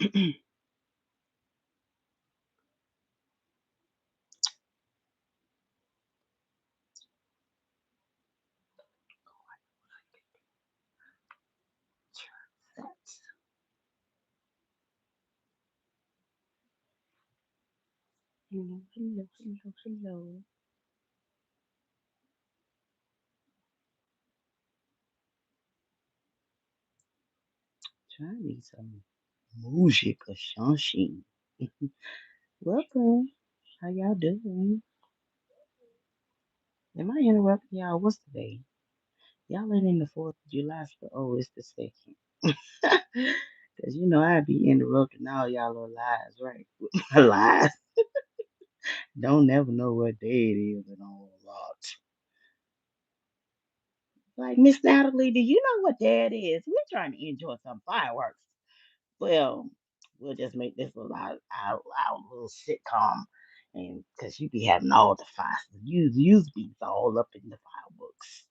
That's hello, hello, hello, hello. Try me some music or something. Welcome. How y'all doing? Am I interrupting y'all? What's today? Y'all ain't in the 4th of July, so oh, it's the 2nd. Because you know I'd be interrupting all y'all little lies, right? With my lies. Don't never know what day it is and all that. Like, Miss Natalie, do you know what day it is? We're trying to enjoy some fireworks. Well, we'll just make this a lot our little sitcom, and because you be having all the fire, you be all up in the fireworks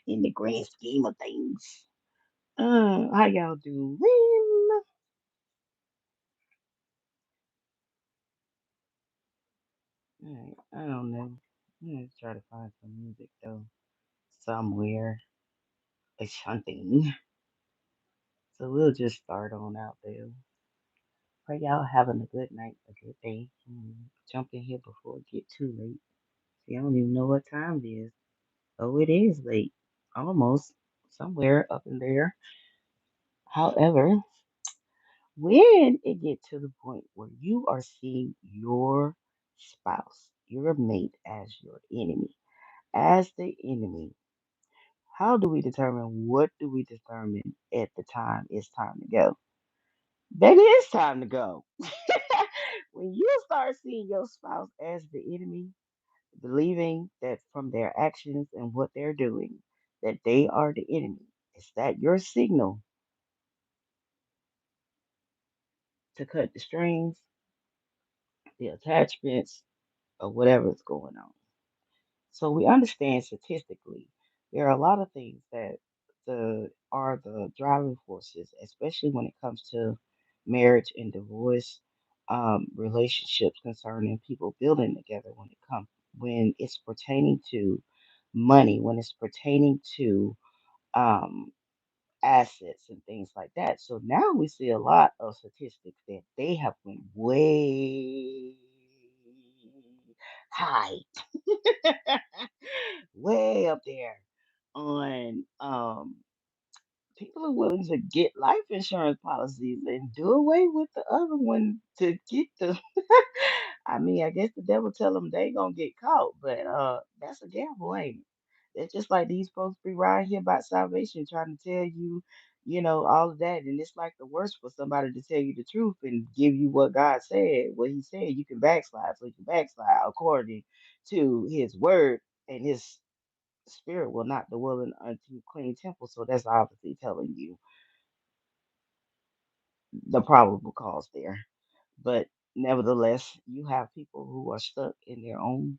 in the grand scheme of things. How y'all doing? Alright, I don't know. I'm gonna try to find some music though somewhere or something. So we'll just start on out there. Pray y'all having a good night, a good day. Jump in here before it get too late. See, I don't even know what time it is. Oh, it is late. Almost. Somewhere up in there. However, when it get to the point where you are seeing your spouse, your mate as your enemy, as the enemy, how do we determine what do we determine at the time it's time to go? Baby, it's time to go. When you start seeing your spouse as the enemy, believing that from their actions and what they're doing, that they are the enemy. Is that your signal to cut the strings, the attachments, or whatever's going on? So we understand statistically there are a lot of things that are the driving forces, especially when it comes to marriage and divorce, relationships concerning people building together. When it's pertaining to money, when it's pertaining to um, assets and things like that. So now we see a lot of statistics that they have went way high, way up there on people are willing to get life insurance policies and do away with the other one to get the I mean, I guess the devil tell them they gonna get caught, but that's a gamble, ain't it? It's just like these folks be riding here about salvation trying to tell you, all of that, and it's like the worst for somebody to tell you the truth and give you what God said. What he said, you can backslide, so you can backslide according to his word, and his spirit will not dwell in unclean temple. So that's obviously telling you the probable cause there. But nevertheless, you have people who are stuck in their own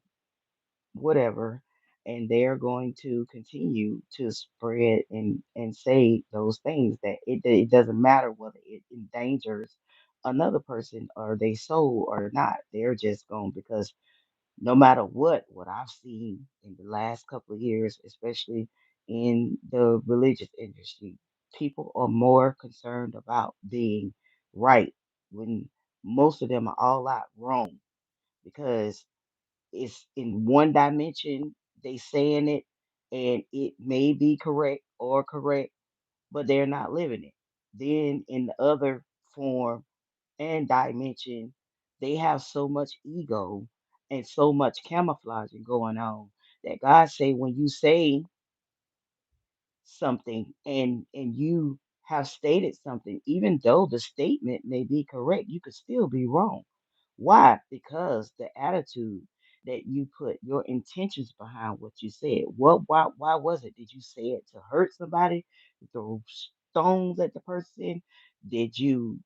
whatever, and they're going to continue to spread and say those things that it doesn't matter whether it endangers another person or they soul or not. They're just going because no matter what I've seen in the last couple of years, especially in the religious industry, people are more concerned about being right when most of them are all out wrong because it's in one dimension, they saying it and it may be correct, but they're not living it. Then in the other form and dimension, they have so much ego and so much camouflaging going on that God say when you say something and you have stated something, even though the statement may be correct, you could still be wrong. Why? Because the attitude that you put, your intentions behind what you said. Why was it? Did you say it to hurt somebody? Throw stones at the person? Did you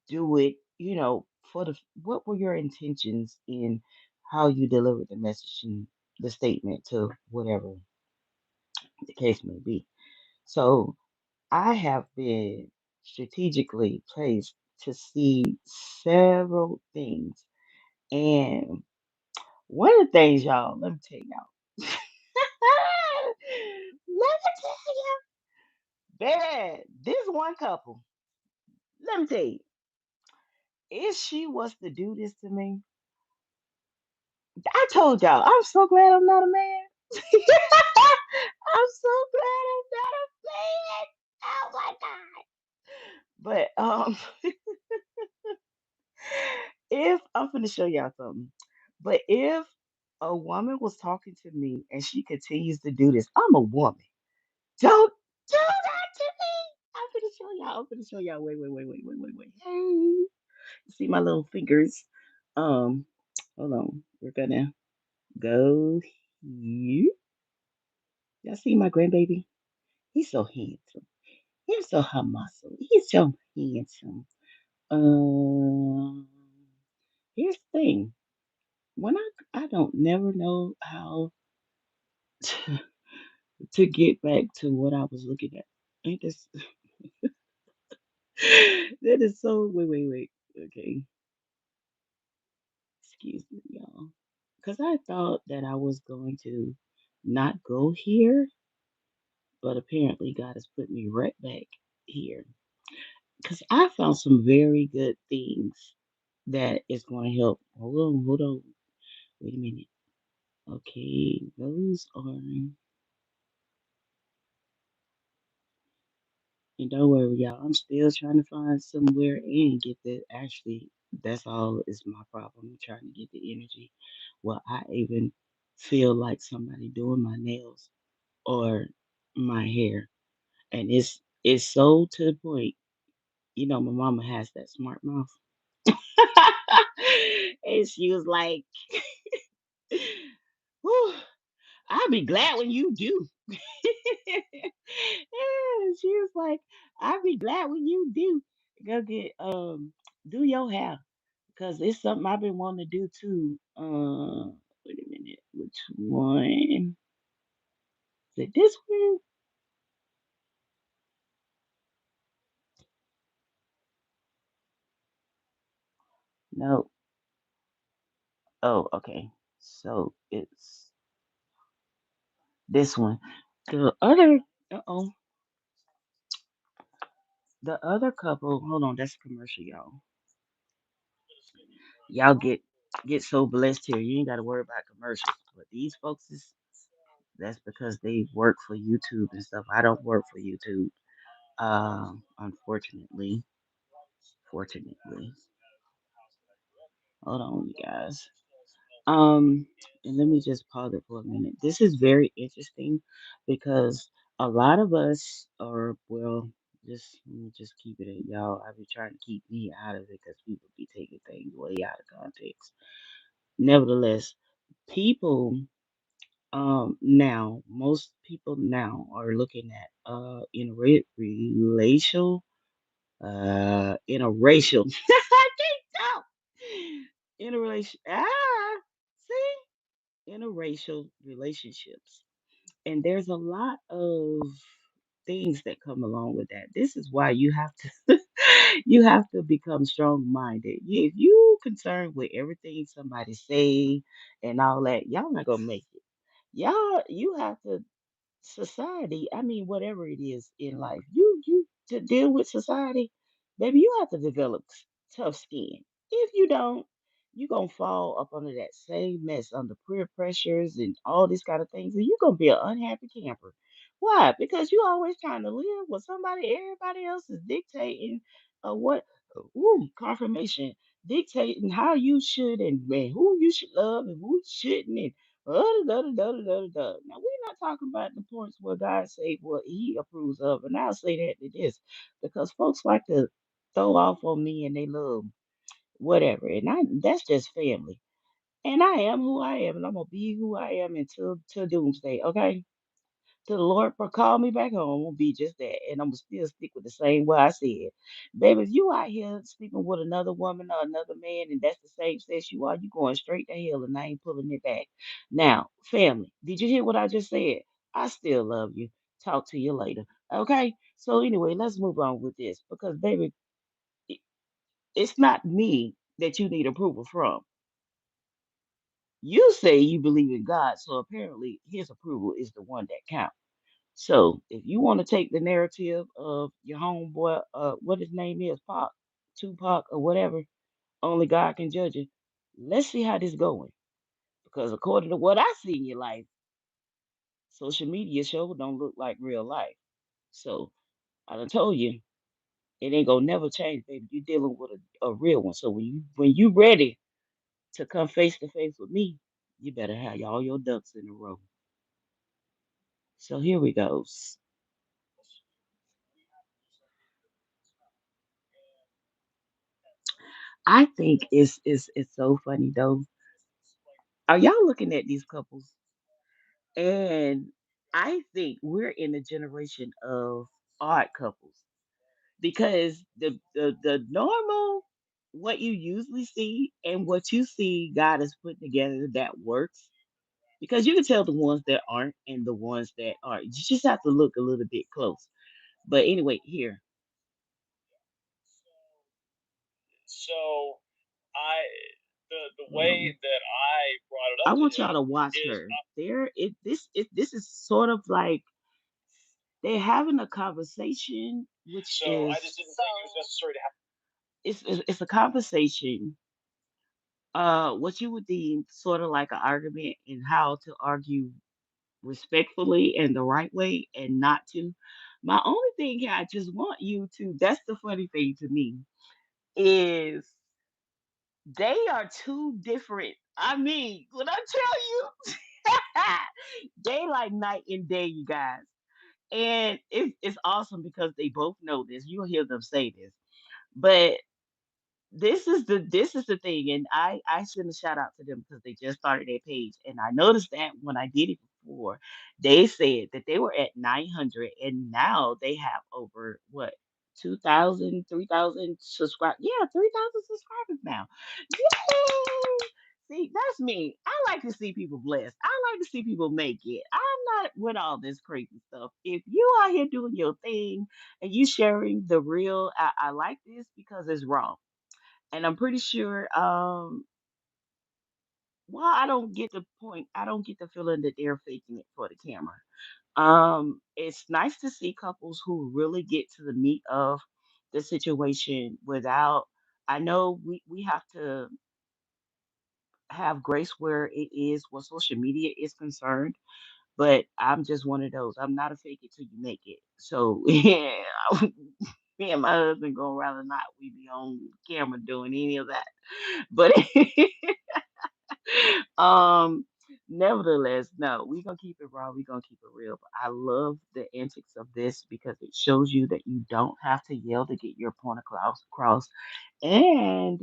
do it, for what were your intentions in how you delivered the message and the statement to whatever the case may be? So I have been strategically placed to see several things. And one of the things, y'all, let me tell y'all. Let me tell you, baby, this one couple, let me tell you, if she was to do this to me, I told y'all, I'm so glad I'm not a man. I'm so glad I'm not a man. Oh my God. But if I'm gonna show y'all something, but if a woman was talking to me and she continues to do this, I'm a woman. Don't do that to me. I'm gonna show y'all. I'm gonna show y'all. Wait, wait, wait, wait, wait, wait, wait. Hey, see my little fingers. Um, hold on. We're gonna go here. Y'all see my grandbaby? He's so handsome. He's so muscle. He's so handsome. Um, here's the thing. When I don't never know how to, to get back to what I was looking at. Ain't this that is so wait. Okay. Excuse me, y'all. Because I thought that I was going to not go here, but apparently God has put me right back here. Because I found some very good things that is going to help. Hold on. Wait a minute. Okay, those are. And don't worry, y'all. I'm still trying to find somewhere and get that. Actually, that's all is my problem. I'm trying to get the energy. Well, I even feel like somebody doing my nails or my hair, and it's so to the point. You know, my mama has that smart mouth, and she was like, "Whew, I'll be glad when you do." Yeah, she was like, I'll be glad when you do go get do your hair. Because it's something I've been wanting to do too. Wait a minute, which one? Is it this one? No. Oh, okay. So it's this one. The other oh, the other couple, hold on, that's a commercial, y'all. Y'all get so blessed here. You ain't gotta worry about commercials. But these folks is that's because they work for YouTube and stuff. I don't work for YouTube. Unfortunately. Fortunately. Hold on, you guys. Um, and let me just pause it for a minute. This is very interesting because a lot of us are, well, just let me just keep it at y'all. I be trying to keep me out of it because people be taking things way out of context. Nevertheless, people now most people now are looking at interracial I can't talk interrelation see interracial relationships. And there's a lot of things that come along with that. This is why you have to you have to become strong minded. If you concerned with everything somebody say and all that, y'all not gonna make it. Y'all, you have to society, I mean, whatever it is in life, you to deal with society, baby, you have to develop tough skin. If you don't, you're gonna fall up under that same mess under peer pressures and all these kind of things, and you're gonna be an unhappy camper. Why? Because you always trying to live with somebody, everybody else is dictating what confirmation, dictating how you should and who you should love and who you shouldn't and now we're not talking about the points where God say what He approves of, and I'll say that to this because folks like to throw off on me and they love whatever, and that's just family. And I am who I am, and I'm gonna be who I am until till doomsday. Okay, till the Lord call me back home, I'm gonna be just that, and I'm gonna still stick with the same way I said, baby. If you out here sleeping with another woman or another man, and that's the same sex you are, you going straight to hell, and I ain't pulling it back. Now, family, did you hear what I just said? I still love you. Talk to you later. Okay. So anyway, let's move on with this because baby, i- it's not me that you need approval from. You say you believe in God, so apparently his approval is the one that counts. So if you want to take the narrative of your homeboy, what his name is, Pac, Tupac, or whatever, only God can judge it. Let's see how this going. Because according to what I see in your life, social media show don't look like real life. So I done told you it ain't gonna never change, baby. You dealing with a real one. So when you ready to come face to face with me, you better have all your ducks in a row. So here we goes. I think it's so funny though. Are y'all looking at these couples? And I think we're in the generation of odd couples because the normal what you usually see and what you see God is putting together that works because you can tell the ones that aren't and the ones that are. You just have to look a little bit close. But anyway, here um, I want y'all to watch her. This is sort of like they're having a conversation, which is it's a conversation what you would deem sort of like an argument and how to argue respectfully and the right way and not to. My only thing I just want you to that's the funny thing to me is they are two different. I mean, when I tell you they like night and day, you guys. And it's awesome because they both know this. You'll hear them say this. But this is the thing, and I send a shout out to them because they just started their page, and I noticed that when I did it before, they said that they were at 900, and now they have over what 2,000, 3,000 subscribers. Yeah, 3,000 subscribers now. Yay! See, that's me. I like to see people blessed. I like to see people make it. I'm not with all this crazy stuff. If you out here doing your thing and you sharing the real, I like this because it's raw and I'm pretty sure, well, I don't get the point. I don't get the feeling that they're faking it for the camera. It's nice to see couples who really get to the meat of the situation without. I know we have to have grace where it is where social media is concerned, but I'm just one of those. I'm not a fake it till you make it. So yeah, me and my husband go rather not we be on camera doing any of that. But um, nevertheless, no, we're gonna keep it raw, we're gonna keep it real. But I love the antics of this because it shows you that you don't have to yell to get your point across. And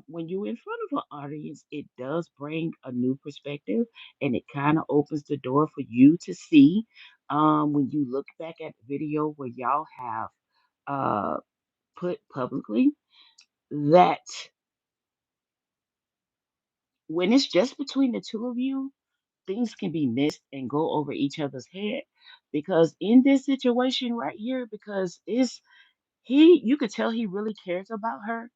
when you're in front of an audience, it does bring a new perspective and it kind of opens the door for you to see when you look back at the video where y'all have uh put publicly that when it's just between the two of you, things can be missed and go over each other's head because in this situation right here because it's he you could tell he really cares about her.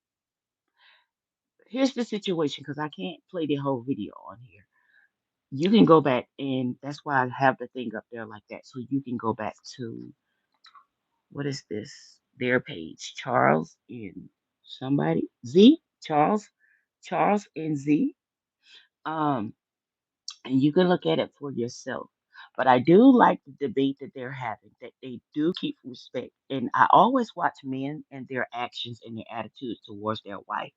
Here's the situation because I can't play the whole video on here. You can go back and that's why I have the thing up there like that so you can go back to what is this their page Charles and somebody Z Charles and Z um and you can look at it for yourself. But I do like the debate that they're having, that they do keep respect. And I always watch men and their actions and their attitudes towards their wife.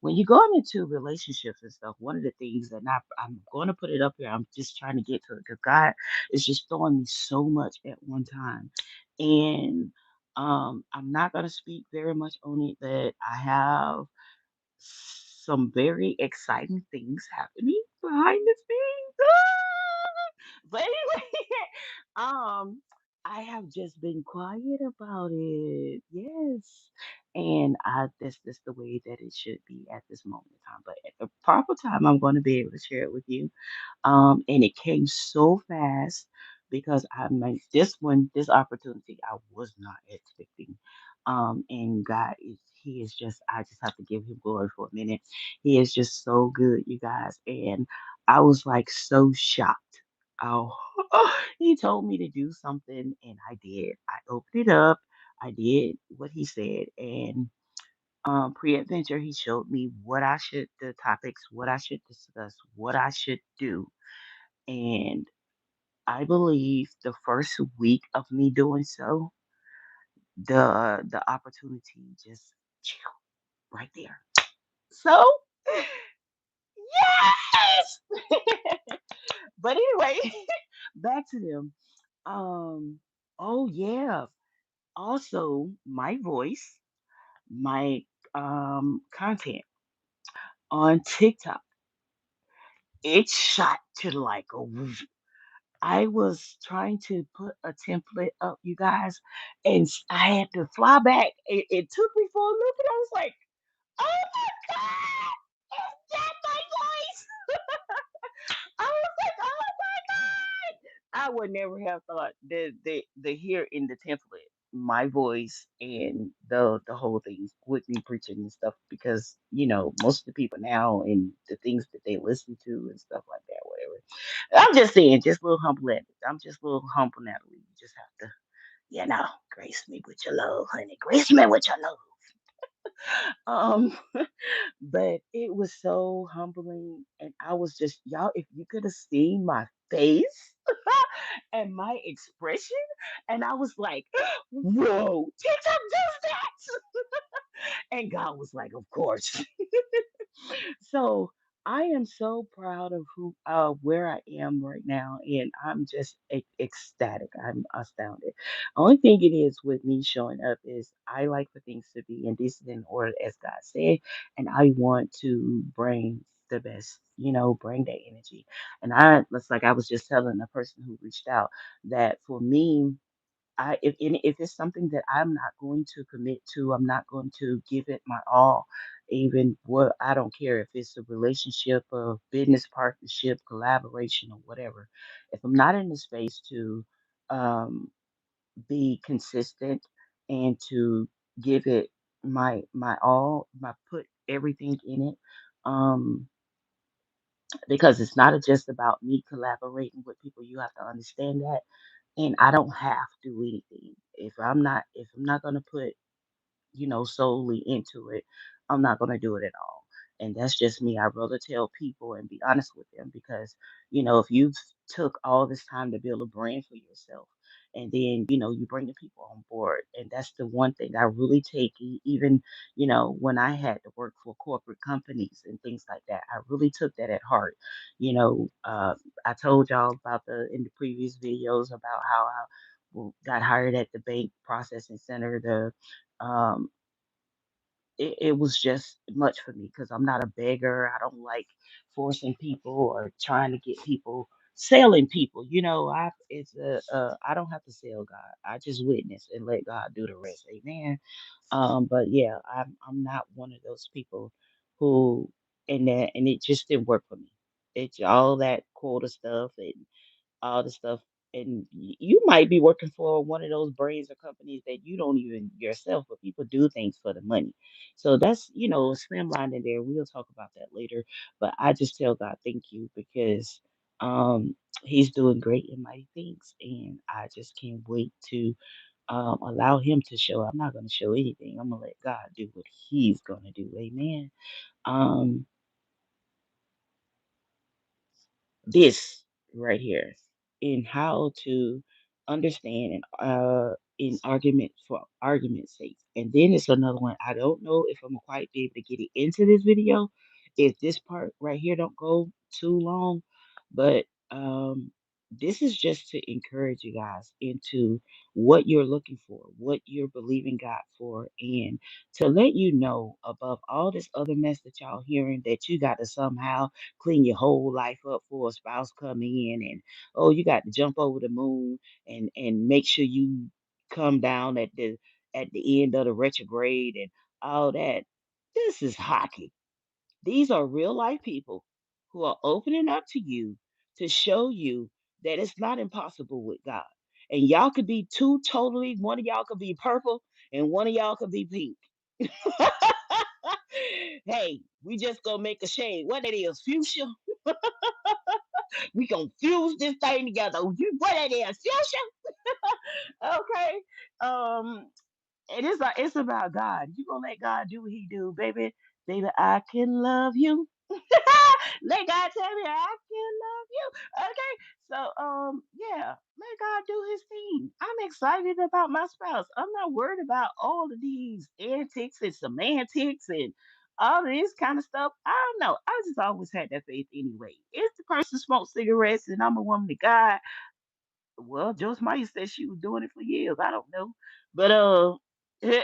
When you're going into relationships and stuff, one of the things that I'm going to put it up here, I'm just trying to get to it because God is just throwing me so much at one time. And I'm not going to speak very much on it, but I have some very exciting things happening behind the scenes. But anyway, um, I have just been quiet about it. Yes. And I this the way that it should be at this moment in time. But at the proper time I'm going to be able to share it with you. And it came so fast. because I mean this one, this opportunity, I was not expecting. And God is, He is just, I just have to give Him glory for a minute. He is just so good, you guys. And I was like so shocked. Oh, He told me to do something, and I did. I opened it up. I did what He said, and pre-adventure, He showed me what I should, the topics, what I should discuss, what I should do, and I believe the first week of me doing so, the opportunity just right there. So yes. But anyway, back to them. Um. Oh yeah. Also, my voice, my content on TikTok, it shot to like a I was trying to put a template up, you guys, and I had to fly back. It took me for a look, and I was like, "Oh my god, is that my voice?" I was like, "Oh my god!" I would never have thought that the here in the template, my voice and the whole thing with me preaching and stuff, because most of the people now and the things that they listen to and stuff like that, whatever. I'm just saying, just a little humble at it. I'm just a little humble, Natalie. You just have to, grace me with your love, honey. Grace me with your love. But it was so humbling, and I was just, y'all, if you could have seen my face and my expression, and I was like, whoa, TikTok does that. And God was like, of course. So I am so proud of where I am right now, and I'm just ecstatic. I'm astounded. Only thing it is with me showing up is I like for things to be in decent and order, as God said, and I want to bring the best. Bring that energy. And it's like I was just telling the person who reached out that for me, if it's something that I'm not going to commit to, I'm not going to give it my all. Even what, I don't care if it's a relationship, a business partnership, collaboration, or whatever. If I'm not in the space to um, be consistent and to give it my all, my put everything in it, um, because it's not just about me collaborating with people. You have to understand that, and I don't have to do anything. If I'm not gonna put, solely into it, I'm not gonna do it at all. And that's just me. I'd rather tell people and be honest with them, because, if you've took all this time to build a brand for yourself, and then, you bring the people on board. And that's the one thing I really take, even, when I had to work for corporate companies and things like that, I really took that at heart. You know, I told y'all about in the previous videos about how I got hired at the bank processing center. It was just much for me, because I'm not a beggar. I don't like forcing people or trying to get people, selling people. I don't have to sell God. I just witness and let God do the rest. Amen. But yeah, I'm not one of those people who, and it just didn't work for me. It's all that quota stuff and all the stuff. And you might be working for one of those brands or companies that you don't even yourself, but people do things for the money. So that's, a slim line in there. We'll talk about that later. But I just tell God thank you, because He's doing great and mighty things. And I just can't wait to allow Him to show. I'm not going to show anything. I'm going to let God do what He's going to do. Amen. Um, this right here, in how to understand and in argument for argument's sake. And then it's another one. I don't know if I'm gonna quite be able to get it into this video if this part right here don't go too long, but this is just to encourage you guys into what you're looking for, what you're believing God for, and to let you know, above all this other mess that y'all hearing, that you got to somehow clean your whole life up for a spouse coming in, and oh, you got to jump over the moon and make sure you come down at the end of the retrograde and all that. This is hockey. These are real life people who are opening up to you to show you that it's not impossible with God. And y'all could be two totally, one of y'all could be purple and one of y'all could be pink. Hey, we just gonna make a shade. What it is, fuchsia? We gonna fuse this thing together. What it is, fuchsia? Okay. Um, it's about God. You gonna let God do what He do, baby. Baby, I can love you. Let God tell me I can love you. Okay. So yeah, let God do his thing. I'm excited about my spouse. I'm not worried about all of these antics and semantics and all of this kind of stuff. I don't know. I just always had that faith anyway. If the person smokes cigarettes and I'm a woman of God, well, Joyce Meyer said she was doing it for years. I don't know, but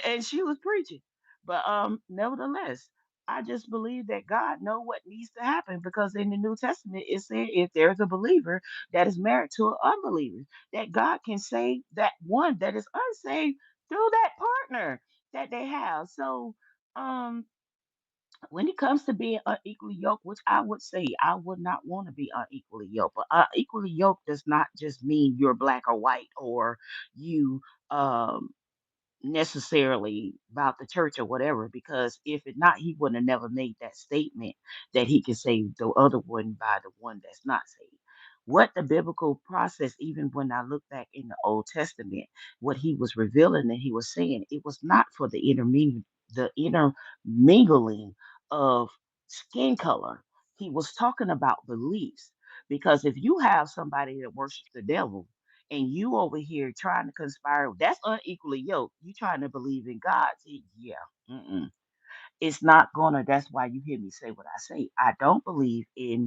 and she was preaching. But nevertheless, I just believe that God know what needs to happen because in the New Testament it said if there's a believer that is married to an unbeliever, that God can save that one that is unsaved through that partner that they have. So um when it comes to being unequally yoked, which I would say I would not want to be unequally yoked, but equally yoked does not just mean you're black or white or you um necessarily about the church or whatever, because if it not, he wouldn't have never made that statement that he can save the other one by the one that's not saved. What the biblical process, even when I look back in the Old Testament, what he was revealing and he was saying, it was not for the intermingling of skin color. He was talking about beliefs. Because if you have somebody that worships the devil and you over here trying to conspire, that's unequally yoked. You trying to believe in God. See, yeah. Mm-mm. It's not gonna, that's why you hear me say what I say. I don't believe in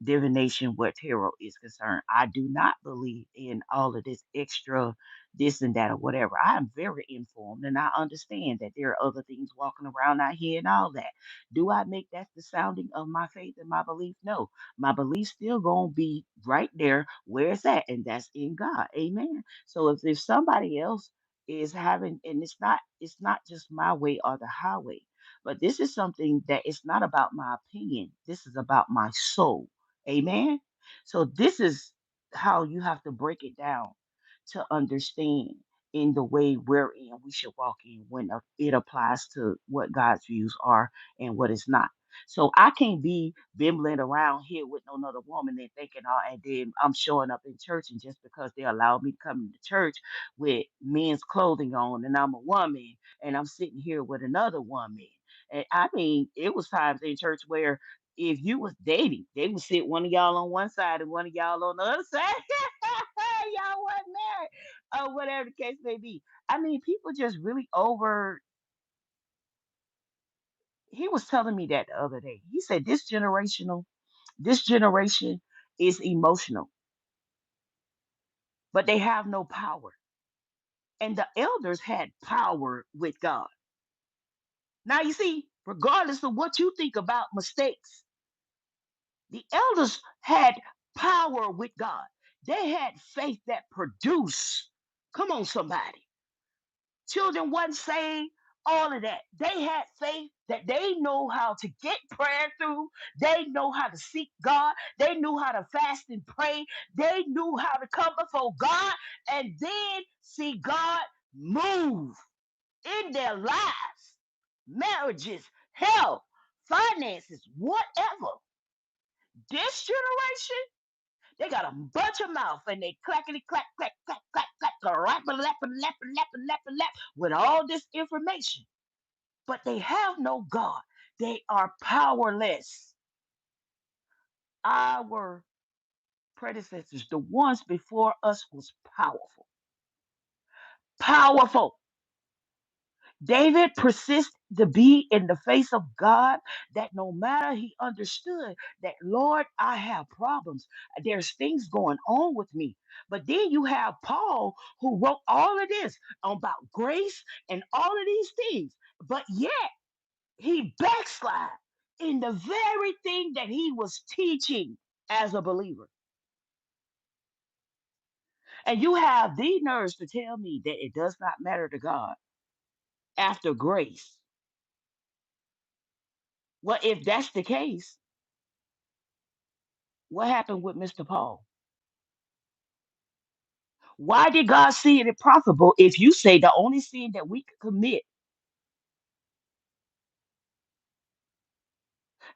divination where tarot is concerned. I do not believe in all of this extra this and that or whatever. I am very informed and I understand that there are other things walking around out here and all that. Do I make that the sounding of my faith and my belief? No. My belief still gonna be right there where it's at, and that's in God. Amen. So if somebody else is having, and it's not just my way or the highway, but this is something that it's not about my opinion. This is about my soul. Amen. So this is how you have to break it down to understand in the way wherein we should walk in when it applies to what God's views are and what is not. So I can't be bimbling around here with no other woman and thinking, oh, and then I'm showing up in church, and just because they allow me to come to church with men's clothing on, and I'm a woman, and I'm sitting here with another woman. And I mean, it was times in church where if you was dating, they would sit one of y'all on one side and one of y'all on the other side. Y'all wasn't married, or whatever the case may be. I mean, people just really over. He was telling me that the other day. He said this generation is emotional, but they have no power. And the elders had power with God. Now you see, regardless of what you think about mistakes, the elders had power with God. They had faith that produced. Come on, somebody. Children wasn't saved, all of that. They had faith that they know how to get prayer through. They know how to seek God. They knew how to fast and pray. They knew how to come before God and then see God move in their lives, marriages, health, finances, whatever. This generation, they got a bunch of mouth and they clackety clack clack clack clack clack lap lap lap lap lap lap with all this information, but they have no God. They are powerless. Our predecessors, the ones before us, was powerful, powerful. David persists to be in the face of God, that no matter, he understood that, Lord, I have problems. There's things going on with me. But then you have Paul who wrote all of this about grace and all of these things. But yet he backslid in the very thing that he was teaching as a believer. And you have the nerves to tell me that it does not matter to God after grace. Well, if that's the case, what happened with Mr. Paul? Why did God see it profitable if you say the only sin that we could commit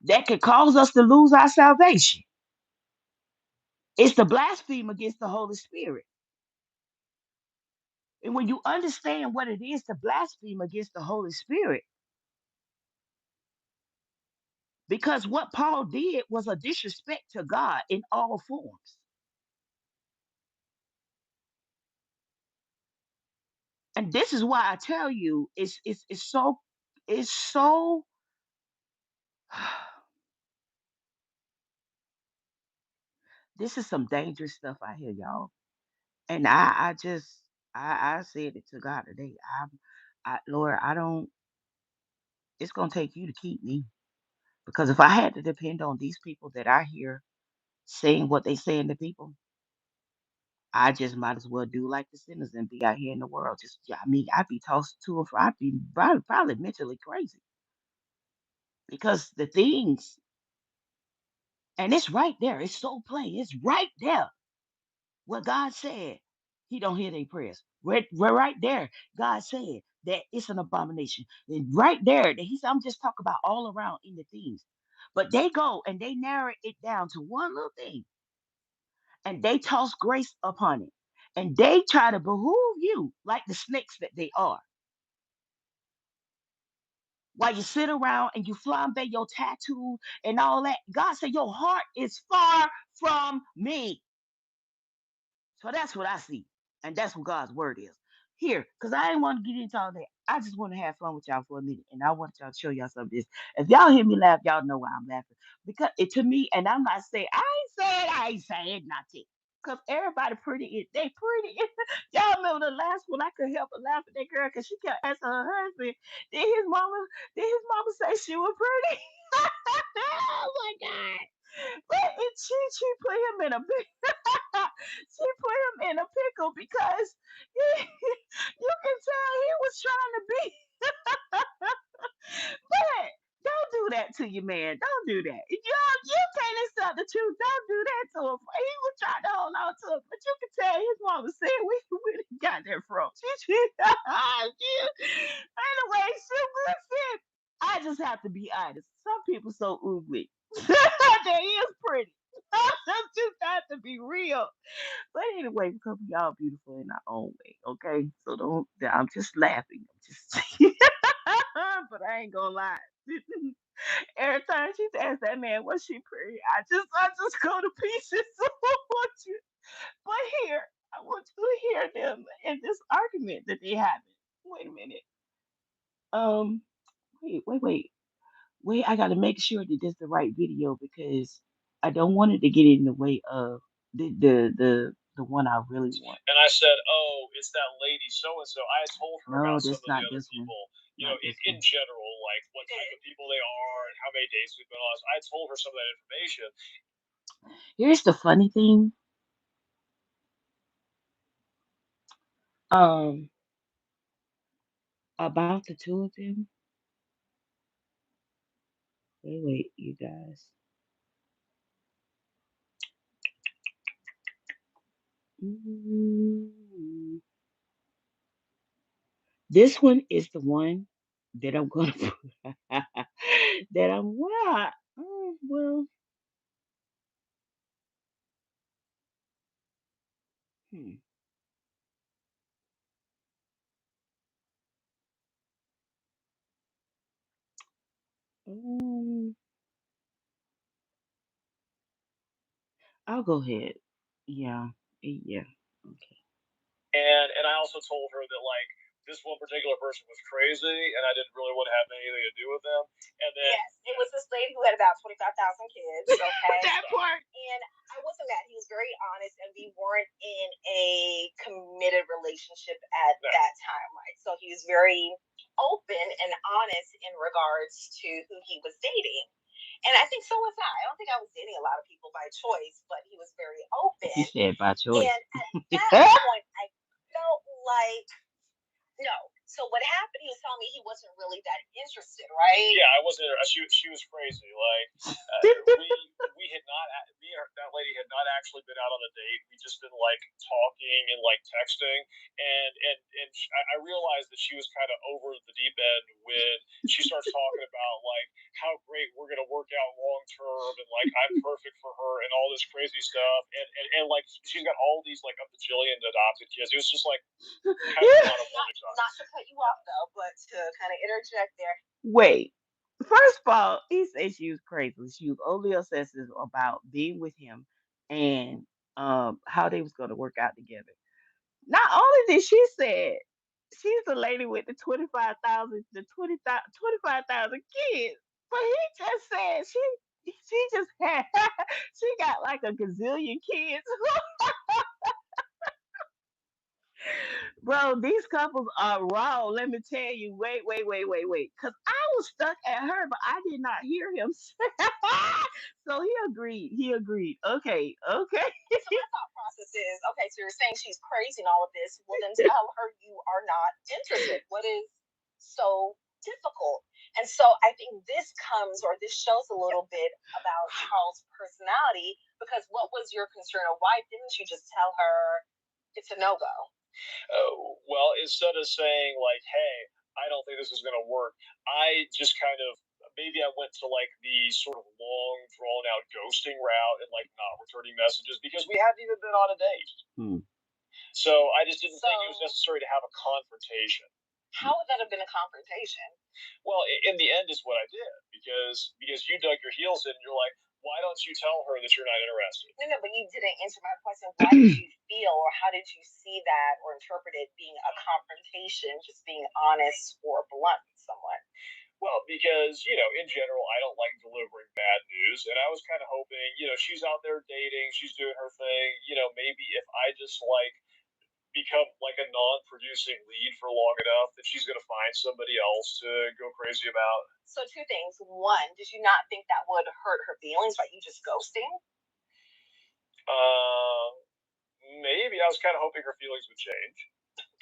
that could cause us to lose our salvation is to blaspheme against the Holy Spirit? And when you understand what it is to blaspheme against the Holy Spirit, because what Paul did was a disrespect to God in all forms. And this is why I tell you it's so this is some dangerous stuff out here, y'all. And I just I said it to God today. Lord, I don't it's gonna take you to keep me. Because if I had to depend on these people that I hear saying what they saying to people, I just might as well do like the sinners and be out here in the world. Just, yeah, I mean, I'd be tossed to and fro. I'd be probably mentally crazy because the things, and it's right there. It's so plain. It's right there. What God said, He don't hear their prayers. Right there, God said that it's an abomination. And right there, that He said, I'm just talking about all around in the things. But they go and they narrow it down to one little thing, and they toss grace upon it. And they try to behoove you like the snakes that they are. While you sit around and you flambe your tattoo and all that, God said your heart is far from me. So that's what I see. And that's what God's word is. Here, because I didn't want to get into all that. I just want to have fun with y'all for a minute. And I want y'all to show y'all some of this. If y'all hear me laugh, y'all know why I'm laughing. Because it to me, and I'm not saying, I ain't saying nothing. Because everybody pretty, they pretty. Y'all remember the last one? I could help but laugh at that girl because she kept asking her husband, did his mama, did his mama say she was pretty? Oh my God. But she put him in a she put him in a pickle because you can tell he was trying to be. But don't do that to your man. Don't do that. You can't accept the truth. Don't do that to him. He was trying to hold on to it, but you can tell his mama said we got that from. Anyway, she said, I just have to be honest. Some people so ugly. They is pretty. Just have to be real. But anyway, because we all beautiful in our own way, okay? So don't. I'm just laughing. I'm just. But I ain't gonna lie. Every time she asked that man, was she pretty? I just go to pieces. But here, I want you to hear them in this argument that they having. Wait a minute. Um. Wait. I gotta make sure that this is the right video because I don't want it to get in the way of the one I really want. And I said, "Oh, it's that lady so and so." I had told her No, about some this of the not other this one. people, Not this in one. general, like what type of people they are and how many dates we've been on. So I had told her some of that information. Here's the funny thing. Um, about the two of them. Wait, you guys. Mm, This one is the one that I'm gonna put that I'm what? Well, hmm. Um, I'll go ahead. Yeah, yeah. Okay. And I also told her that like this one particular person was crazy, and I didn't really want to have anything to do with them. And then yes, it was this lady who had about 25,000 kids. Okay, That part. and I wasn't mad. He was very honest, and we weren't in a committed relationship at that time, right? So he was very open and honest in regards to who he was dating. And I think so was I. I don't think I was dating a lot of people by choice, but he was very open. He said by choice. And at that point, I felt like no. So what happened? He was telling me he wasn't really that interested, right? Yeah, I wasn't. She was crazy. Like we had not me and that lady had not actually been out on a date. We just been like talking and like texting, I realized that she was kind of over the deep end when she starts talking about like how great we're gonna work out long term and like I'm perfect for her and all this crazy stuff and like she's got all these like a bajillion adopted kids. It was just like kind of a lot of warning signs. Not to cut you off though, but to kind of interject there. Wait. First of all, he said she was crazy. She was only obsessive about being with him and how they was going to work out together. Not only did she said she's the lady with the 25,000, the 25,000 kids, but he just said she just had she got like a gazillion kids. Bro, these couples are wrong. Let me tell you. Wait. Because I was stuck at her, but I did not hear him. So he agreed. He agreed. Okay. Okay. So my thought process is, okay, so you're saying she's crazy and all of this. Well, then tell her you are not interested. What is so difficult? And so I think this comes, or this shows a little bit about Charles' personality, because what was your concern? Or why didn't you just tell her it's a no-go? Well, instead of saying like, "Hey, I don't think this is going to work," I just kind of maybe I went to like the sort of long, drawn out ghosting route and like not returning messages because we hadn't even been on a date. Hmm. So I just didn't think it was necessary to have a confrontation. How would that have been a confrontation? Well, in the end, is what I did because you dug your heels in and you're like, why don't you tell her that you're not interested? No, but you didn't answer my question. Why did you feel, or how did you see that or interpret it being a confrontation, just being honest or blunt with someone? Well, because, in general, I don't like delivering bad news. And I was kind of hoping, she's out there dating, she's doing her thing. Maybe if I just like become like a non-producing lead for long enough that she's going to find somebody else to go crazy about. So two things. One, did you not think that would hurt her feelings by you just ghosting? Maybe I was kind of hoping her feelings would change.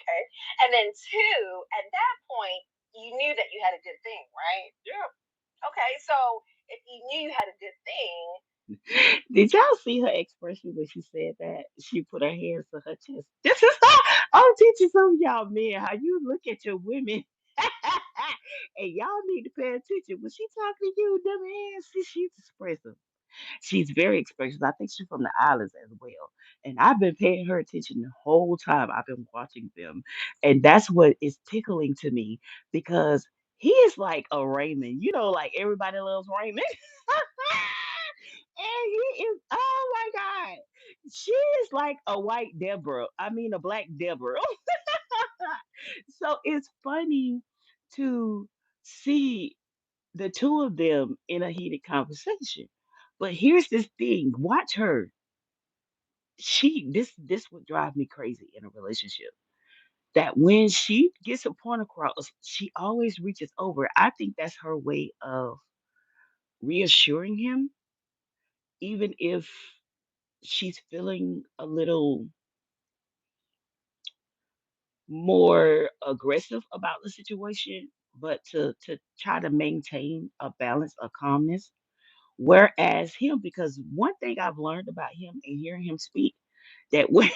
Okay. And then two, at that point, you knew that you had a good thing, right? Yeah. Okay, so if you knew you had a good thing, did y'all see her expression when she said that? She put her hands to her chest. This is how I'm teaching some of y'all men how you look at your women. And y'all need to pay attention. When she talking to you, them hands, she's expressive. She's very expressive. I think she's from the islands as well. And I've been paying her attention the whole time I've been watching them. And that's what is tickling to me because he is like a Raymond. You know, like everybody loves Raymond. And he is, oh my God. She is like a white Deborah. I mean, a black Deborah. So it's funny to see the two of them in a heated conversation. But here's this thing, watch her. This would drive me crazy in a relationship. That when she gets a point across, she always reaches over. I think that's her way of reassuring him, even if she's feeling a little more aggressive about the situation, but to try to maintain a balance of calmness. Whereas him, because one thing I've learned about him and hearing him speak, that when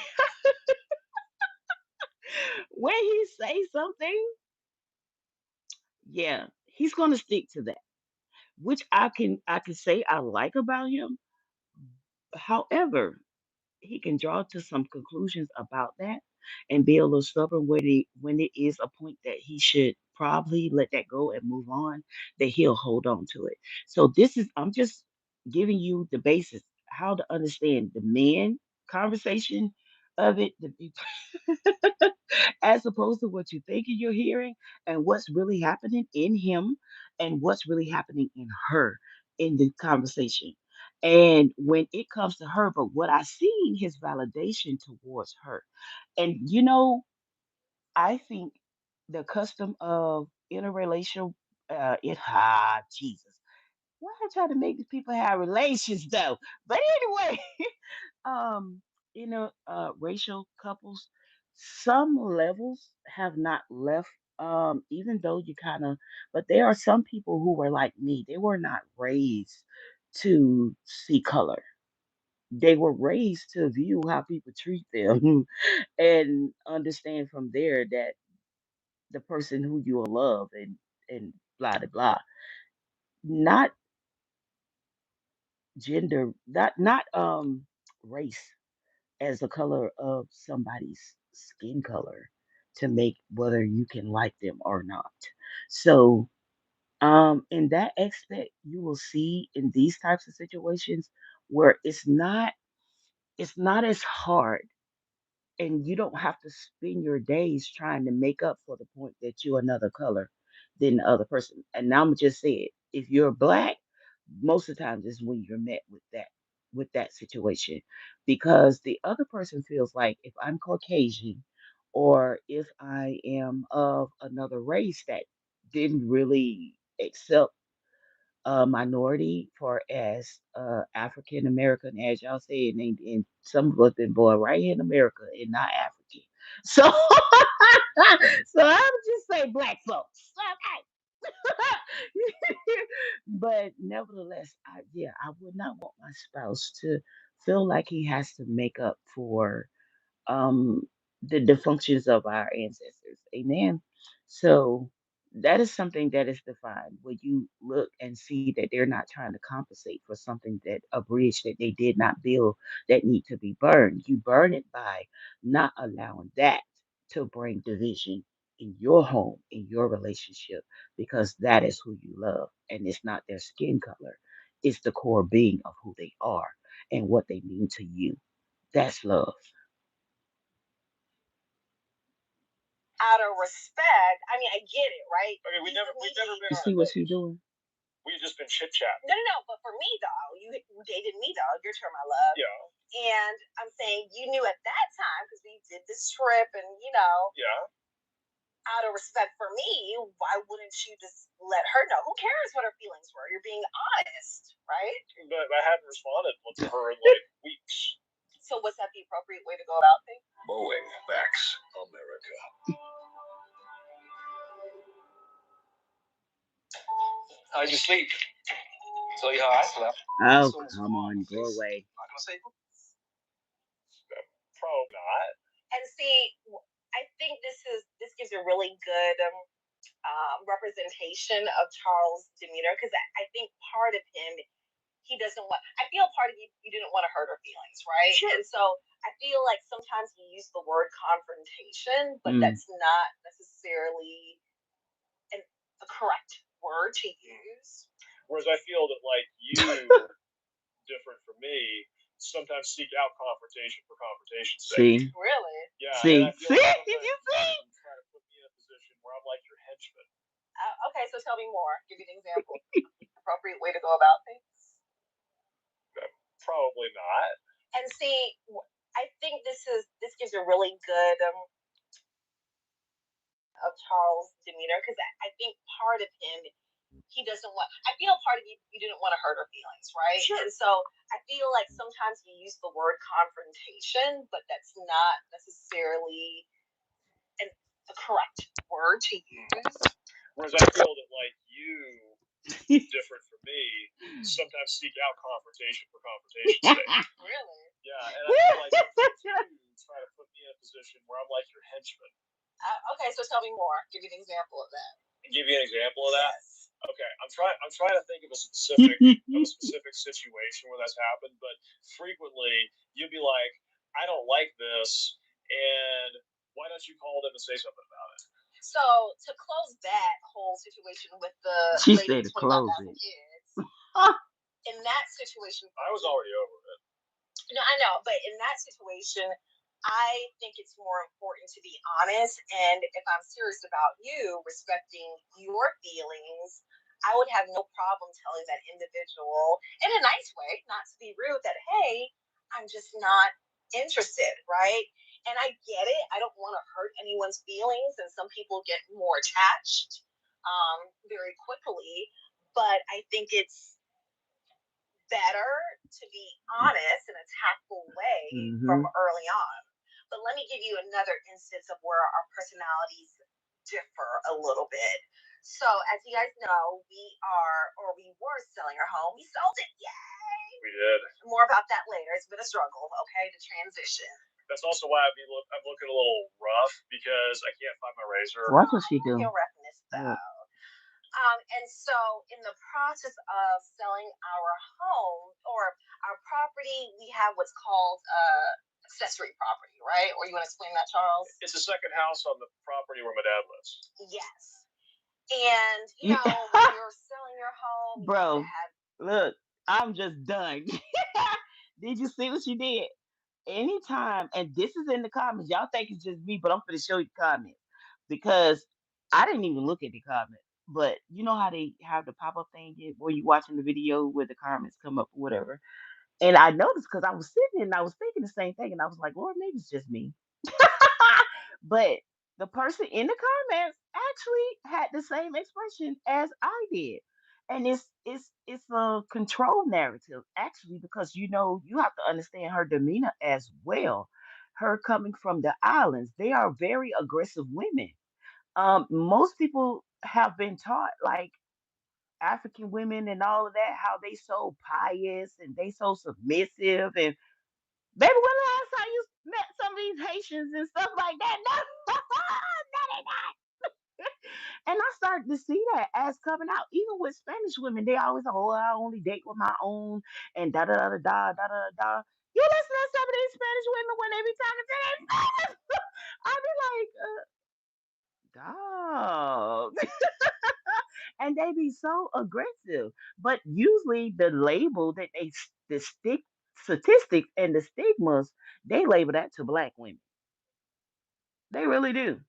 when he says something, yeah, he's gonna stick to that. Which I can say I like about him. However, he can draw to some conclusions about that and be a little stubborn when it is a point that he should probably let that go and move on, that he'll hold on to it. So this is I'm just giving you the basis, how to understand the man conversation of it, as opposed to what you think you're hearing and what's really happening in him and what's really happening in her in the conversation. And when it comes to her, but what I see his validation towards her. And I think the custom of interrelational Jesus. Why I try to make these people have relations though? But anyway, um, racial couples, some levels have not left even though you kind of, but there are some people who were like me. They were not raised to see color. They were raised to view how people treat them and understand from there that the person who you will love and blah blah blah. Not gender, not race as the color of somebody's skin color to make whether you can like them or not. So in that aspect, you will see in these types of situations where it's not as hard, and you don't have to spend your days trying to make up for the point that you're another color than the other person. And now I'm just saying, if you're black, most of the times is when you're met with that situation, because the other person feels like if I'm Caucasian or if I am of another race that didn't really accept minority for as African American, as y'all say, and some of us been born right here in America and not African. So, so I would just say black folks. Okay. But nevertheless, I would not want my spouse to feel like he has to make up for um the functions of our ancestors. Amen. So that is something that is defined when you look and see that they're not trying to compensate for something, that a bridge that they did not build that need to be burned. You burn it by not allowing that to bring division in your home, in your relationship, because that is who you love. And it's not their skin color. It's the core being of who they are and what they mean to you. That's love. Out of respect, I mean, I get it, right? I mean, we've never been You on see a what date. she's doing? We've just been chit chatting. No. But for me, though, you dated me, though. Your term, I love. Yeah. And I'm saying you knew at that time because we did this trip, and Yeah. out of respect for me, why wouldn't you just let her know? Who cares what her feelings were? You're being honest, right? But I hadn't responded to her in like weeks. So was that the appropriate way to go about things? Boeing backs America. How'd you sleep? Tell you how I slept. Oh, come on, go away. Not gonna say. Probably not. And see, I think this gives a really good representation of Charles' demeanor, because I think part of him, he doesn't want. I feel part of you didn't want to hurt her feelings, right? Sure. And so I feel like sometimes he used the word confrontation, but that's not necessarily a correct word to use. Whereas I feel that like you, different from me, sometimes seek out confrontation for confrontation's sake. See, Really? Yeah. see, And I feel see, like did you see? you try to put me in a position where I'm like your henchman. Okay, so tell me more. Give me an example. Appropriate way to go about things? Probably not. And see, I think this gives a really good of Charles' demeanor, because I think part of him, he doesn't want. I feel part of you didn't want to hurt her feelings, right? Sure. And so I feel like sometimes he used the word confrontation, but that's not necessarily a correct word to use. Whereas I feel that like you, different from me, sometimes seek out confrontation for confrontation's sake. Really? Yeah, and I feel like sometimes you try to put me in a position where I'm like your henchman. Okay, so tell me more. Give me an example of that. Give you an example of that? Yes. Okay, I'm trying to think of a specific situation where that's happened, but frequently you'd be like, I don't like this, and why don't you call them and say something about it? So to close that whole situation with the She lady said with to close 25,000 it. kids, in that situation, I was already over it. no, I know, but in that situation, I think it's more important to be honest. And if I'm serious about you, respecting your feelings, I would have no problem telling that individual in a nice way, not to be rude, that, hey, I'm just not interested, right? And I get it. I don't want to hurt anyone's feelings. And some people get more attached very quickly. But I think it's better to be honest in a tactful way from early on. But let me give you another instance of where our personalities differ a little bit. So, as you guys know, we were selling our home. We sold it. Yay! We did. More about that later. It's been a struggle, okay, to transition. That's also why I'm looking a little rough because I can't find my razor. Watch what she do. Your roughness, though. And so, in the process of selling our home or our property, we have what's called accessory property, right? Or you want to explain that, Charles? It's a second house on the property where my dad lives. Yes. And, you know, when you're selling your home, bro, look, I'm just done. Did you see what you did? Anytime, and this is in the comments. Y'all think it's just me, but I'm gonna show you the comments because I didn't even look at the comments. But you know how they have the pop up thing where you watching the video where the comments come up or whatever. And I noticed because I was sitting and I was thinking the same thing, and I was like, Lord, maybe it's just me. But the person in the comments actually had the same expression as I did. And it's a control narrative actually because you have to understand her demeanor as well. Her coming from the islands, they are very aggressive women. Most people have been taught like African women and all of that, how they so pious and they so submissive and baby, when the last time you met some of these Haitians and stuff like that? No, no, they not. And I started to see that as coming out, even with Spanish women, they always say, "Oh, I only date with my own," and da da da da da da da da. You listen to some of these Spanish women when they be talking to their Spanish, I be like, dog, and they be so aggressive. But usually, the label that the statistics and the stigmas, they label that to black women. They really do.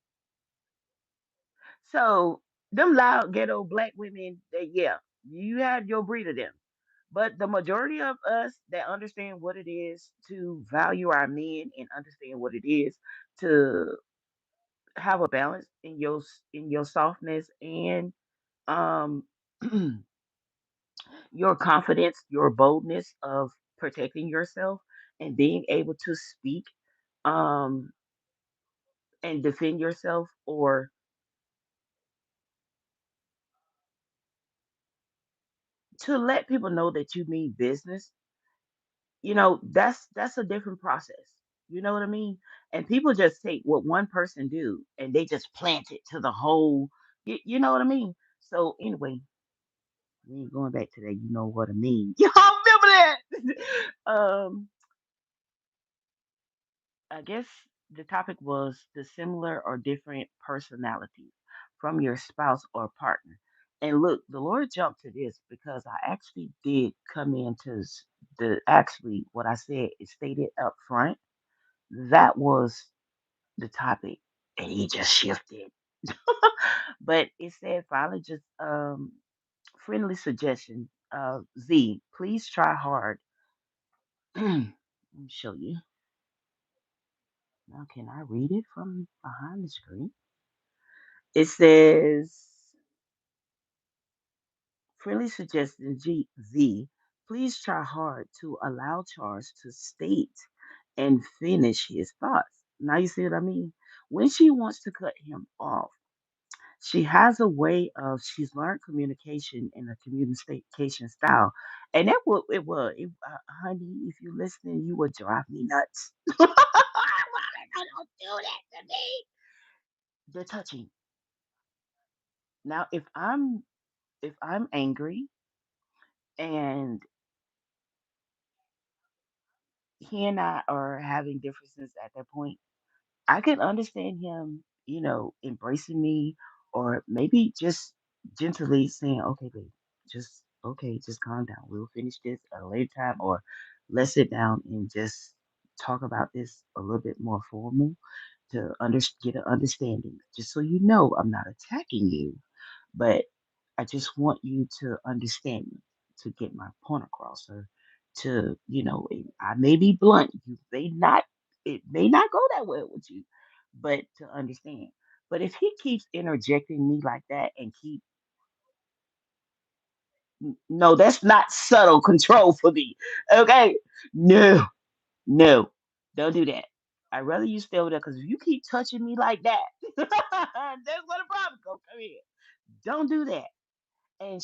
So them loud ghetto black women, yeah, you had your breed of them. But the majority of us that understand what it is to value our men and understand what it is to have a balance in your softness and um your confidence, your boldness of protecting yourself and being able to speak um and defend yourself or to let people know that you mean business, that's a different process. You know what I mean? And people just take what one person do and they just plant it to the whole. You know what I mean? So anyway, we ain't going back to that. You know what I mean? Y'all remember that? I guess the topic was the similar or different personalities from your spouse or partner. And look, the Lord jumped to this because I actually did come into the actually what I said is stated up front. That was the topic, and he just shifted. But it said finally just friendly suggestion. Z, please try hard. Let me show you. Now, can I read it from behind the screen? It says, friendly suggestion Z, please try hard to allow Charles to state and finish his thoughts. Now, you see what I mean? When she wants to cut him off, she has a way of, she's learned communication and a communication style. And that honey, if you're listening, you would drive me nuts. Why don't do that to me? The touching. Now, if I'm angry and he and I are having differences at that point, I can understand him, embracing me or maybe just gently saying, okay, babe, just okay, just calm down. We'll finish this at a later time or let's sit down and just talk about this a little bit more formal to get an understanding. Just so you know, I'm not attacking you, but I just want you to understand me to get my point across or I may be blunt. It may not go that well with you, but to understand. But if he keeps interjecting me like that and no, that's not subtle control for me. Okay. No, no, don't do that. I'd rather you stay over there because if you keep touching me like that, That's where the problem come in. Don't do that. And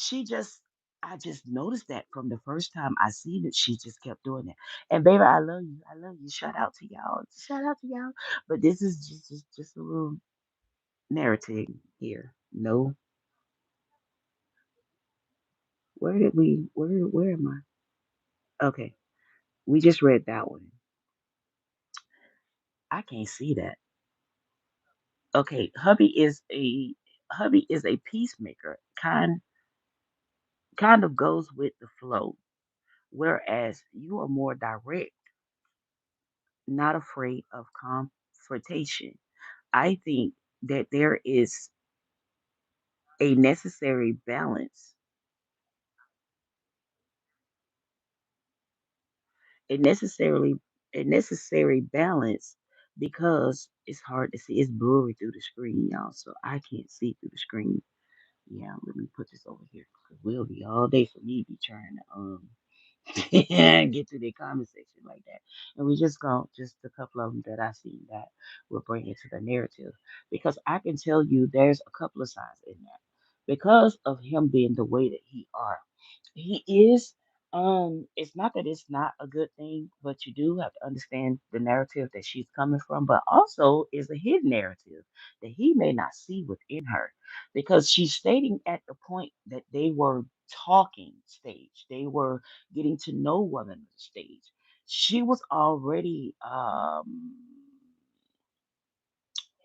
I just noticed that from the first time I seen it, she just kept doing that. And baby, I love you. I love you. Shout out to y'all. Shout out to y'all. But this is just a little narrative here. No, where am I? Okay. We just read that one. I can't see that. Okay, hubby is a peacemaker, kind of goes with the flow, whereas you are more direct, not afraid of confrontation. I think that there is a a necessarily a necessary balance because it's hard to see. It's blurry through the screen, y'all, so I can't see through the screen. Yeah, let me put this over here because we'll be all day for me be trying to get to the comment section like that. And we just go just a couple of them that I see that will bring it to the narrative because I can tell you there's a couple of signs in that because of him being the way that he is. It's not that it's not a good thing, but you do have to understand the narrative that she's coming from, but also is a hidden narrative that he may not see within her because she's stating at the point that they were talking stage. They were getting to know one another stage. She was already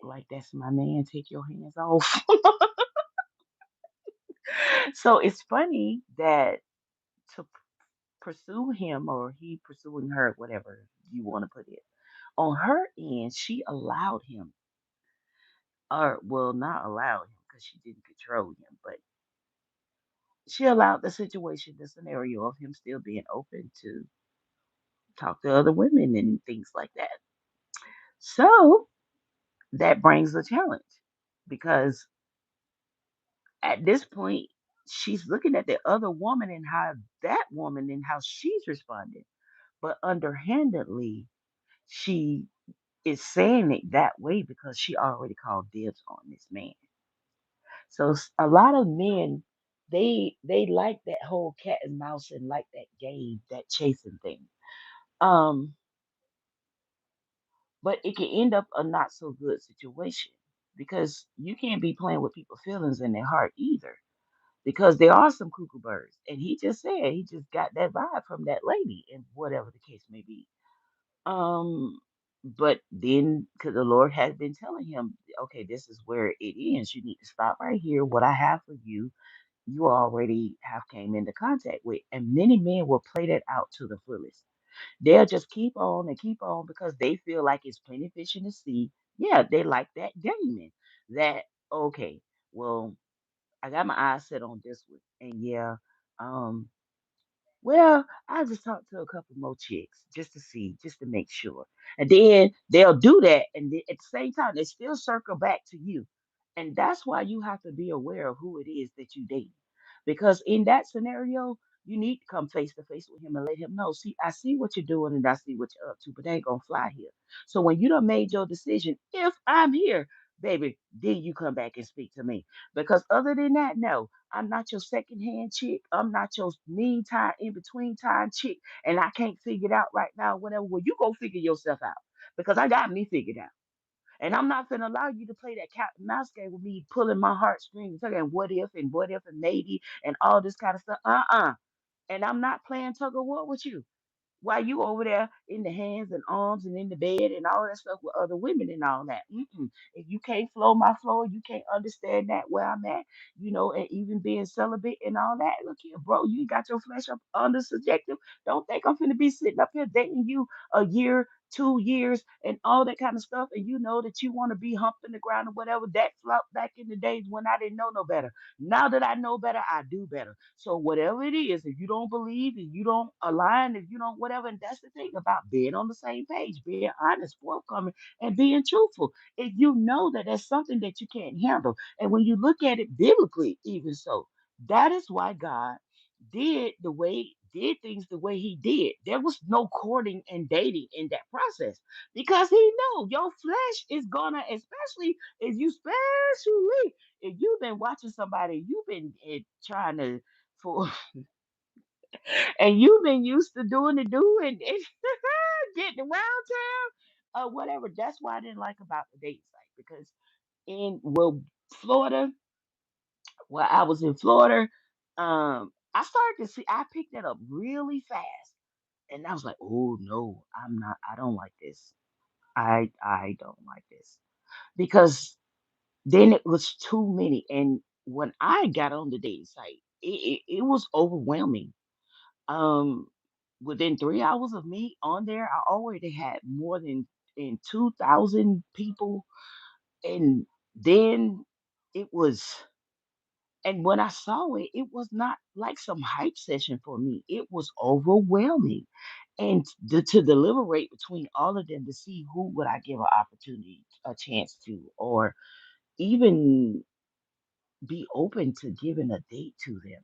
like that's my man, take your hands off. So it's funny that to pursue him or he pursuing her, whatever you want to put it. On her end, she allowed him, or well, not allowed him because she didn't control him, but she allowed the situation, the scenario of him still being open to talk to other women and things like that. So that brings a challenge because at this point, she's looking at the other woman and how that woman and how she's responding. But underhandedly, she is saying it that way because she already called dibs on this man. So a lot of men, they like that whole cat and mouse and like that game, that chasing thing. Um, but it can end up a not so good situation because you can't be playing with people's feelings in their heart either. Because there are some cuckoo birds, and he just said he just got that vibe from that lady, and whatever the case may be. Um, but then, because the Lord has been telling him, okay, this is where it ends. You need to stop right here. What I have for you, you already have came into contact with, and many men will play that out to the fullest. They'll just keep on and keep on because they feel like it's plenty fish in the sea. Yeah, they like that gaming. That okay, well, I got my eyes set on this one, and yeah, um, well, I just talked to a couple more chicks just to see, just to make sure. And then they'll do that. And then at the same time, they still circle back to you. And that's why you have to be aware of who it is that you date. Because in that scenario, you need to come face to face with him and let him know, see, I see what you're doing and I see what you're up to, but they ain't going to fly here. So when you done made your decision, if I'm here, baby, then you come back and speak to me. Because other than that, no. I'm not your secondhand chick. I'm not your meantime, in between time chick, and I can't figure it out right now. Whatever. Well, you go figure yourself out because I got me figured out. And I'm not gonna allow you to play that cat and mouse game with me, pulling my heartstrings, talking what if and maybe and all this kind of stuff. And I'm not playing tug of war with you while you over there in the hands and arms and in the bed and all that stuff with other women and all that. If you can't flow my flow, you can't understand that where I'm at, and even being celibate and all that. Look here, bro, you got your flesh up under subjective. Don't think I'm finna be sitting up here dating you a year, 2 years, and all that kind of stuff. And you know that you want to be humping the ground or whatever. That flopped back in the days when I didn't know no better. Now that I know better, I do better. So whatever it is, if you don't believe, if you don't align, if you don't whatever, and that's the thing about being on the same page, being honest, forthcoming, and being truthful. If you know that there's something that you can't handle, and when you look at it biblically, even so, that is why God did the way did things the way he did. There was no courting and dating in that process because he know your flesh is gonna, especially if you've been watching somebody, you've been trying to for, and you've been used to doing the do and getting around town or whatever. That's why I didn't like about the dating site because in Florida, where I was in Florida, I started to see I picked that up really fast. And I was like, oh no, I don't like this. I don't like this. Because then it was too many. And when I got on the dating site, it was overwhelming. Um Within 3 hours of me on there, I already had more than in 2,000 people. And then it was and when I saw it, it was not like some hype session for me. It was overwhelming. And to deliberate between all of them to see who would I give an opportunity, a chance to, or even be open to giving a date to them.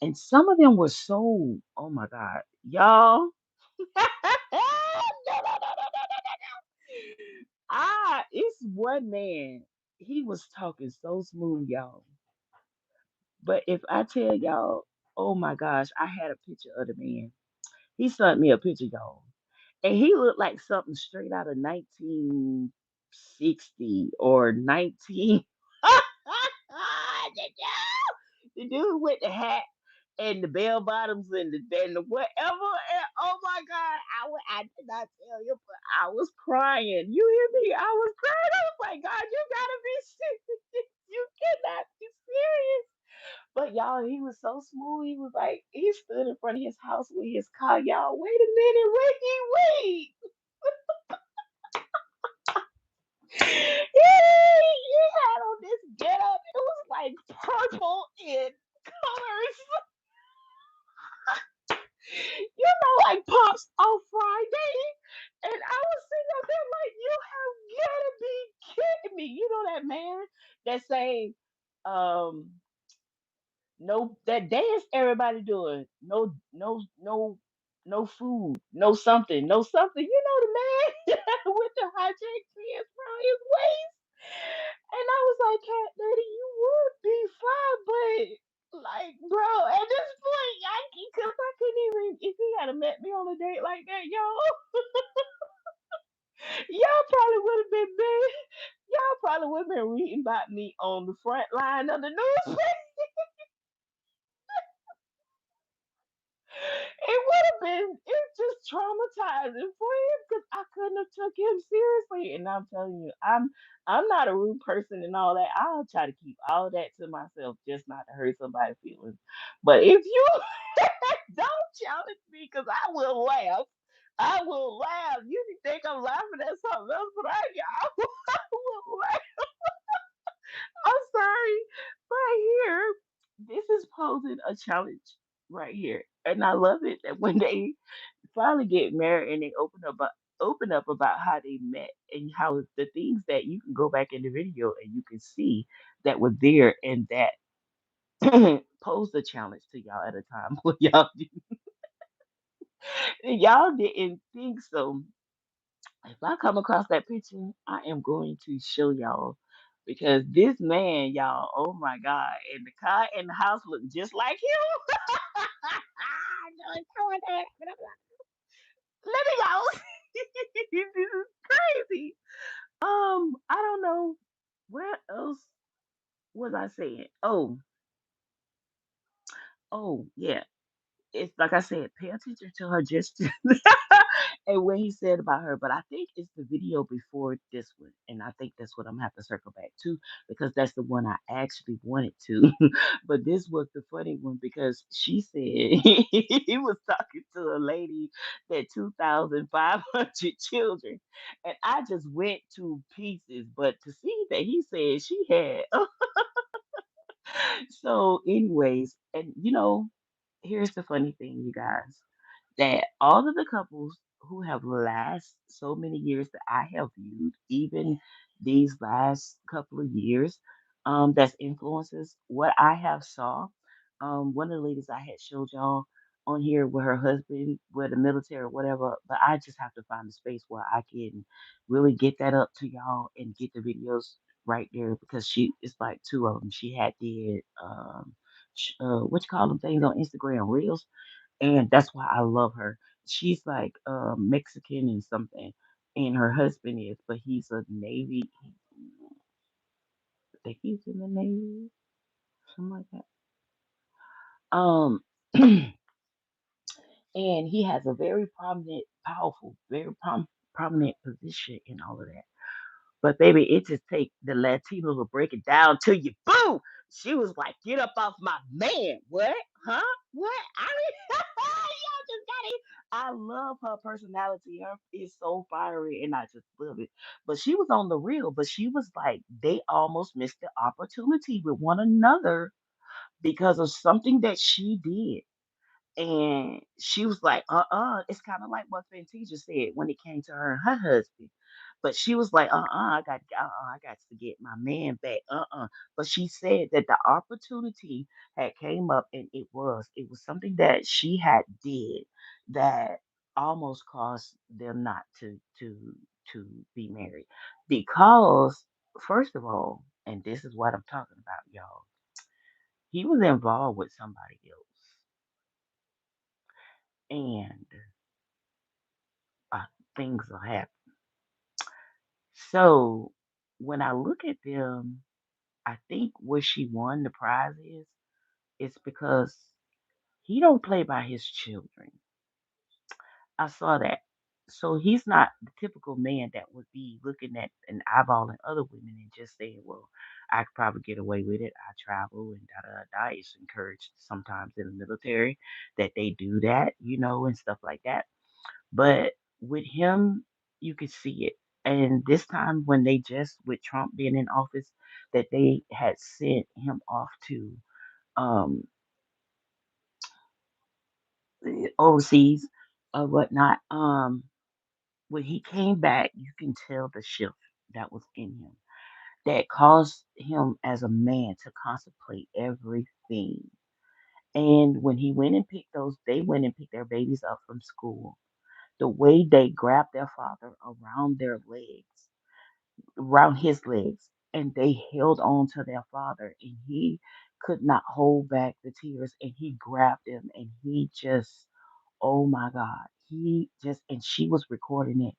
And some of them were so, oh my God, y'all. No, no, no, no, no, no, no. It's one man. He was talking so smooth, y'all. But if I tell y'all, oh my gosh, I had a picture of the man. He sent me a picture, y'all. And he looked like something straight out of 1960 or 19. The dude with the hat and the bell bottoms and the whatever. And oh my God, I did not tell you, but I was crying. You hear me? I was crying. I was like, God, you gotta be serious. You cannot be serious. But y'all, he was so smooth. He was like, he stood in front of his house with his car. Y'all, wait a minute, wait. He had on this get up. It was like purple in colors. Like Pops on Friday. And I was sitting up there like, you have gotta be kidding me. You know that man that say, um, no, that dance everybody doing. No food, no something. You know the man with the hijack pants around his waist. And I was like, Cat Daddy, you would be fine, but like, bro, at this point, cause I couldn't even if he had met me on a date like that, y'all probably would have been big. Y'all probably would have been reading about me on the front line of the news. It would have been it's just traumatizing for him because I couldn't have took him seriously. And I'm telling you, I'm not a rude person and all that. I'll try to keep all that to myself, just not to hurt somebody's feelings. But if you don't challenge me, because I will laugh. I will laugh. You think I'm laughing at something else, but I will laugh. I'm sorry. But here, this is posing a challenge right here. And I love it that when they finally get married and they open up about how they met and how the things that you can go back in the video and you can see that were there and that posed a challenge to y'all at a time when y'all didn't think so. If I come across that picture, I am going to show y'all because this man, y'all, oh my God, and the car and the house look just like him. No, it's so bad. Let me go. This is crazy. I don't know where else was I saying. Oh, yeah. It's like I said, pay attention to her gestures and what he said about her. But I think it's the video before this one, and I think that's what I'm gonna have to circle back to because that's the one I actually wanted to. But this was the funny one because she said he was talking to a lady that 2,500 children, and I just went to pieces. But to see that he said she had, so anyways, and here's the funny thing, you guys, that all of the couples who have last so many years that I have viewed, even these last couple of years, that's influences what I have saw. One of the ladies I had showed y'all, on here with her husband, with the military or whatever. But I just have to find a space where I can really get that up to y'all and get the videos right there because she it's like two of them. She had did what you call them things on Instagram reels, and that's why I love her. She's like Mexican and something, and her husband is, but he's a Navy. I think he's in the Navy, something like that. And he has a very prominent, powerful, very prominent position in all of that. But baby, it just take the Latino to break it down to you. Boom! She was like, "Get up off my man." What? Huh? What? I mean, y'all just got it. I love her personality. Her is so fiery, and I just love it. But she was on the real. But she was like, they almost missed the opportunity with one another because of something that she did. And she was like, it's kind of like what Fantasia said when it came to her and her husband. But she was like, I got to get my man back, But she said that the opportunity had came up, and it was something that she had did that almost caused them not to be married, because first of all, and this is what I'm talking about, y'all, he was involved with somebody else, and uh, things will happen. So when I look at them, I think where she won the prize is it's because he don't play by his children. I saw that. So he's not the typical man that would be looking at and eyeballing other women and just saying, "Well, I could probably get away with it. I travel and da da da." It's encouraged sometimes in the military that they do that, and stuff like that. But with him, you could see it. And this time, when they just, with Trump being in office, that they had sent him off to um, overseas or whatnot, when he came back, you can tell the shift that was in him that caused him as a man to contemplate everything. And when he went and picked they went and picked their babies up from school. The way they grabbed their father around his legs, and they held on to their father, and he could not hold back the tears, and he grabbed him, and he just, oh my God, he just, and she was recording it,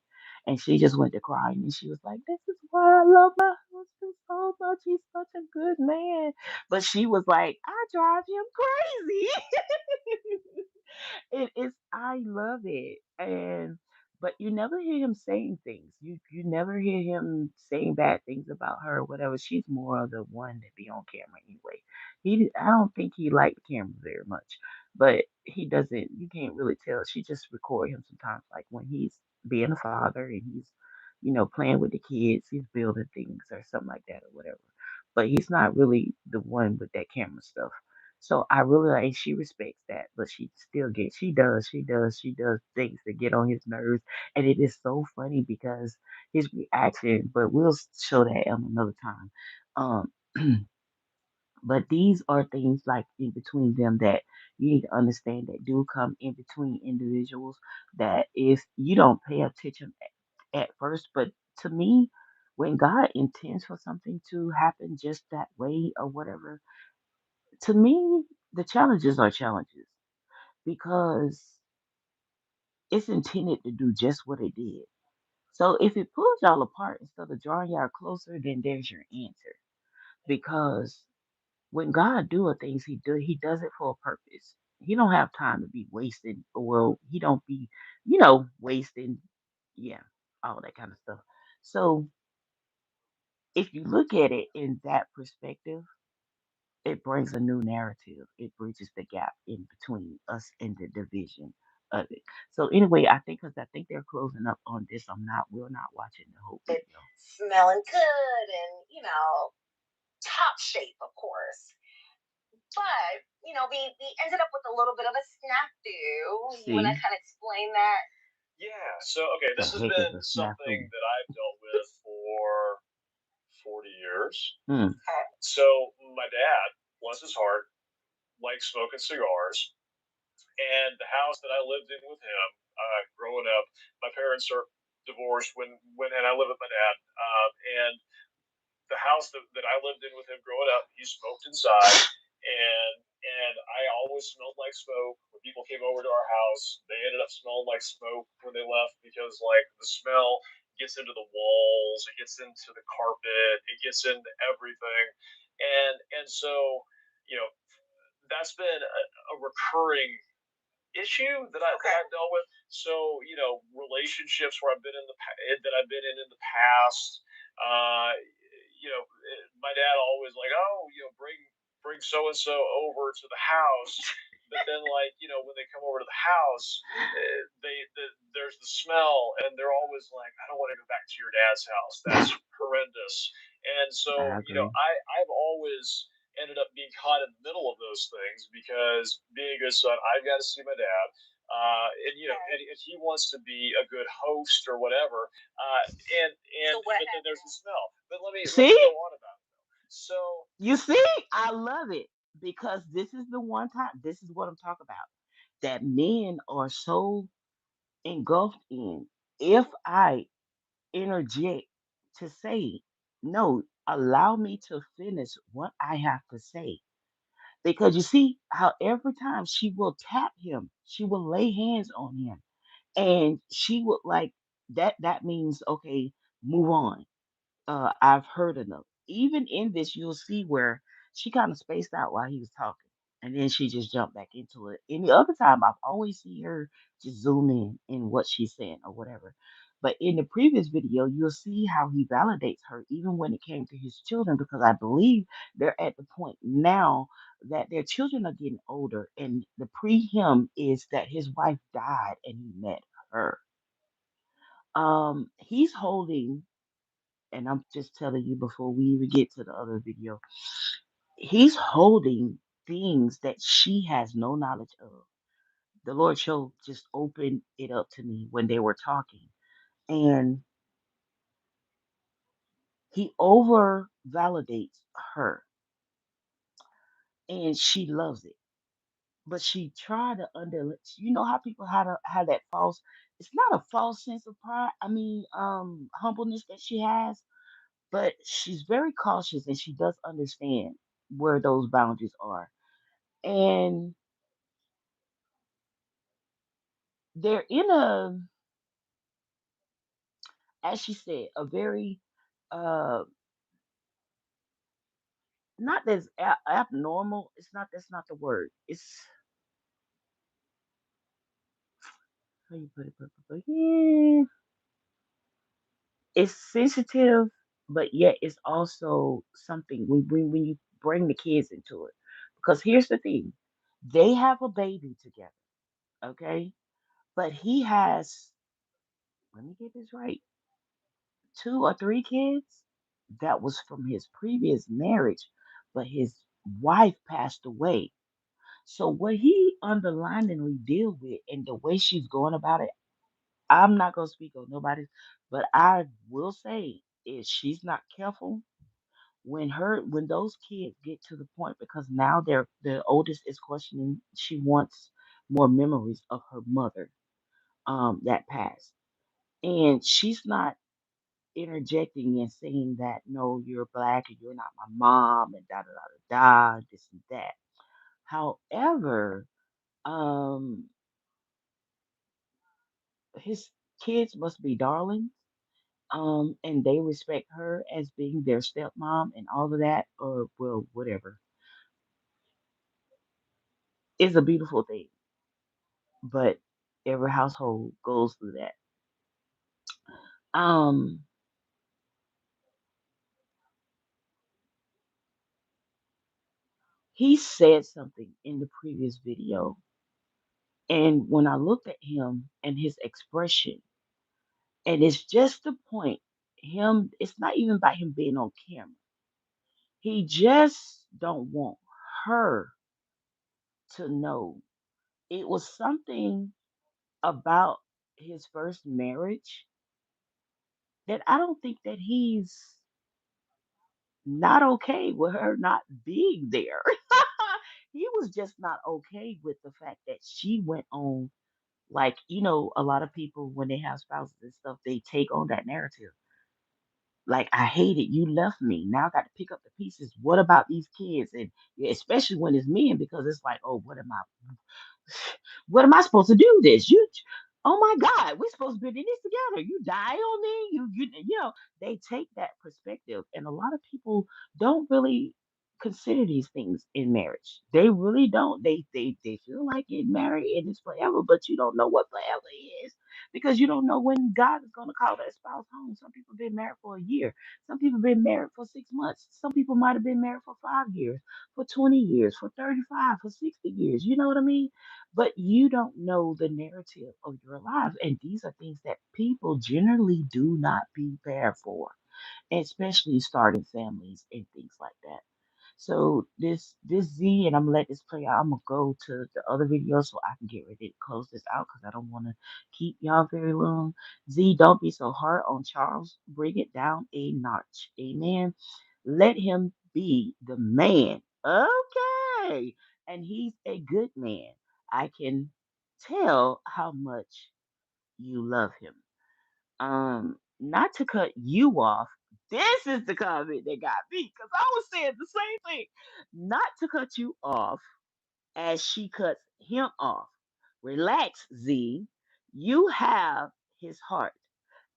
and she just went to crying, and she was like, "This is why I love my husband so much. He's such a good man." But she was like, "I drive him crazy." I love it. And but you never hear him saying things. You never hear him saying bad things about her or whatever. She's more of the one that be on camera anyway. I don't think he liked the camera very much. But he doesn't, you can't really tell. She just record him sometimes, like when he's being a father and he's, playing with the kids, he's building things or something like that or whatever. But he's not really the one with that camera stuff. So I really like, she respects that, but she still gets, she does things that get on his nerves. And it is so funny because his reaction, but we'll show that on another time. Um, but these are things like in between them that you need to understand that do come in between individuals that if you don't pay attention at first, but to me, when God intends for something to happen just that way or whatever, to me, the challenges are challenges because it's intended to do just what it did. So if it pulls y'all apart instead of drawing y'all closer, then there's your answer. Because when God do a things, he does it for a purpose. He don't have time to be wasting. Well, he don't be, wasting. Yeah, all that kind of stuff. So if you look at it in that perspective, it brings a new narrative. It bridges the gap in between us and the division of it. So anyway, I think they're closing up on this. We're not watching the whole It video. smelling good and, top shape, of course. But, we ended up with a little bit of a snafu. You want to See, kind of explain that? Yeah. So okay, the this has heck is been a something snafu. that I've dealt with for 40 years. Hmm. So my dad, bless his heart, likes smoking cigars, And the house that I lived in with him, growing up, my parents are divorced and I live with my dad. And the house that I lived in with him growing up, he smoked inside, and I always smelled like smoke. When people came over to our house, they ended up smelling like smoke when they left because like the smell gets into the walls, it gets into the carpet, it gets into everything, and so you know that's been a recurring issue that I've dealt with. So relationships where I've been in the past. My dad always like, oh, bring so and so over to the house. But then, like, when they come over to the house, there's the smell, and they're always like, I don't want to go back to your dad's house. That's horrendous. And I so, agree. I've always ended up being caught in the middle of those things because being a good son, I've got to see my dad. And he wants to be a good host or whatever. And So what but then there's the happened? smell. But let See, me go on about it. So you see, I love it because this is the one time. This is what I'm talking about. That men are so engulfed in. If I interject to say, no, allow me to finish what I have to say. Because you see how every time she will tap him, she will lay hands on him, and she would like that means okay, move on. I've heard enough. Even in this, you'll see where she kind of spaced out while he was talking, and then she just jumped back into it. Any other time, I've always seen her just zoom in what she's saying or whatever. But in the previous video, you'll see how he validates her, even when it came to his children, because I believe they're at the point now that their children are getting older, and the pre him is that his wife died and he met her. He's holding, and I'm just telling you before we even get to the other video, he's holding things that she has no knowledge of. The Lord show just opened it up to me when they were talking, and he over validates her, and she loves it. But she tried to you know how people have that false, it's not a false sense of pride. I mean, humbleness that she has, but she's very cautious and she does understand where those boundaries are. And they're in a, as she said, a very uh not that's abnormal. It's not, that's not the word. It's how you put it. Yeah, it's sensitive, but yet it's also something when you bring the kids into it. Because here's the thing, they have a baby together, okay? But he has, let me get this right, two or three kids that was from his previous marriage, but his wife passed away. So what he underliningly deal with and the way she's going about it, I'm not gonna speak on nobody, but I will say if she's not careful, when those kids get to the point, because now the oldest is questioning, she wants more memories of her mother that passed. And she's not interjecting and saying that no, you're black and you're not my mom and da da da da this and that. However, um, his kids must be darlings, and they respect her as being their stepmom and all of that, or well, whatever. It's a beautiful thing, but every household goes through that. Um, he said something in the previous video, and when I looked at him and his expression, and it's just the point, him, it's not even about him being on camera. He just don't want her to know. It was something about his first marriage that I don't think that he's not okay with her not being there. he was just not okay with the fact that she went on, like, a lot of people when they have spouses and stuff, they take on that narrative. Like, I hate it. You left me. Now I got to pick up the pieces. What about these kids? And yeah, especially when it's men, because it's like, oh, what am I supposed to do this? Oh my God, we're supposed to be in this together. You die on me. They take that perspective, and a lot of people don't really consider these things in marriage. They really don't. They feel like getting married and it's forever, but you don't know what forever is because you don't know when God is going to call that spouse home. Some people been married for a year. Some people been married for 6 months. Some people might have been married for 5 years, for 20 years, for 35, for 60 years. You know what I mean? But you don't know the narrative of your life. And these are things that people generally do not prepare for, especially starting families and things like that. So this Z, and I'm gonna let this play out. I'm gonna go to the other video so I can get ready to close this out because I don't want to keep y'all very long. Z, don't be so hard on Charles. Bring it down a notch. Amen. Let him be the man. Okay. And he's a good man. I can tell how much you love him. Not to cut you off. This is the comment that got me because I was saying the same thing. Not to cut you off as she cuts him off. Relax, Z. You have his heart.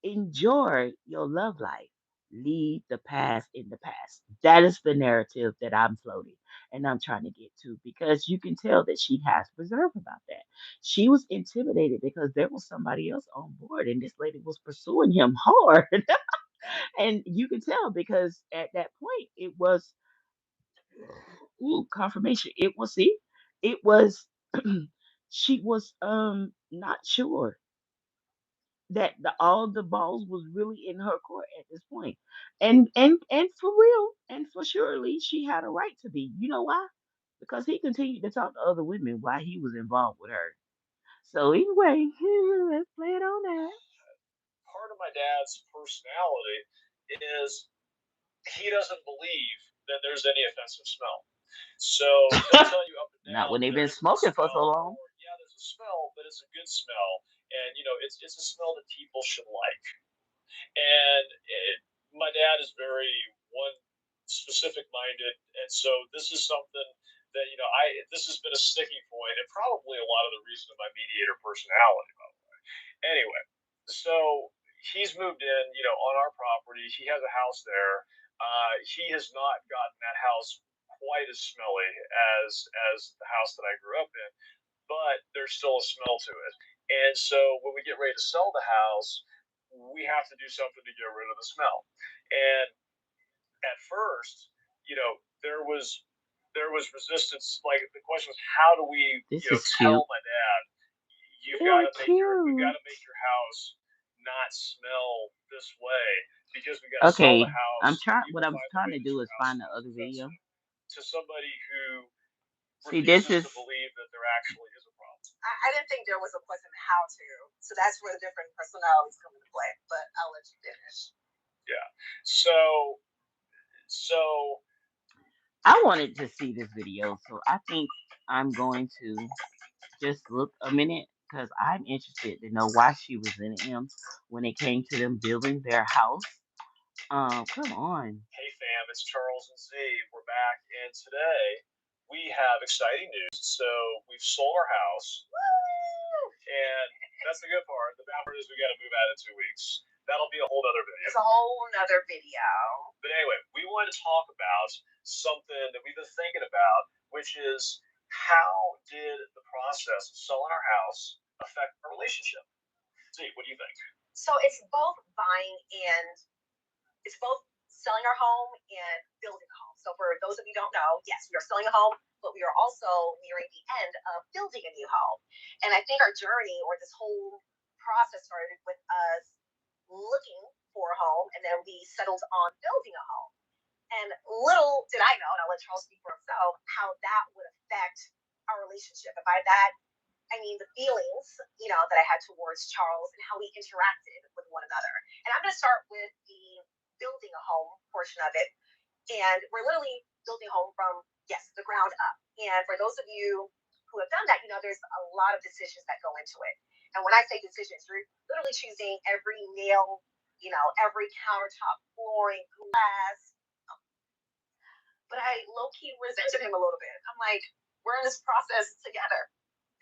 Enjoy your love life. Leave the past in the past. That is the narrative that I'm floating and I'm trying to get to because you can tell that she has reserve about that. She was intimidated because there was somebody else on board and this lady was pursuing him hard. And you can tell because at that point it was confirmation. It was see, it was she was not sure that all the balls was really in her court at this point. And for real and for surely she had a right to be. You know why? Because he continued to talk to other women while he was involved with her. So anyway, let's play it on that. Part of my dad's personality is he doesn't believe that there's any offensive smell. So he'll tell you up and Not down when they've there been isn't a smoking for so smell, long. or yeah, there's a smell, but it's a good smell, and it's a smell that people should like. And my dad is very one specific minded, and so this is something that I this has been a sticking point, and probably a lot of the reason of my mediator personality. Anyway, so he's moved in, on our property. He has a house there. He has not gotten that house quite as smelly as the house that I grew up in, but there's still a smell to it. And so when we get ready to sell the house, we have to do something to get rid of the smell. And at first, there was resistance. Like the question was, how do we, This is cute. tell my dad You're we've got cute. to make your house not smell this way because we got to sell the Okay, house. You what will I'm find the trying way to that do your is house find is the not other video. offensive to somebody who See, this refuses is to believe that there actually is a problem. I didn't think there was a question how to. So that's where the different personalities come into play. But I'll let you finish. Yeah. So I wanted to see this video, so I think I'm going to just look a minute because I'm interested to know why she was in him when it came to them building their house. Come on. hey fam, it's Charles and Z. We're back, and today we have exciting news. So we've sold our house. Woo! And that's the good part. The bad part is we got to move out in 2 weeks. That'll be a whole other video. It's a whole nother video. But anyway, we wanted to talk about something that we've been thinking about, which is how did the process of selling our house affect our relationship? Z, what do you think? So it's both buying and it's both selling our home and building a home. So for those of you who don't know, yes, we are selling a home, but we are also nearing the end of building a new home. And I think our journey or this whole process started with us looking for a home, and then we settled on building a home. And little did I know, and I'll let Charles speak for himself, how that would affect our relationship. And by that, I mean the feelings, that I had towards Charles and how we interacted with one another. And I'm going to start with the building a home portion of it. And we're literally building a home from Yes, the ground up. And for those of you who have done that, there's a lot of decisions that go into it. And when I say decisions, you're literally choosing every nail, every countertop, flooring, glass. But I low key resented him a little bit. I'm like, we're in this process together.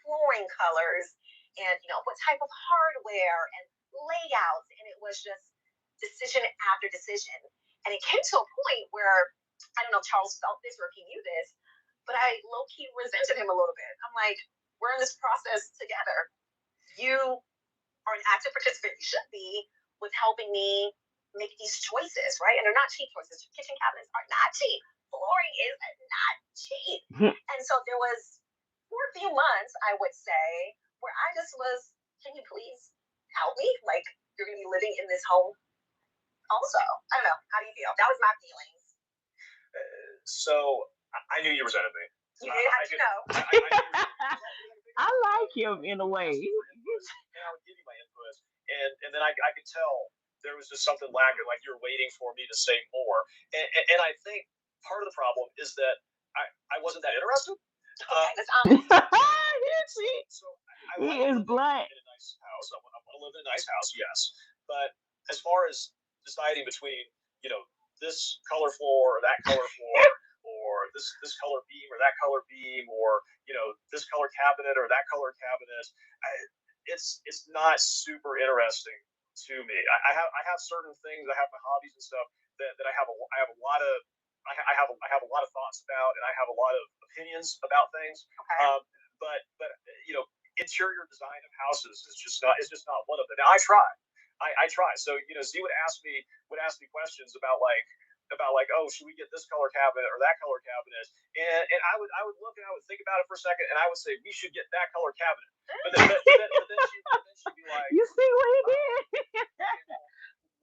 Flooring colors and what type of hardware and layouts, and it was just decision after decision. And it came to a point where I don't know if Charles felt this or if he knew this, but I low key resented him a little bit. I'm like, we're in this process together. You are an active participant. You should be with helping me make these choices, right? And they're not cheap choices. Kitchen cabinets are not cheap. Flooring is not cheap. And so there was, for a few months, I would say, where I just was, can you please help me? Like, you're going to be living in this home also. I don't know. How do you feel? That was my feelings. So I knew you resented me. You did have to know. I like him in a way. And I would give you my input, and then I could tell there was just something lacking, like you were waiting for me to say more. And I think part of the problem is that I wasn't that interested. That's honest. So I He like is living blunt. in a nice house. I want to live in a nice house, yes. But as far as deciding between, you know, this color floor or that color floor, or this color beam or that color beam, or this color cabinet or that color cabinet, I, it's not super interesting to me. I have certain things. I have my hobbies and stuff that I have a lot of I have a lot of thoughts about, and I have a lot of opinions about things. Okay. But interior design of houses is just not one of them. Now I try. I try. So Z would ask me questions about like, oh, should we get this color cabinet or that color cabinet? And I would look and I would think about it for a second, and I would say we should get that color cabinet. But then she'd be like, You see what he did?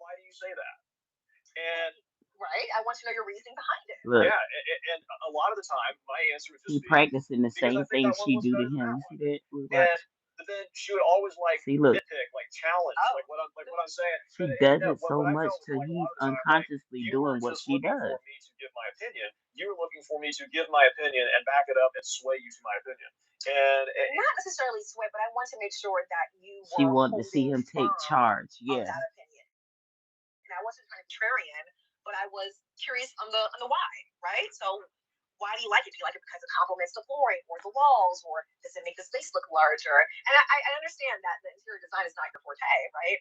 why do you say that? And right, I want to know your reasoning behind it. Look, yeah, and a lot of the time my answer would he just be practicing the because I same think thing that one she was do to better than him. that You one. see that? We And watch. but then she would always like See, look, nitpick, like challenge, like what I'm saying. she But does it what so I much felt was till like a he's lot of the time, like unconsciously you were doing what just she looking does. for me to give my opinion. You were looking for me to give my opinion and back it up and sway you to my opinion. And not necessarily sway, but I want to make sure that you She were wanted to see holding him take firm charge. on Yeah. that opinion. And I wasn't trying to be contrarian, but I was curious on the why, right? So why do you like it? Do you like it because it complements the flooring or the walls, or does it make the space look larger? And I understand that the interior design is not your forte, right?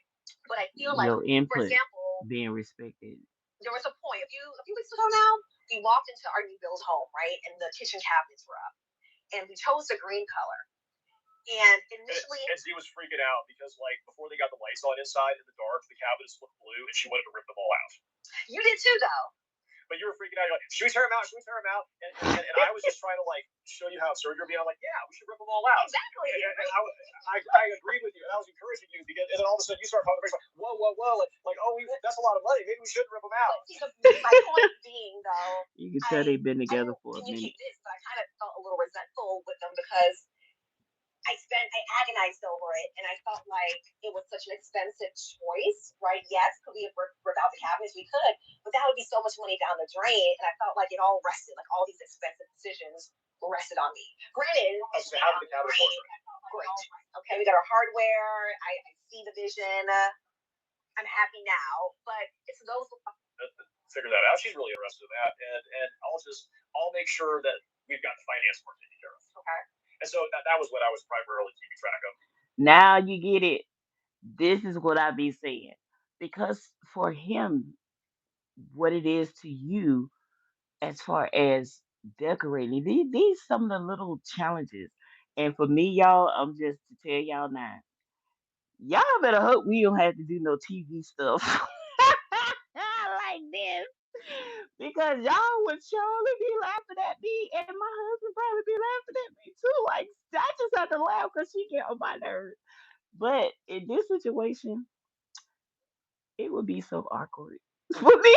But I feel like, Your for input example, being respected. there was a point a few weeks ago now, we walked into our new build home, right? And the kitchen cabinets were up. And we chose the green color. And initially, and Z was freaking out because like before they got the lights on inside in the dark, the cabinets looked blue, and she wanted to rip them all out. You did too, though. But you were freaking out. You're like, should we tear them out? Should we tear them out? And I was just trying to like show you how absurd you're being. I'm like, yeah, we should rip them all out. Exactly. And I agreed with you, and I was encouraging you because, and then all of a sudden you start talking about like, whoa, like oh, that's a lot of money. Maybe we shouldn't rip them out. My point being, though, You can tell they've been together for a minute. This, but I kind of felt a little resentful with them because I agonized over it, and I felt like it was such an expensive choice, right? Yes, could we have without the cabinets? We could, but that would be so much money down the drain, and I felt like it all rested, like all these expensive decisions rested on me. Granted, how did the cabinet great. Okay, we got our hardware. I see the vision. I'm happy now, but it's those. Figure that out. She's really interested in that, and I'll make sure that we've got the finance part taken care of. Okay. And so that was what I was primarily keeping track of. Now you get it. This is what I be saying. Because for him, what it is to you as far as decorating, these some of the little challenges. And for me, y'all, I'm just to tell y'all now, y'all better hope we don't have to do no TV stuff like this. Because y'all would surely be laughing at me, and my husband probably be laughing at me too. Like I just have to laugh because she get on my nerves. But in this situation, it would be so awkward for me.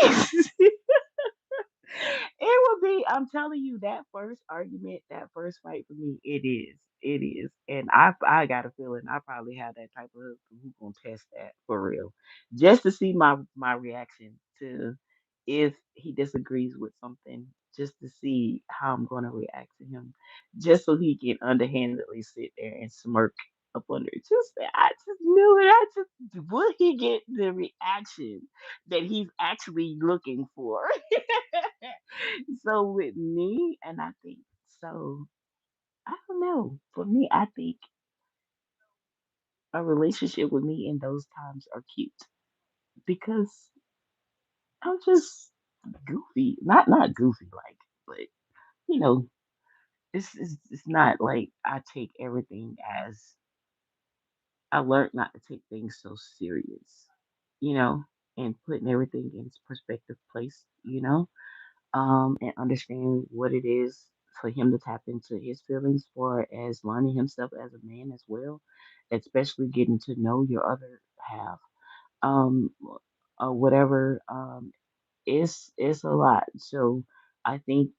It would be. I'm telling you, that first argument, that first fight for me, it is. It is. And I got a feeling I probably have that type of husband who gonna test that for real, just to see my reaction to if he disagrees with something. just to see how I'm going to react to him, just so he can underhandedly sit there and smirk up under it. I just knew it. I just would he get the reaction that he's actually looking for? So with me, and I think so. I don't know. For me, I think a relationship with me in those times are cute because I'm just goofy. Not goofy like, but you know, it's not like I take everything as I learned not to take things so serious, you know, and putting everything in its perspective place, and understand what it is for him to tap into his feelings for as learning himself as a man as well, especially getting to know your other half. Um or whatever it's a lot. So I think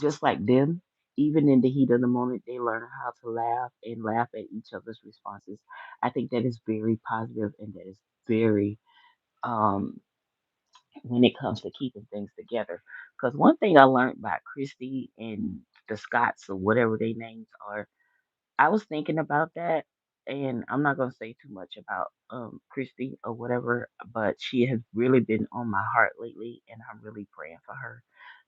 just like them, even in the heat of the moment, they learn how to laugh and laugh at each other's responses. I think that is very positive and that is very um when it comes to keeping things together. Because one thing I learned about Christy and the Scots or whatever their names are, I was thinking about that, and I'm not gonna say too much about Christy or whatever, but she has really been on my heart lately, and I'm really praying for her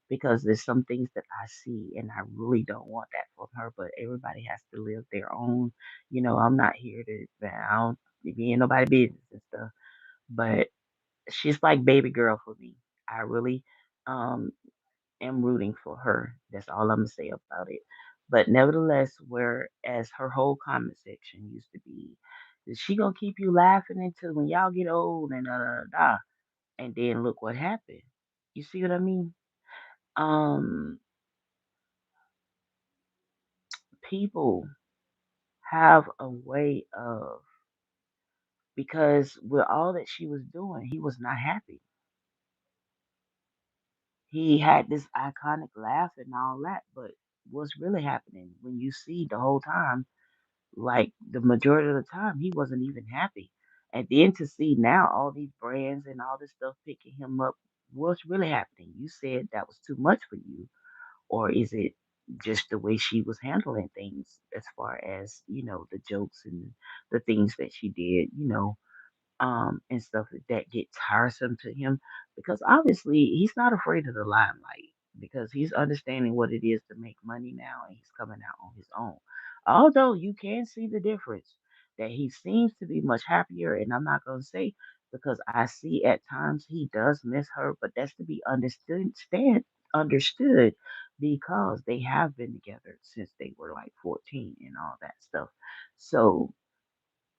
because there's some things that I see, and I really don't want that from her. But everybody has to live their own. I'm not here to I don't be in nobody business and stuff, but she's like baby girl for me. I really um am rooting for her. That's all I'm gonna say about it. But nevertheless, whereas her whole comment section used to be, is she gonna keep you laughing until when y'all get old and da. And then look what happened. You see what I mean? Um, People have a way of because with all that she was doing, he was not happy. He had this iconic laugh and all that, but what's really happening when you see the whole time, like the majority of the time, he wasn't even happy. And then to see now all these brands and all this stuff picking him up, what's really happening? You said that was too much for you, or is it just the way she was handling things as far as the jokes and the things that she did, and stuff like that get tiresome to him because obviously he's not afraid of the limelight because he's understanding what it is to make money now and he's coming out on his own. Although you can see the difference that he seems to be much happier, and I'm not going to say because I see at times he does miss her, but that's to be understood because they have been together since they were like 14 and all that stuff. So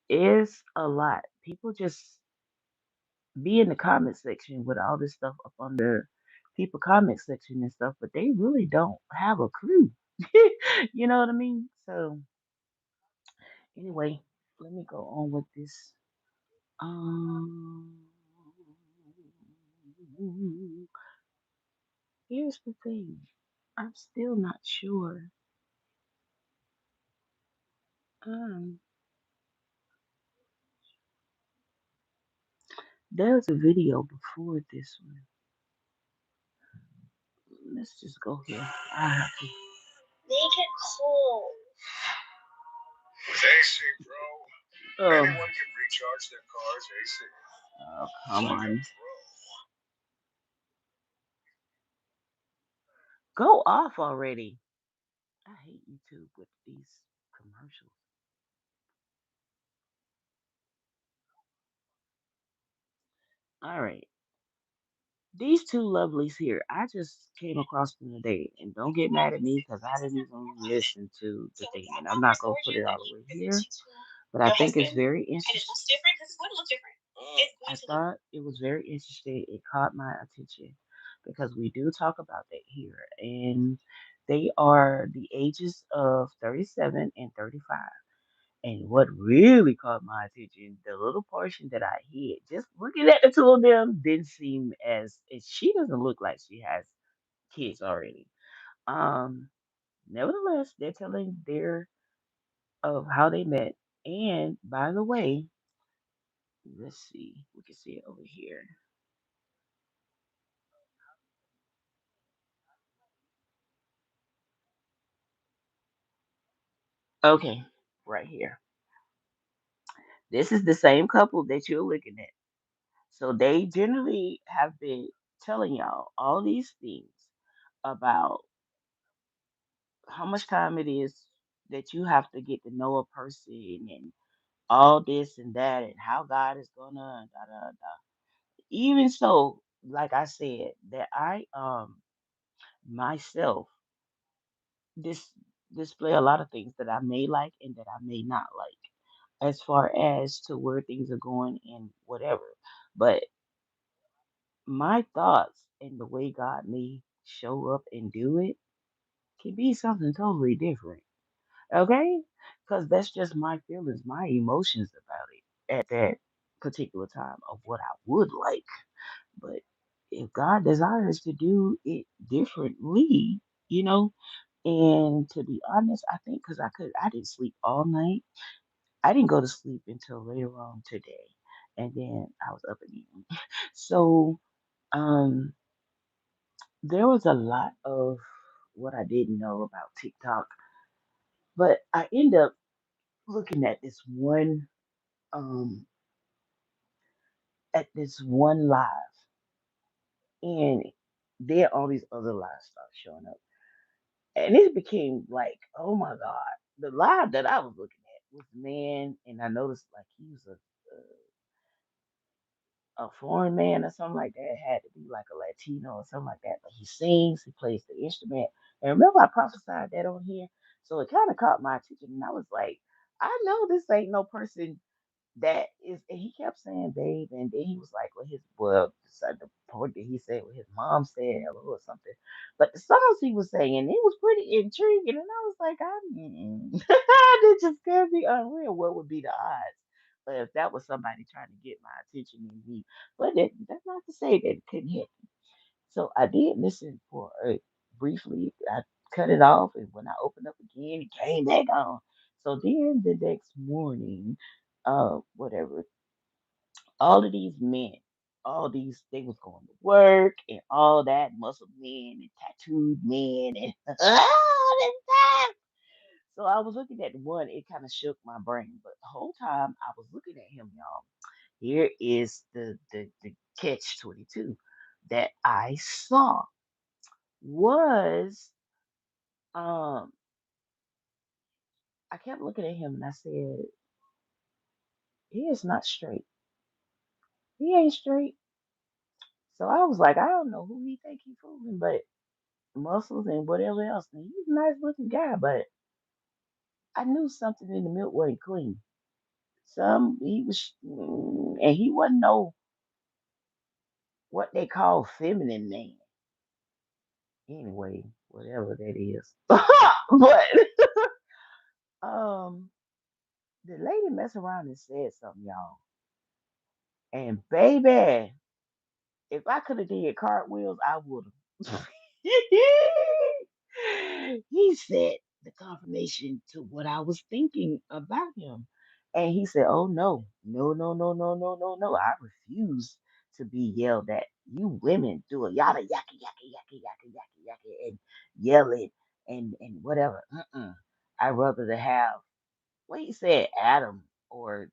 it's a lot. People just be in the comment section with all this stuff up on the people comment section and stuff, but they really don't have a clue. You know what I mean? So anyway, let me go on with this. Um, Here's the thing. I'm still not sure. Um, there's a video before this one. Let's just go here. I have to. Make it cold. With AC Pro, Oh, anyone can recharge their car's AC. oh, come on. Go off already. I hate YouTube with these commercials. All right. These two lovelies here, I just came across them today. And don't get mad at me because I didn't even listen to the thing. And I'm not going to put it all the way here. But I think it's very interesting. Different because it's going to look different. It's I going to look. thought it was very interesting. It caught my attention because we do talk about that here. And they are the ages of 37 and 35. And what really caught my attention, the little portion that I hid, just looking at the two of them, didn't seem she doesn't look like she has kids already. Um, Nevertheless, they're telling their of how they met. And by the way, let's see, we can see it over here. Okay, right here. This is the same couple that you're looking at. So they generally have been telling y'all all these things about how much time it is that you have to get to know a person and all this and that and how God is gonna da da da. Even so, like I said, that I myself dis display a lot of things that I may like and that I may not like as far as to where things are going and whatever. But my thoughts and the way God may show up and do it can be something totally different. Okay? Because that's just my feelings, my emotions about it at that particular time of what I would like. But if God desires to do it differently, you know, and to be honest, I think because I didn't sleep all night. I didn't go to sleep until later on today, and then I was up again. So, um, there was a lot of what I didn't know about TikTok, but I end up looking um at this one live, and then all these other lives started showing up. And it became like, oh my God. The live that I was looking at was the man, and I noticed like he was a foreign man or something like that. It had to be like a Latino or something like that. But he sings, he plays the instrument. And remember, I prophesied that on here. So it kind of caught my attention. And I was like, I know this ain't no person that is, and he kept saying babe, and then he was like, well, the part that he said what his mom said hello or something, but the songs he was singing, it was pretty intriguing, and I was like, this just scared me unreal. What would be the odds? But if that was somebody trying to get my attention and me, but that's not to say that it couldn't hit. So I did listen for briefly. I cut it off, and when I opened up again, it came back on. So then the next morning, whatever, all of these men, all these they was going to work and all that, muscle men and tattooed men and all this stuff. So I was looking at the one, it kind of shook my brain. But the whole time I was looking at him, y'all. Here is the catch 22 that I saw was um I kept looking at him and I said, he is not straight. He ain't straight. So I was like, I don't know who he think he fooling, but muscles and whatever else. And he's a nice looking guy, but I knew something in the milk wasn't clean. Some he was, and he wasn't no what they call feminine man. Anyway, whatever that is. But um, the lady messed around and said something, y'all. And baby, if I could have did cartwheels, I would have. He said the confirmation to what I was thinking about him. And he said, oh no, no, no, no, no, no, no, no. I refuse to be yelled at. You women do a yada yaka yaka yaka yaka yaka yaka and yell it and whatever. I'd rather to have what he said, Adam or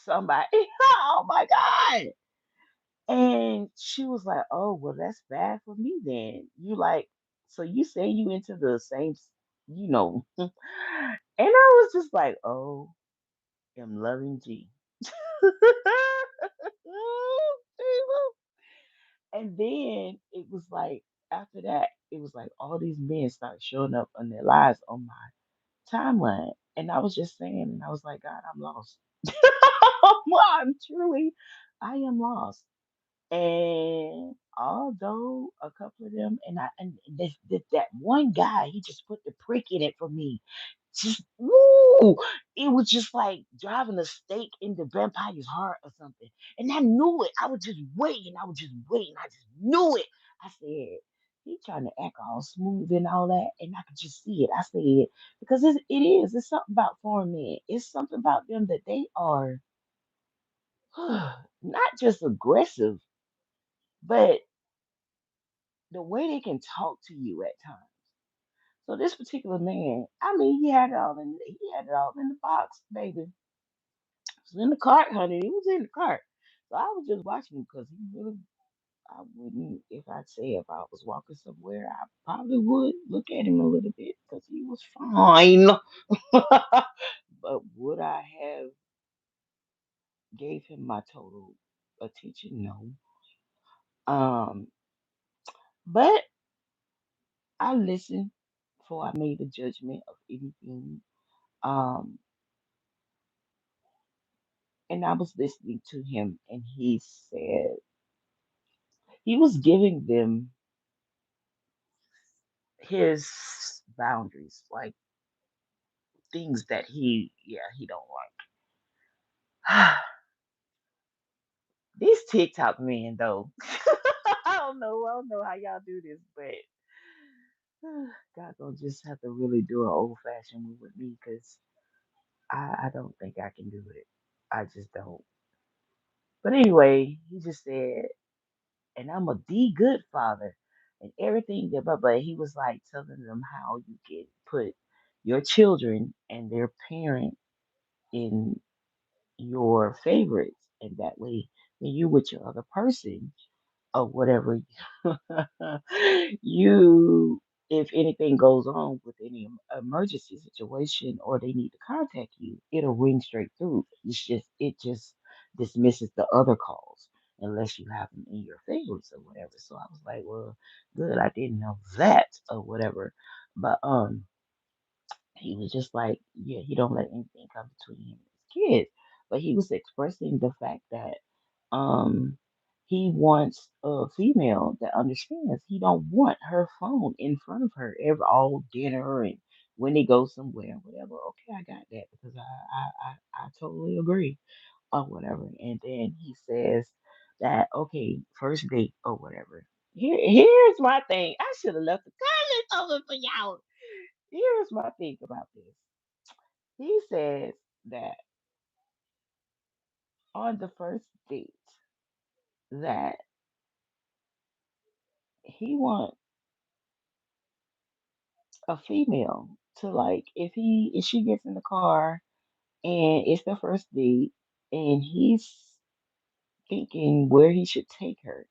somebody. Oh my God. And she was like, "Oh, well, that's bad for me then. You like, so you say you into the same, you know." And I was just like, "Oh, am loving G." And then it was like after that, it was like all these men started showing up on their lives on my timeline, and I was just saying, and I was like, God, I'm lost. I'm truly, I am lost. And although a couple of them, that one guy, he just put the prick in it for me. Just woo! It was just like driving a stake into vampire's heart or something. And I knew it. I was just waiting. I was just waiting. I just knew it. I said, he trying to act all smooth and all that, and I could just see it. I said, because it is. It's something about foreign men. It's something about them that they are not just aggressive, but the way they can talk to you at times. So this particular man, I mean, he had it all in the box, baby. It was in the cart, honey. He was in the cart. So I was just watching him because he really. I wouldn't, if I'd say if I was walking somewhere, I probably would look at him a little bit because he was fine. But would I have gave him my total attention? No. Um, but I listened before I made a judgment of anything. Um, and I was listening to him, and he said he was giving them his boundaries, like things that he don't like. These TikTok men, though, I don't know how y'all do this, but God gonna just have to really do an old fashioned one with me, cause I don't think I can do it. I just don't. But anyway, he just said, and I'm a D good father and everything that but he was like telling them how you can put your children and their parent in your favorites, and that way when you with your other person or whatever, you, if anything goes on with any emergency situation or they need to contact you, it'll ring straight through. It just dismisses the other calls unless you have them in your favorites or whatever. So I was like, well, good, I didn't know that or whatever. But he was just like, yeah, he don't let anything come between him and his kids. But he was expressing the fact that um he wants a female that understands. He don't want her phone in front of her every all dinner and when they go somewhere, whatever. Okay, I got that because I totally agree or whatever. And then he says that okay, first date or whatever. Here's my thing. I should have left the comments open for y'all. Here's my thing about this. He says that on the first date that he wants a female to like if she gets in the car and it's the first date and he's thinking where he should take her.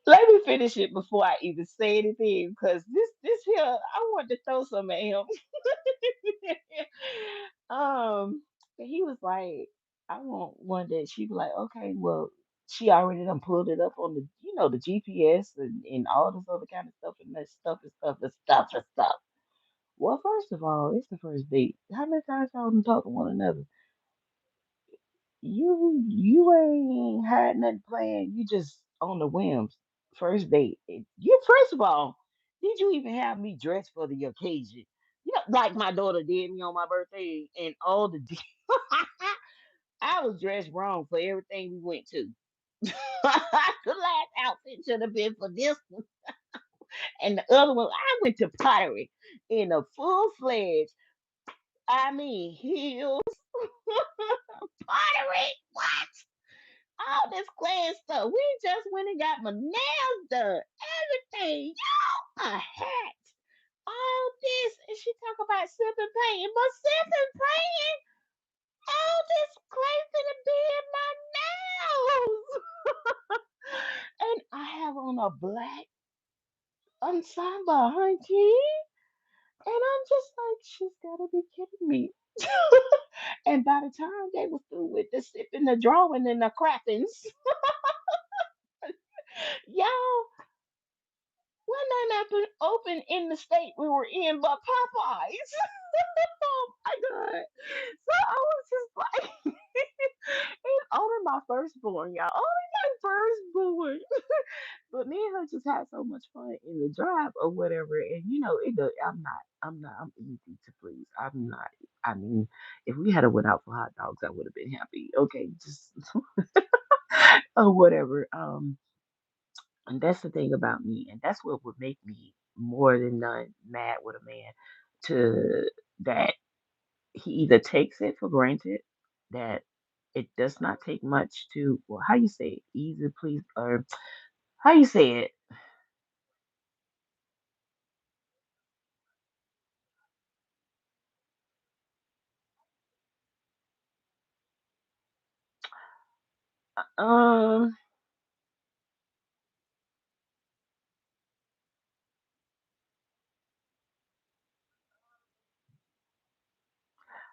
Let me finish it before I even say anything because this here I want to throw some at him. He was like, I want one that she be like, okay, well, she already done pulled it up on the, the GPS and all this other kind of stuff and that stuff and stuff and stuff and stuff. Well, first of all, it's the first date. How many times y'all done talk to one another? You ain't had nothing planned. You just on the whims. First date. You first of all, did you even have me dressed for the occasion? Like my daughter did me on my birthday and all the I was dressed wrong for everything we went to. The last outfit should have been for this one. And the other one, I went to pottery in a full fledged, I mean, heels, pottery. What? All this clay stuff. We just went and got my nails done. Everything. Y'all, a hat. All this. And she talk about sipping paint. But sipping paint, all this clay finna be in my nails. And I have on a black ensemble, honey. And I'm just like, she's gotta be kidding me. And by the time they were through with the sipping, the drawing, and the crackings, y'all, when that happened open in the state we were in, but Popeyes. Oh my god! So I was just like, it's only my firstborn, y'all. Only my firstborn. But me and her just had so much fun in the drive or whatever, and I'm easy to please. I'm not. I mean, if we had a went out for hot dogs, I would have been happy. Okay, just or whatever. And that's the thing about me, and that's what would make me more than none mad with a man to that he either takes it for granted that it does not take much to, well, how you say it, easy please, or how you say it, Um,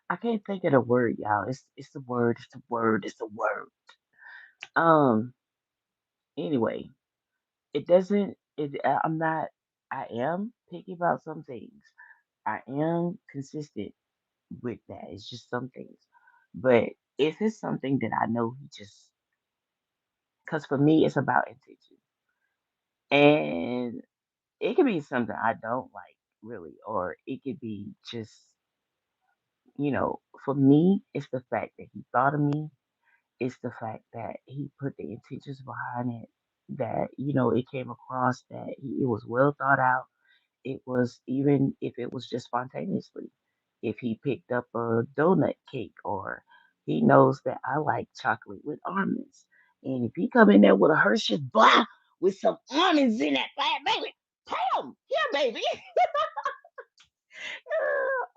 I can't think of the word, y'all. It's the word. It's the word. It's the word. Um. Anyway, it doesn't. I'm not. I am picky about some things. I am consistent with that. It's just some things. But if it's something that I know he just, because for me, it's about intention. And it could be something I don't like, really, or it could be just, for me, it's the fact that he thought of me. It's the fact that he put the intentions behind it, that, it came across that it was well thought out. It was, even if it was just spontaneously, if he picked up a donut cake, or he knows that I like chocolate with almonds. And if he come in there with a Hershey's bar with some almonds in that fat baby, bam, yeah, baby.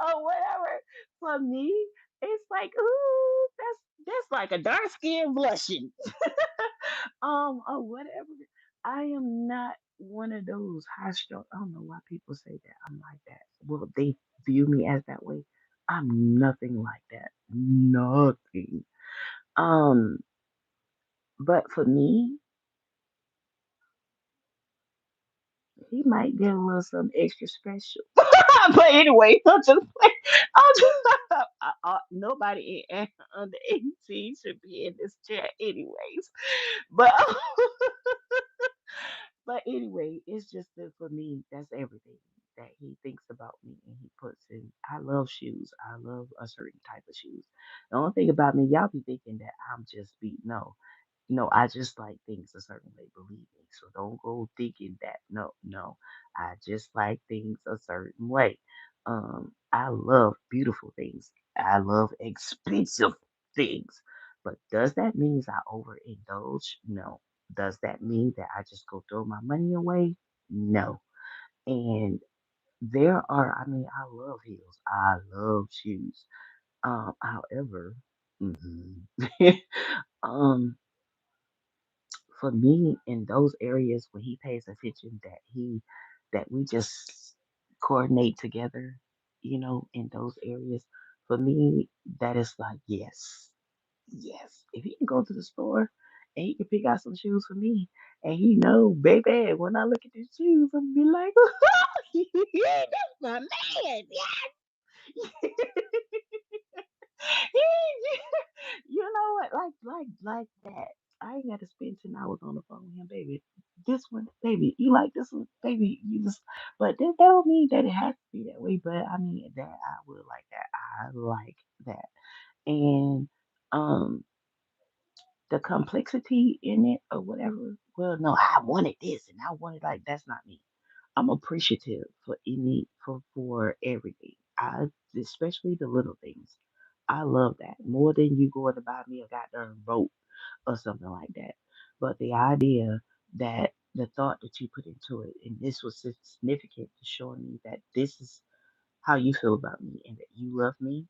Or whatever. For me, it's like, ooh, that's like a dark skin blushing. Or whatever. I am not one of those high strung. I don't know why people say that I'm like that. Well, they view me as that way. I'm nothing like that. Nothing. Um, but for me, he might get a little something extra special. But anyway, I'm just nobody under 18 should be in this chair, anyways. But but anyway, it's just that for me, that's everything that he thinks about me and he puts in. I love shoes. I love a certain type of shoes. The only thing about me, y'all be thinking that I'm just beat. No, no, I just like things a certain way, believe me. So don't go thinking that. No, no. I just like things a certain way. I love beautiful things. I love expensive things. But does that mean I overindulge? No. Does that mean that I just go throw my money away? No. And I mean, I love heels. I love shoes. However, mhm, um, for me in those areas when he pays attention, that we just coordinate together, in those areas, for me that is like, yes, yes, if he can go to the store and he can pick out some shoes for me, and he know, baby, when I look at these shoes, I'm gonna be like, that's my man, yeah. You know what? Like that. I ain't got to spend 10 hours on the phone with him, baby. This one, baby, you like this one, baby. You just, but that don't mean that it has to be that way. But I mean that I would like that. I like that, and um, the complexity in it or whatever. Well, no, I wanted this and I wanted like that's not me. I'm appreciative for everything. Especially the little things. I love that more than you going to buy me a goddamn boat or something like that. But the idea that the thought that you put into it, and this was significant to showing me that this is how you feel about me and that you love me,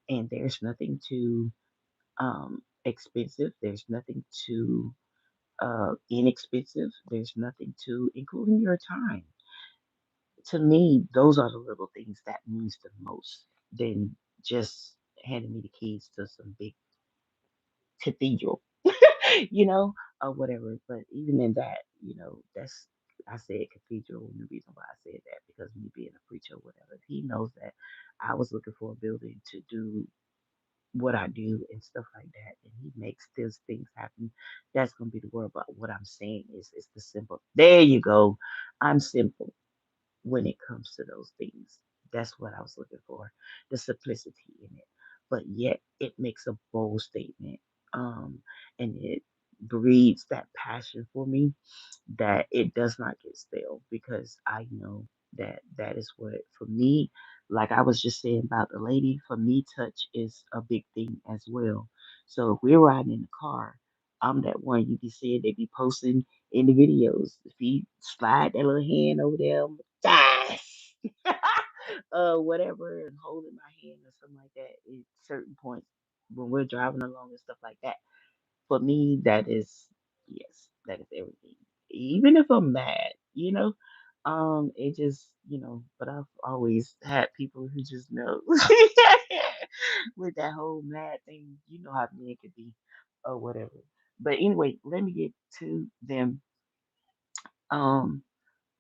and there's nothing too expensive. There's nothing too inexpensive. There's nothing too, including your time. To me, those are the little things that means the most than just handing me the keys to some big cathedral, you know, or whatever. But even in that, that's, I said cathedral, and the reason why I said that because me being a preacher or whatever, he knows that I was looking for a building to do what I do and stuff like that, and he makes those things happen. That's gonna be the word. But what I'm saying is, it's the simple. There you go. I'm simple when it comes to those things. That's what I was looking for, the simplicity in it. But yet it makes a bold statement. And it breeds that passion for me that it does not get stale because I know that that is what for me, like I was just saying about the lady, for me touch is a big thing as well. So if we're riding in the car, I'm that one you be seeing they be posting in the videos. If he slide that little hand over there, yes, whatever, and holding my hand or something like that at certain points when we're driving along and stuff like that. For me, that is, yes, that is everything. Even if I'm mad, it just, but I've always had people who just know with that whole mad thing, how men could be or whatever. But anyway, let me get to them. Um,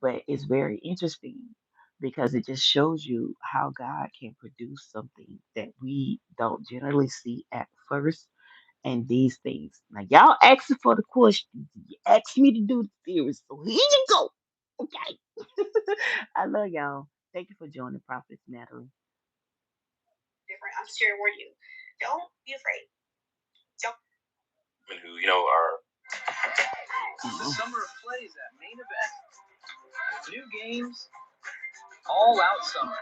but it's very interesting because it just shows you how God can produce something that we don't generally see at first. And these things. Now, y'all asking for the questions. You asked me to do the theory, so here you go. Okay. I love y'all. Thank you for joining Prophets Natalie. Different. I'm just here to warn you. Don't be afraid. Don't. Who are The summer of play is that main event. New games, all out summer.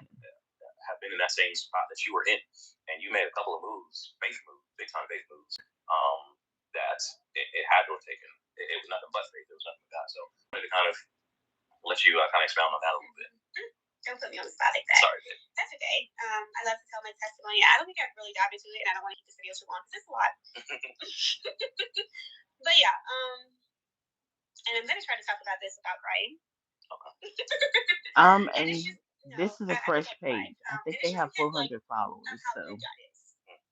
have been in that same spot that you were in, and you made a couple of moves, faith moves, big time faith moves. That it had to have taken. It was nothing but faith. It was nothing but God. So I wanted to kind of let you kind of expound on that a little bit. Don't put me on the spot like that. Sorry, babe. That's okay. I love to tell my testimony. I don't think I've really dived into it, and I don't want to keep this video too long because it's a lot. But yeah, and I'm gonna try to talk about this without crying. And it's just, this is a I think fresh I've cried. page. I think And they it's just have because, like, 400 followers. of how So good God is.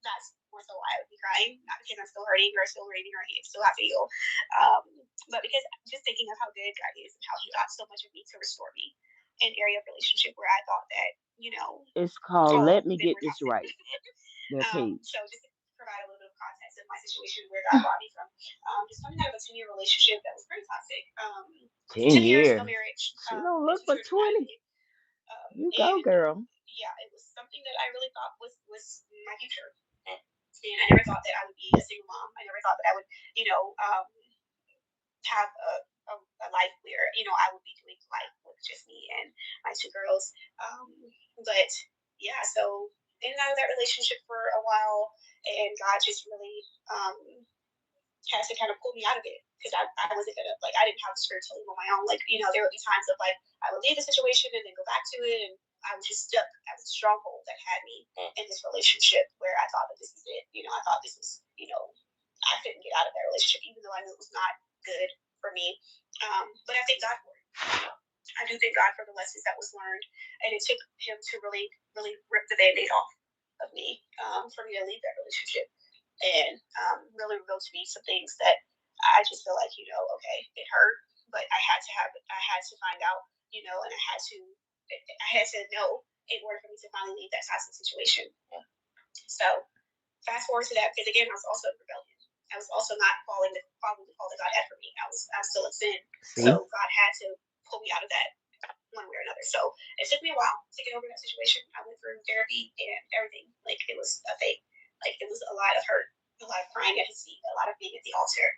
That's more so why I would be crying, not because I'm still hurting or still raining or I still have to heal, but because just thinking of how good God is and how He got so much of me to restore me in an area of relationship where I thought that, it's called all Let Me men Get were This toxic. Right. That page. So just to provide a little bit of context of my situation where God brought me from, just coming out of a 10-year relationship that was pretty toxic. 10 10 years, no years. marriage, She don't no look for children out of 20. it. You go, And girl. yeah, it was something that I really thought was my future. And I never thought that I would be a single mom. I never thought that I would, have a life where, I would be doing life with just me and my two girls. But yeah, so in and out of that relationship for a while, and God just really had to kind of pull me out of it because I wasn't gonna, like, I didn't have the spirit to leave on my own. Like, there would be times of like I would leave the situation and then go back to it, and I was just stuck at a stronghold that had me in this relationship where I thought that this is it. I thought this was, I couldn't get out of that relationship even though I knew it was not good for me. But I thank God for it. I do thank God for the lessons that was learned, and it took Him to really, really rip the Band-Aid off of me for me to leave that relationship and really revealed to me some things that I just feel like, okay, it hurt, but I had to find out, and I had to know in order for me to finally leave that toxic situation. So fast forward to that, because again, I was also in rebellion. I was also not following the call that God had for me. I was still in sin. See? So God had to pull me out of that one way or another. So it took me a while to get over that situation. I went through therapy and everything. Like, it was a thing. Like, it was a lot of hurt, a lot of crying at His feet, a lot of being at the altar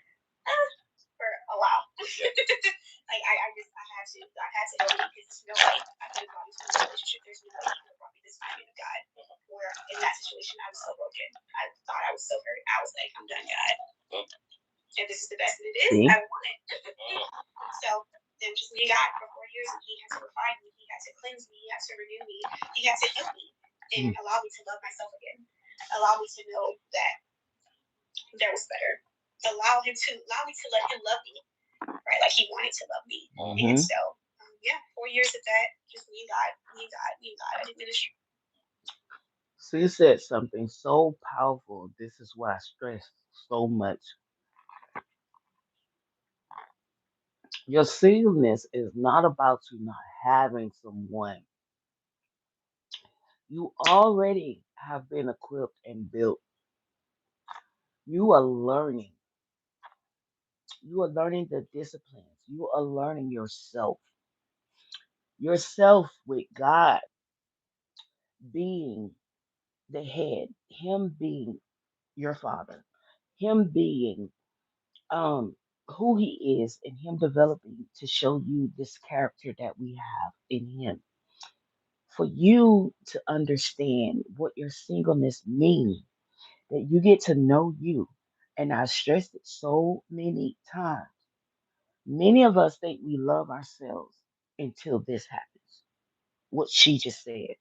for a while. Like, I had to go because there's no way I could have brought me to this relationship. There's no way He could have brought me this kind of God. Where in that situation I was so broken. I thought I was so hurt. I was like, I'm done, God. And this is the best that it is. I don't want it. So it was just me and God for 4 years, and He had to refine me. He had to cleanse me. He had to renew me. He had to heal me and allow me to love myself again. Allow me to know that there was better. Allow me to let Him love me, right? Like He wanted to love me. And so, yeah, 4 years of that, just me and God, me and God, me and God. I did ministry. So you said something so powerful. This is why I stress so much. Your singleness is not about you not having someone. You already have been equipped and built. You are learning. You are learning the disciplines. You are learning yourself. Yourself with God being the head, Him being your father, Him being who He is, and Him developing to show you this character that we have in Him. For you to understand what your singleness means, that you get to know you. And I stressed it so many times. Many of us think we love ourselves until this happens. What she just said.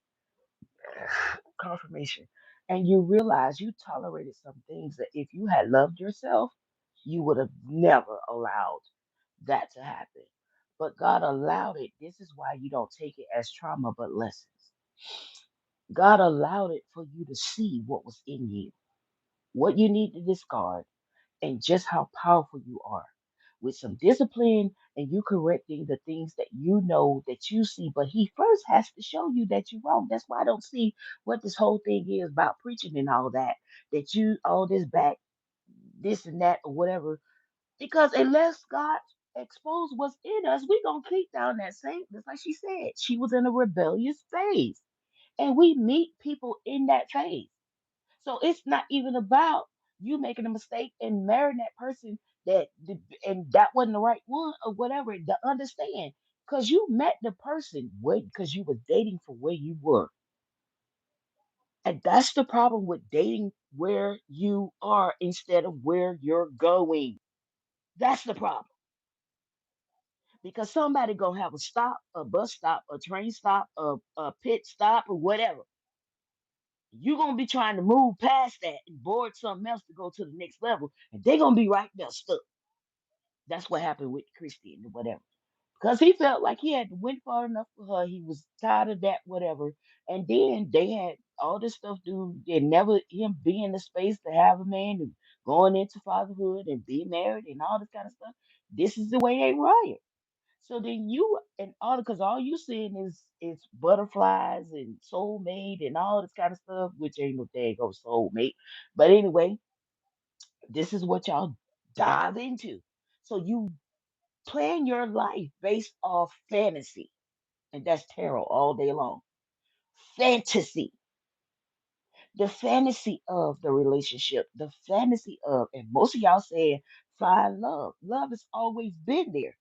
Confirmation. And you realize you tolerated some things that if you had loved yourself, You would have never allowed that to happen. But God allowed it. This is why you don't take it as trauma, but lessons. God allowed it for you to see what was in you, what you need to discard, and just how powerful you are. With some discipline and you correcting the things that you know that you see, but He first has to show you that you're wrong. That's why I don't see what this whole thing is about preaching and all that, that you, all this back, this and that, or whatever. Because unless God expose what's in us, we gonna keep down that same. Just like she said, she was in a rebellious phase, and we meet people in that phase. So it's not even about you making a mistake and marrying that person and that wasn't the right one or whatever. To understand, because you met the person because you was dating for where you were, and that's the problem with dating where you are instead of where you're going. That's the problem. Because somebody gonna have a stop, a bus stop, a train stop, a pit stop, or whatever. You're gonna be trying to move past that and board something else to go to the next level, and they're gonna be right there stuck. That's what happened with Christian or whatever. Because he felt like he had went far enough for her. He was tired of that, whatever. And then they had all this stuff, dude. And never him being in the space to have a man and going into fatherhood and be married and all this kind of stuff. This is the way they wired. So then you and all because all you seeing is butterflies and soulmate and all this kind of stuff, which ain't no dang go soulmate. But anyway, this is what y'all dive into. So you plan your life based off fantasy, and that's tarot all day long. Fantasy, the fantasy of the relationship, the fantasy of, and most of y'all saying find love. Love has always been there.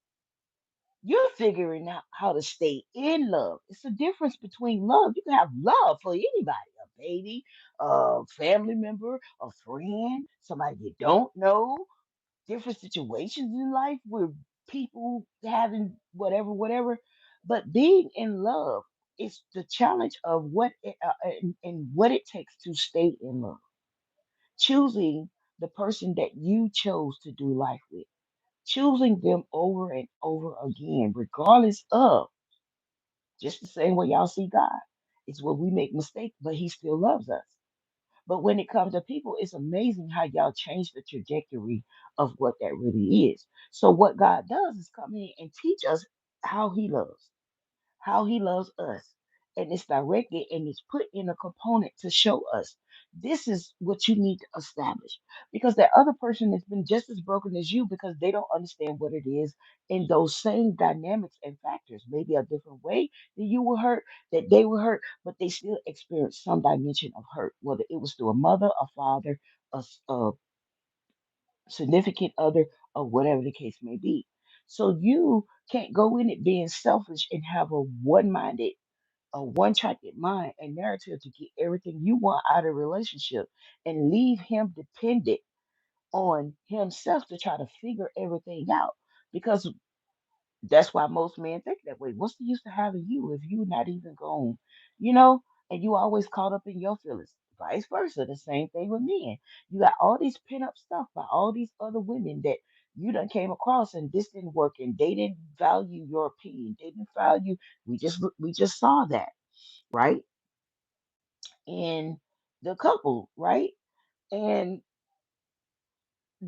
You're figuring out how to stay in love. It's a difference between love. You can have love for anybody, a baby, a family member, a friend, somebody you don't know, different situations in life with people having whatever, whatever. But being in love is the challenge of and what it takes to stay in love. Choosing the person that you chose to do life with, choosing them over and over again, regardless of, just the same way y'all see God. It's where we make mistakes, but He still loves us. But when it comes to people, it's amazing how y'all change the trajectory of what that really is. So what God does is come in and teach us how he loves us. And it's directed and it's put in a component to show us this is what you need to establish. Because that other person has been just as broken as you because they don't understand what it is in those same dynamics and factors. Maybe a different way that you were hurt, that they were hurt, but they still experienced some dimension of hurt, whether it was through a mother, a father, a significant other, or whatever the case may be. So you can't go in it being selfish and have a one-tracked mind and narrative to get everything you want out of a relationship and leave him dependent on himself to try to figure everything out. Because that's why most men think that way. What's the use of having you if you're not even going, you know, and you always caught up in your feelings. Vice versa, the same thing with men. You got all these pent up stuff by all these other women that you done came across and this didn't work and they didn't value your opinion. They didn't value we just saw that, right? In the couple, right? And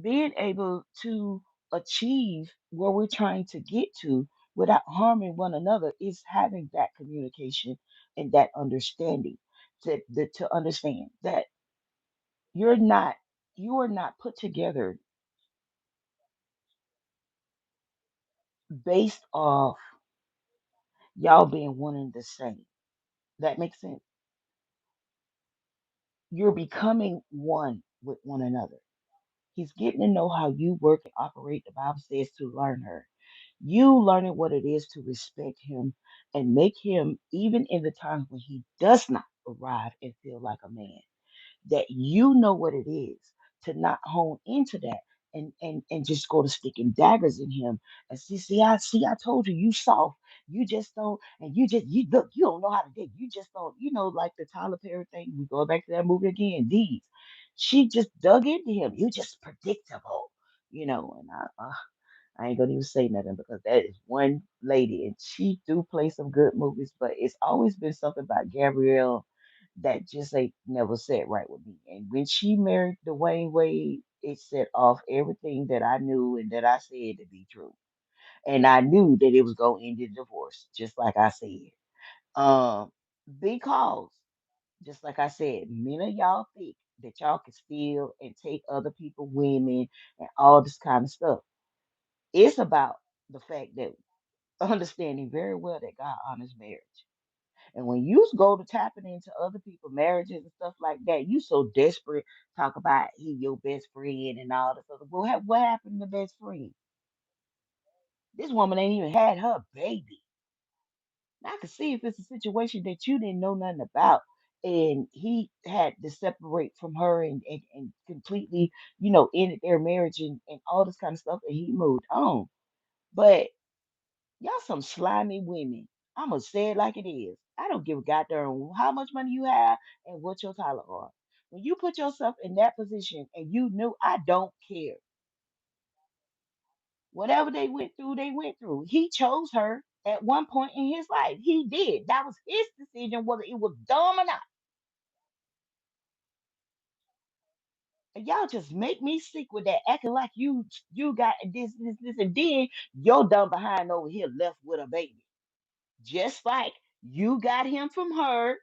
being able to achieve where we're trying to get to without harming one another is having that communication and that understanding to understand that you're not you are not put together based off y'all being one and the same. That makes sense. You're becoming one with one another. He's getting to know how you work and operate. The Bible says to learn her. You learning what it is to respect him and make him, even in the times when he does not arrive and feel like a man, that you know what it is to not hone into that and just go to sticking daggers in him and I told you you soft. You just don't and you look, you don't know how to date. You just don't, like the Tyler Perry thing. We go back to that movie again. These. She just dug into him. You just predictable. And I ain't gonna even say nothing because that is one lady, and she do play some good movies, but it's always been something about Gabrielle that just ain't never set right with me. And when she married Dwayne Wade, it set off everything that I knew and that I said to be true. And I knew that it was gonna end in divorce, just like I said. Um, because just like I said, many of y'all think that y'all can steal and take other people women and all this kind of stuff. It's about the fact that understanding very well that God honors marriage. And when you go to tapping into other people's marriages and stuff like that, you so desperate, talk about he your best friend and all this other. Well, what happened to best friend? This woman ain't even had her baby. Now, I can see if it's a situation that you didn't know nothing about, and he had to separate from her and completely, ended their marriage and all this kind of stuff, and he moved on. But y'all some slimy women. I'm gonna say it like it is. I don't give a goddamn how much money you have and what your title are. When you put yourself in that position and you knew, I don't care. Whatever they went through, they went through. He chose her at one point in his life. He did. That was his decision, whether it was dumb or not. And y'all just make me sick with that, acting like you got this, and then your dumb behind over here left with a baby. Just like you got him from her,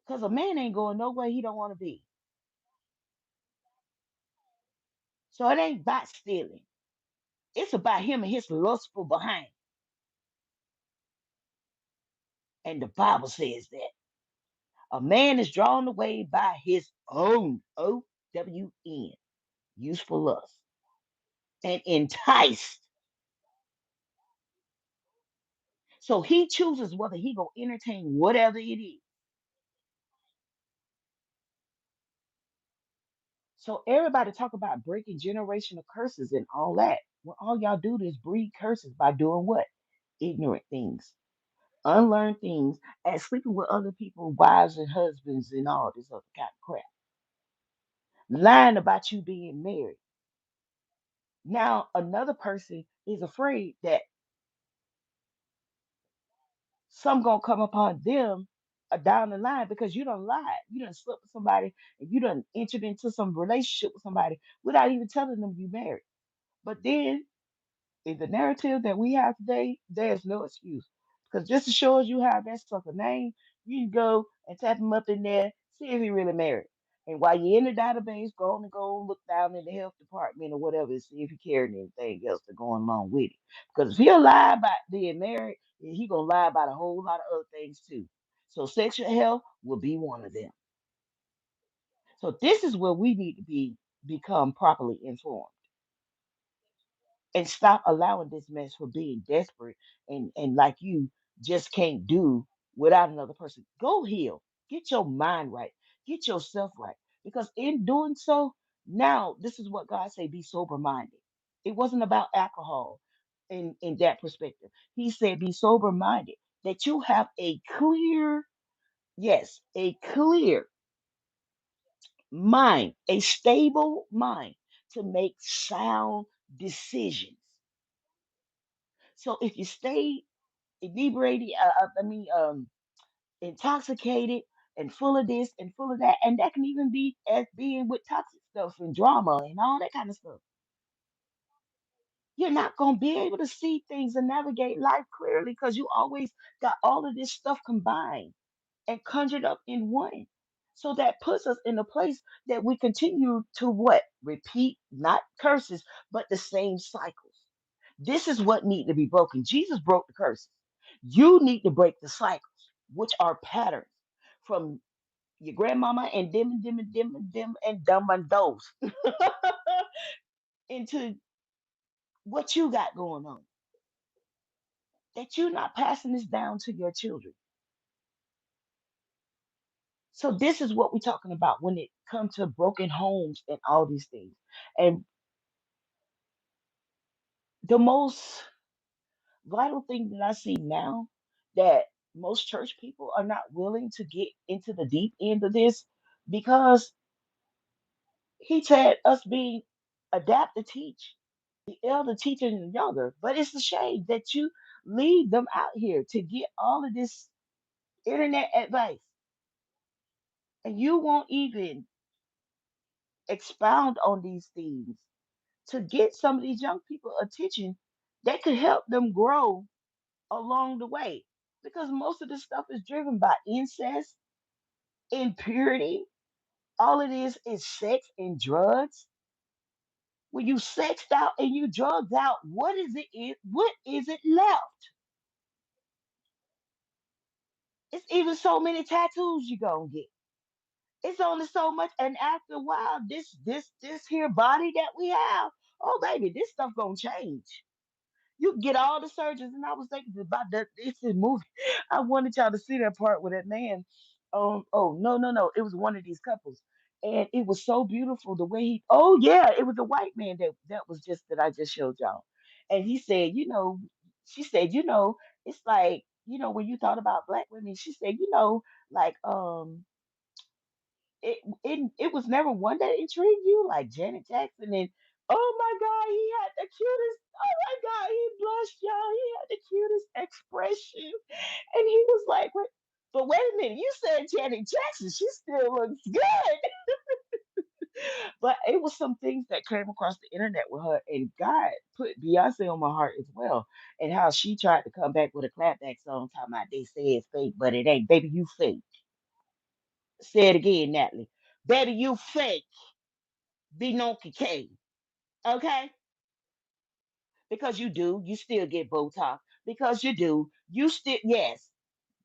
because a man ain't going nowhere he don't want to be. So it ain't about stealing. It's about him and his lustful behind. And the Bible says that a man is drawn away by his own OWN, useful lust, and enticed. So he chooses whether he gonna entertain whatever it is. So everybody talk about breaking generational curses and all that. Well, all y'all do is breed curses by doing what? Ignorant things, unlearned things, and sleeping with other people's wives and husbands and all this other kind of crap. Lying about you being married. Now another person is afraid that some gonna come upon them down the line because you done lied. You done slept with somebody and you done entered into some relationship with somebody without even telling them you married. But then in the narrative that we have today, there's no excuse. Because just as sure as you have that sucker name, you can go and tap him up in there, see if he really married. And while you're in the database, go look down in the health department or whatever and see if he carried anything else to go along with it. Because if he'll lie about being married, then he gonna lie about a whole lot of other things too. So sexual health will be one of them. So this is where we need to become properly informed and stop allowing this mess for being desperate and like you just can't do without another person. Go heal. Get your mind right. Get yourself right. Because in doing so, now this is what God say: be sober minded. It wasn't about alcohol in that perspective. He said be sober minded. That you have a clear, yes, a clear mind, a stable mind to make sound decisions. So if you stay inebriated, intoxicated and full of this and full of that, and that can even be as being with toxic stuff and drama and all that kind of stuff. You're not going to be able to see things and navigate life clearly because you always got all of this stuff combined and conjured up in one. So that puts us in a place that we continue to what? Repeat, not curses, but the same cycles. This is what need to be broken. Jesus broke the curses. You need to break the cycles, which are patterns from your grandmama and them and them and those into what you got going on. That you're not passing this down to your children. So this is what we're talking about when it comes to broken homes and all these things. And the most vital thing that I see now that most church people are not willing to get into the deep end of this because He said us being adapt to teach, the elder teaching the younger. But it's a shame that you leave them out here to get all of this internet advice, and you won't even expound on these things to get some of these young people attention that could help them grow along the way. Because most of this stuff is driven by incest, impurity. All it is sex and drugs. When you sexed out and you drugged out, what is it left? It's even so many tattoos you gonna get. It's only so much, and after a while, this here body that we have, oh baby, this stuff gonna change. You get all the surgeons, and I was thinking about that. It's a movie. I wanted y'all to see that part with that man. Oh no, no, no! It was one of these couples, and it was so beautiful the way he. Oh yeah, it was a white man that was just that I just showed y'all, and he said, she said, it's like when you thought about black women, she said, like it was never one that intrigued you, like Janet Jackson, and oh my God, he had the cutest. Oh my God, he blushed, y'all. He had the cutest expression, and he was like, "Wait, but wait a minute, you said Janet Jackson. She still looks good." But it was some things that came across the internet with her, and God put Beyonce on my heart as well, and how she tried to come back with a clapback song talking about they say it's fake, but it ain't. Baby, you fake. Say it again, Natalie. Baby, you fake. Binonki K. Okay? Because you do. You still get Botox. Because you do. You still, yes.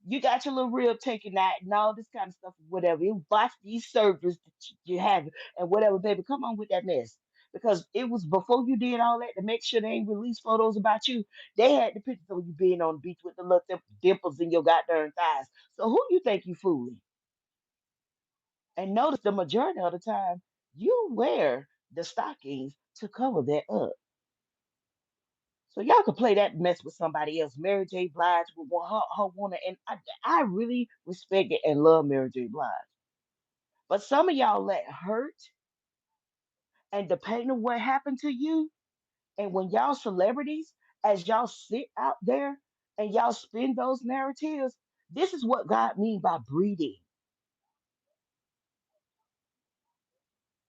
You got your little rib taken out and all this kind of stuff, whatever. You watch these surgeries that you have and whatever, baby. Come on with that mess. Because it was before you did all that to make sure they ain't release photos about you. They had the pictures of you being on the beach with the little dimples in your goddamn thighs. So who you think you fooling? And notice the majority of the time, you wear the stockings to cover that up. So y'all can play that mess with somebody else. Mary J. Blige with her woman, and I really respect it and love Mary J. Blige. But some of y'all let hurt and depending on what happened to you, and when y'all celebrities, as y'all sit out there and y'all spin those narratives, this is what God mean by breeding.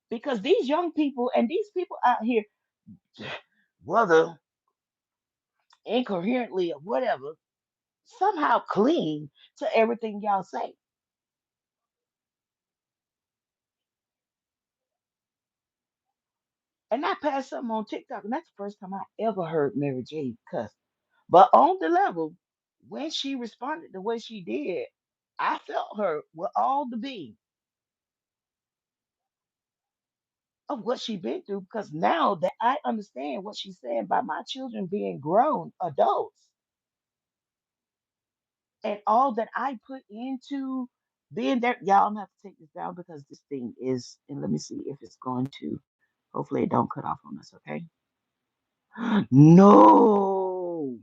Because these young people and these people out here, whether incoherently or whatever, somehow cling to everything y'all say. And I passed something on TikTok, and that's the first time I ever heard Mary J cuss. But on the level, when she responded the way she did, I felt her with all the being of what she been through because now that I understand what she's saying by my children being grown adults and all that I put into being there. Y'all, I'm gonna have to take this down because this thing is, and let me see if it's going to, hopefully it don't cut off on us, okay? No.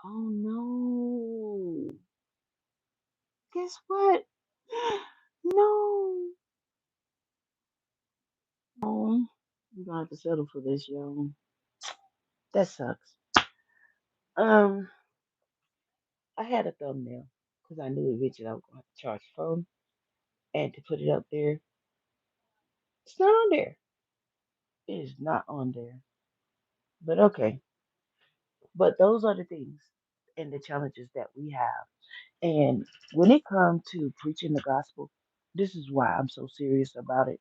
Oh no. Guess what? No. Oh, you're gonna have to settle for this, y'all. That sucks. Um, I had a thumbnail because I knew eventually I was gonna have to charge the phone and to put it up there. It's not on there. It is not on there. But okay. But those are the things and the challenges that we have. And when it comes to preaching the gospel, this is why I'm so serious about it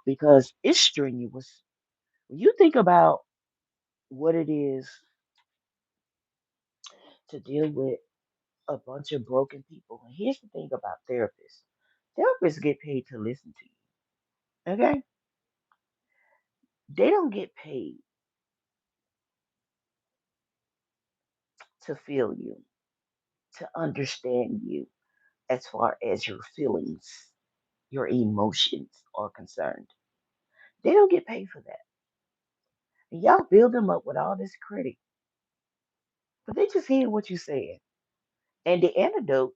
because it's strenuous. When you think about what it is to deal with a bunch of broken people, and here's the thing about therapists therapists get paid to listen to you, okay? They don't get paid to feel you, to understand you as far as your feelings, your emotions are concerned. They don't get paid for that. And y'all build them up with all this credit, but they just hear what you said. And the antidote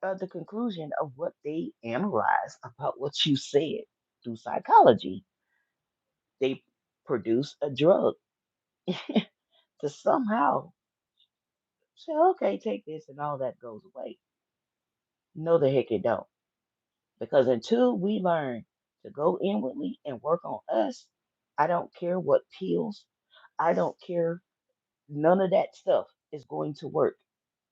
the conclusion of what they analyze about what you said through psychology. They produce a drug to somehow say, okay, take this, and all that goes away. No, the heck it don't. Because until we learn to go inwardly and work on us, I don't care what pills, I don't care, none of that stuff is going to work.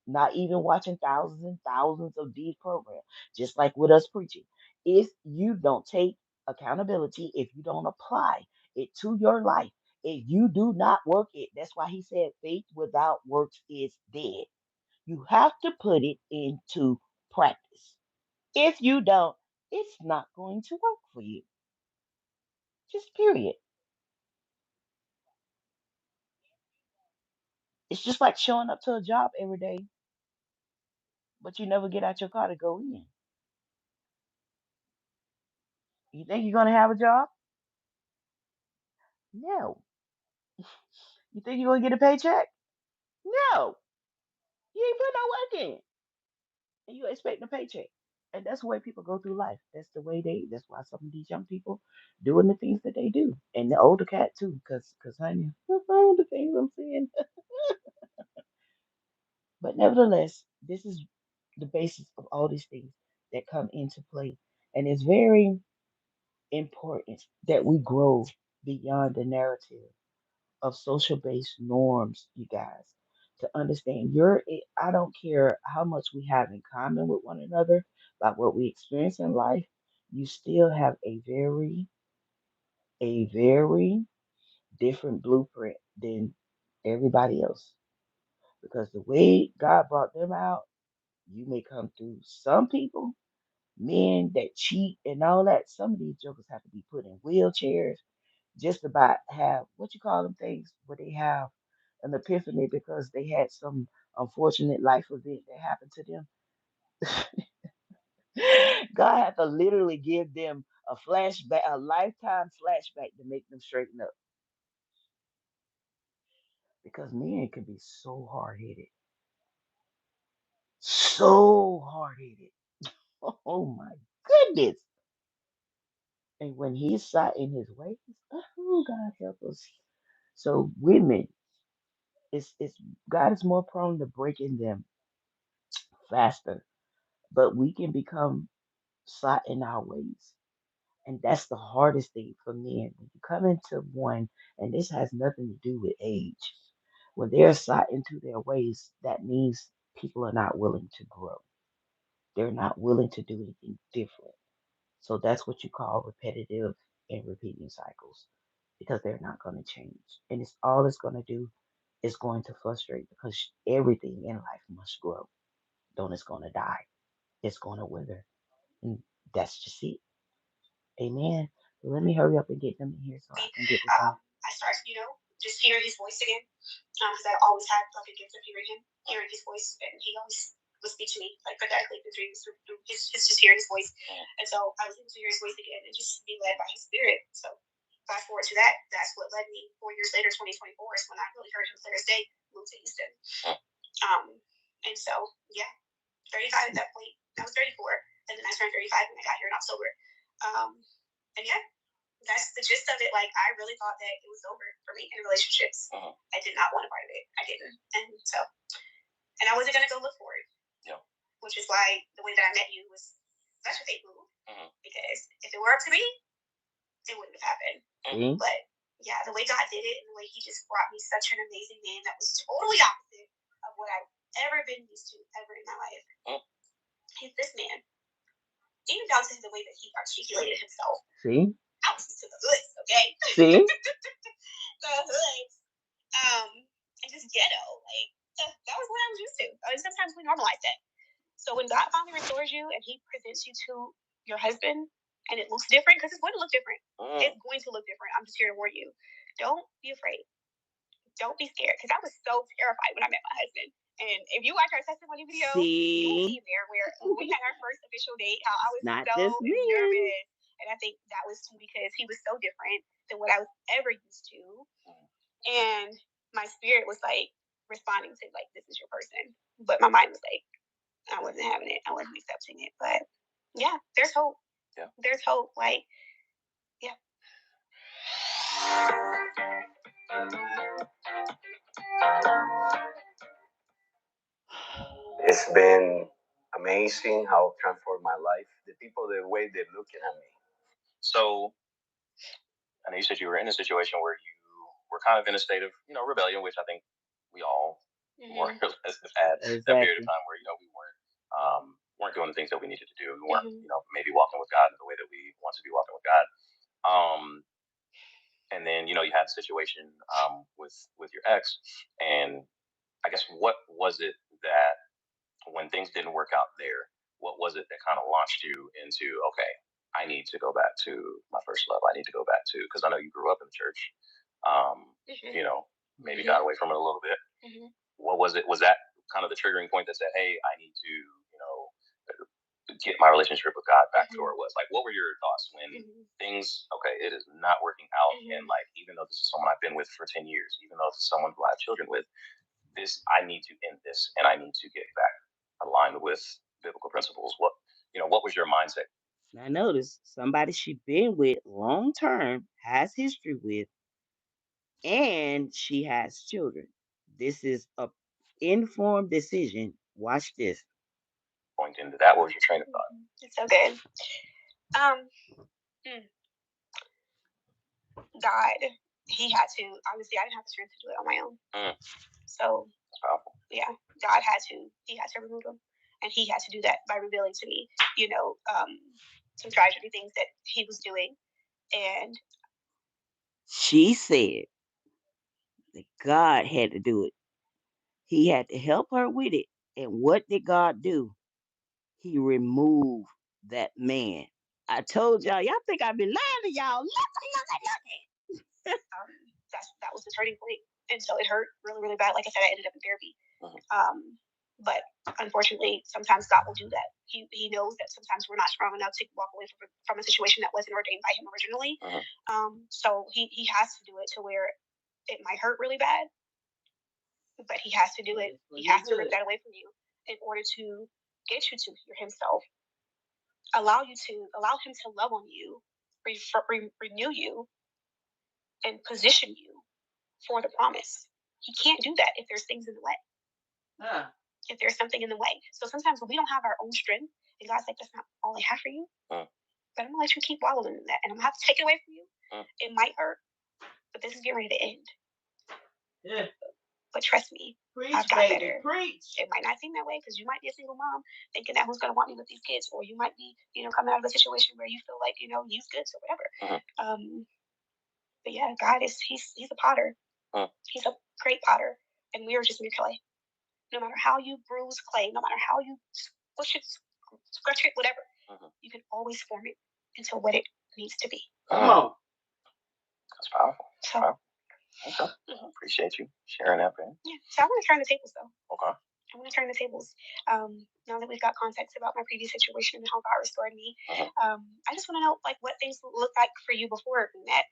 Not even watching thousands and thousands of these programs, just like with us preaching. If you don't take accountability, if you don't apply it to your life, if you do not work it, that's why he said faith without works is dead. You have to put it into practice. If you don't, it's not going to work for you. Just period. It's just like showing up to a job every day, but you never get out your car to go in. You think you're going to have a job? No. You think you're going to get a paycheck? No. You ain't put no work in. And you expect a paycheck. And that's the way people go through life. That's why some of these young people doing the things that they do. And the older cat too, because honey, the things I'm seeing. But nevertheless, this is the basis of all these things that come into play. And it's very important that we grow beyond the narrative of social based norms, you guys, to understand I don't care how much we have in common with one another, about what we experience in life, you still have a very different blueprint than everybody else. Because the way God brought them out, you may come through some people, men that cheat and all that. Some of these jokers have to be put in wheelchairs just about have what you call them things where they have an epiphany because they had some unfortunate life event that happened to them. God had to literally give them a flashback, a lifetime flashback to make them straighten up. Because men can be so hard headed. So hard headed. Oh my goodness. And when he's set in his ways, oh God help us. So women, it's God is more prone to breaking them faster, but we can become set in our ways. And that's the hardest thing for men. When you come into one, and this has nothing to do with age, when they're set into their ways, that means people are not willing to grow. They're not willing to do anything different. So that's what you call repetitive and repeating cycles because they're not going to change. And it's all it's going to do is going to frustrate because everything in life must grow. Don't it's going to die. It's going to wither. And that's just it. Amen. So let me hurry up and get them in here so I can get this on. I started, just hearing his voice again, because I always had like a gift of hearing his voice, and he always would speak to me like prophetically through dreams, through just hearing his voice. And so I was able to hear his voice again and just be led by his spirit. So fast forward to that, that's what led me 4 years later, 2024, is when I really heard him clear as day, moved to Houston. And so yeah, 35 at that point. I was 34, and then I turned 35 when I got here in October. And yeah, that's the gist of it. Like, I really thought that it was over for me in relationships. I did not want a part of it. I didn't. And I wasn't going to go look for it. Yeah. Which is why the way that I met you was such a fake move. Because if it were up to me, it wouldn't have happened. But yeah, the way God did it and the way he just brought me such an amazing man that was totally opposite of what I've ever been used to ever in my life. He's this man. Even down to the way that he articulated himself. See? Out to the hoods, okay? See? The hoods. And just ghetto. Like, that was what I was used to. I mean, sometimes we normalize that. So when God finally restores you and he presents you to your husband and it looks different, because it's going to look different. It's going to look different. I'm just here to warn you. Don't be afraid. Don't be scared. Because I was so terrified when I met my husband. And if you watch our testimony video, you'll see there where we had our first official date, how I was Not so just me. nervous. And I think that was too because he was so different than what I was ever used to. And my spirit was like responding to like, this is your person. But my mind was like, I wasn't having it. I wasn't accepting it. But yeah, there's hope. Yeah. There's hope. Like, yeah. It's been amazing how it transformed my life. The people, the way they're looking at me. So, I know you said you were in a situation where you were kind of in a state of, rebellion, which I think we all more or less have had that period of time where, we weren't doing the things that we needed to do. We weren't, maybe walking with God in the way that we want to be walking with God. And then, you had a situation with your ex, and I guess what was it that when things didn't work out there, what was it that kind of launched you into, okay, I need to go back to my first love. I need to go back to, because I know you grew up in the church, maybe got away from it a little bit. What was it? Was that kind of the triggering point that said, hey, I need to, get my relationship with God back to where it was? Like, what were your thoughts when things, okay, it is not working out, and like, even though this is someone I've been with for 10 years, even though this is someone who I have children with, I need to end this, and I need to get back aligned with biblical principles. What was your mindset? Now notice somebody she been with long term, has history with, and she has children. This is a informed decision. Watch this. Going into that, what was your train of thought? It's so good. God, he had to, obviously I didn't have the strength to do it on my own. So that's powerful. Yeah, God had to, he had to remove them. And he had to do that by revealing to me, some tragedy things that he was doing. And She said that God had to do it. He had to help her with it. And what did God do? He removed that man. I told y'all think I've been lying to y'all. Listen. That was the turning point. And so it hurt really, really bad. Like I said, I ended up in therapy. But unfortunately, sometimes God will do that. He knows that sometimes we're not strong enough to walk away from a situation that wasn't ordained by him originally. So he has to do it to where it might hurt really bad, but he has to do it. He has to rip that away from you in order to get you to himself. Allow him to love on you, renew you, and position you for the promise. He can't do that if there's things in the way. If there's something in the way. So sometimes when we don't have our own strength, and God's like, that's not all I have for you. But I'm gonna let you keep wallowing in that, and I'm gonna have to take it away from you. It might hurt, but this is getting ready to end. Yeah. But trust me, I've got better. It might not seem that way because you might be a single mom thinking that who's gonna want me with these kids, or you might be, coming out of a situation where you feel like, use goods or whatever. But yeah, God he's a potter. He's a great potter, and we are just mere clay. No matter how you bruise clay, no matter how you squish it, scratch it, whatever, you can always form it into what it needs to be. Come on. That's powerful. So, okay. Appreciate you sharing that, Ben. Yeah. So I want to turn the tables, though. Okay. I want to turn the tables. Now that we've got context about my previous situation and how God restored me, I just want to know, like, what things looked like for you before we met,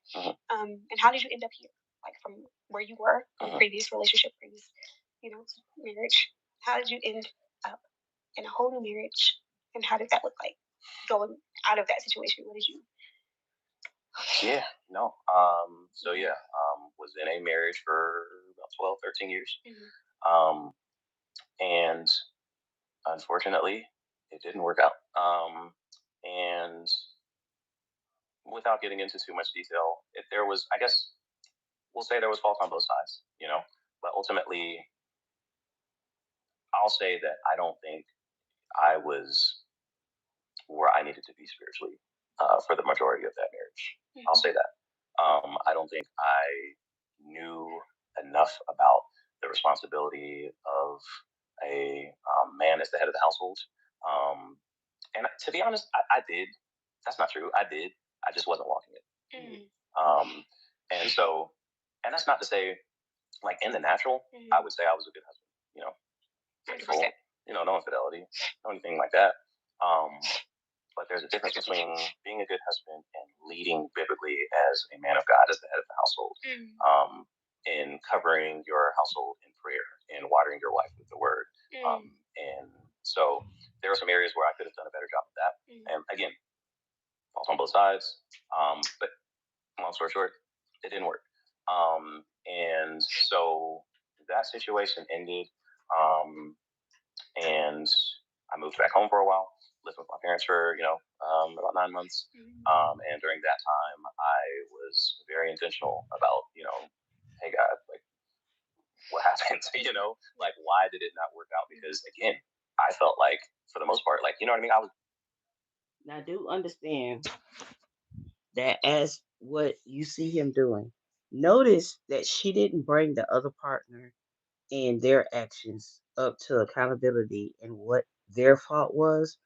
and how did you end up here, like, from where you were, previous relationship, previous, marriage. How did you end up in a whole new marriage, and how did that look like going out of that situation? What did you? Yeah, no. Was in a marriage for about 12, 13 years. And unfortunately, it didn't work out. And without getting into too much detail, there was, I guess, we'll say there was fault on both sides, but ultimately, I'll say that I don't think I was where I needed to be spiritually for the majority of that marriage. I'll say that. I don't think I knew enough about the responsibility of a man as the head of the household. And to be honest, I did. That's not true. I did. I just wasn't walking it. And so, and that's not to say, like, in the natural, I would say I was a good husband, faithful, no infidelity, no anything like that. But there's a difference between being a good husband and leading biblically as a man of God, as the head of the household, and covering your household in prayer and watering your wife with the word. And so there were some areas where I could have done a better job of that. And again, fault on both sides. But long story short, it didn't work. And so that situation ended. And I moved back home for a while, lived with my parents for, about 9 months. And during that time, I was very intentional about, hey, God, like, what happened? Like, why did it not work out? Because, again, I felt like, for the most part, like, you know what I mean? I was. Now, do understand that as what you see him doing, notice that she didn't bring the other partner and their actions up to accountability and what their fault was,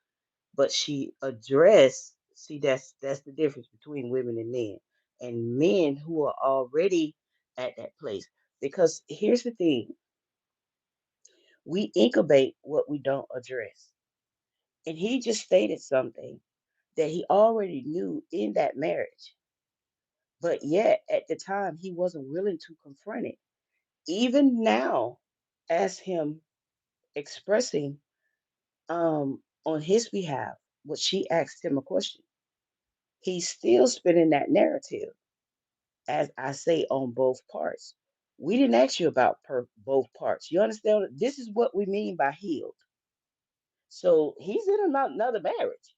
but she addressed. See, that's the difference between women and men who are already at that place. Because here's the thing: we incubate what we don't address, and he just stated something that he already knew in that marriage, but yet at the time he wasn't willing to confront it. Even now, as him expressing on his behalf, what she asked him a question, he's still spinning that narrative, as I say, on both parts. We didn't ask you about both parts. You understand? This is what we mean by healed. So he's in another marriage.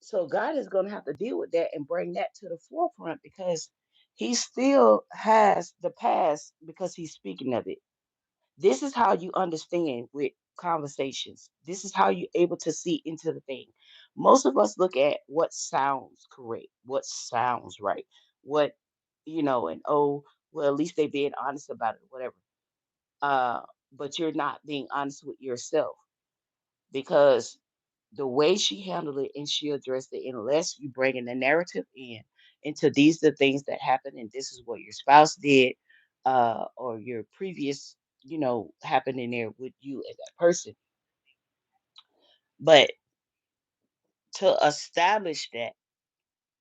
So God is going to have to deal with that and bring that to the forefront because he still has the past because he's speaking of it. This is how you understand with conversations. This is how you're able to see into the thing. Most of us look at what sounds correct, what sounds right, what, and oh, well, at least they being honest about it, whatever. Uh, but you're not being honest with yourself because the way she handled it and she addressed it, unless you bring in the narrative into these the things that happened and this is what your spouse did, or your previous, happened in there with you and that person. But to establish that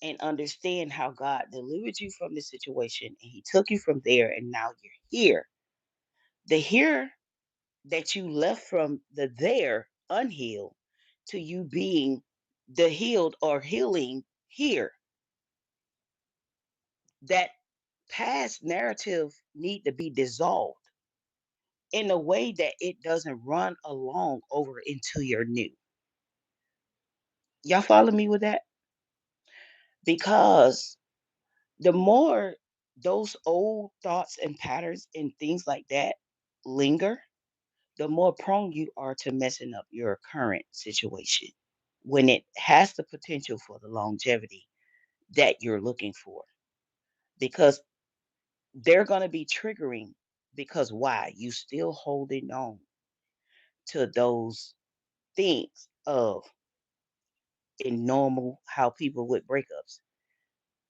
and understand how God delivered you from the situation and he took you from there and now you're here. The here that you left from the there unhealed to you being the healed or healing here, that past narrative need to be dissolved in a way that it doesn't run along over into your new. Y'all follow me with that? Because the more those old thoughts and patterns and things like that linger, the more prone you are to messing up your current situation when it has the potential for the longevity that you're looking for. Because they're going to be triggering because why? You still holding on to those things of in normal how people with breakups.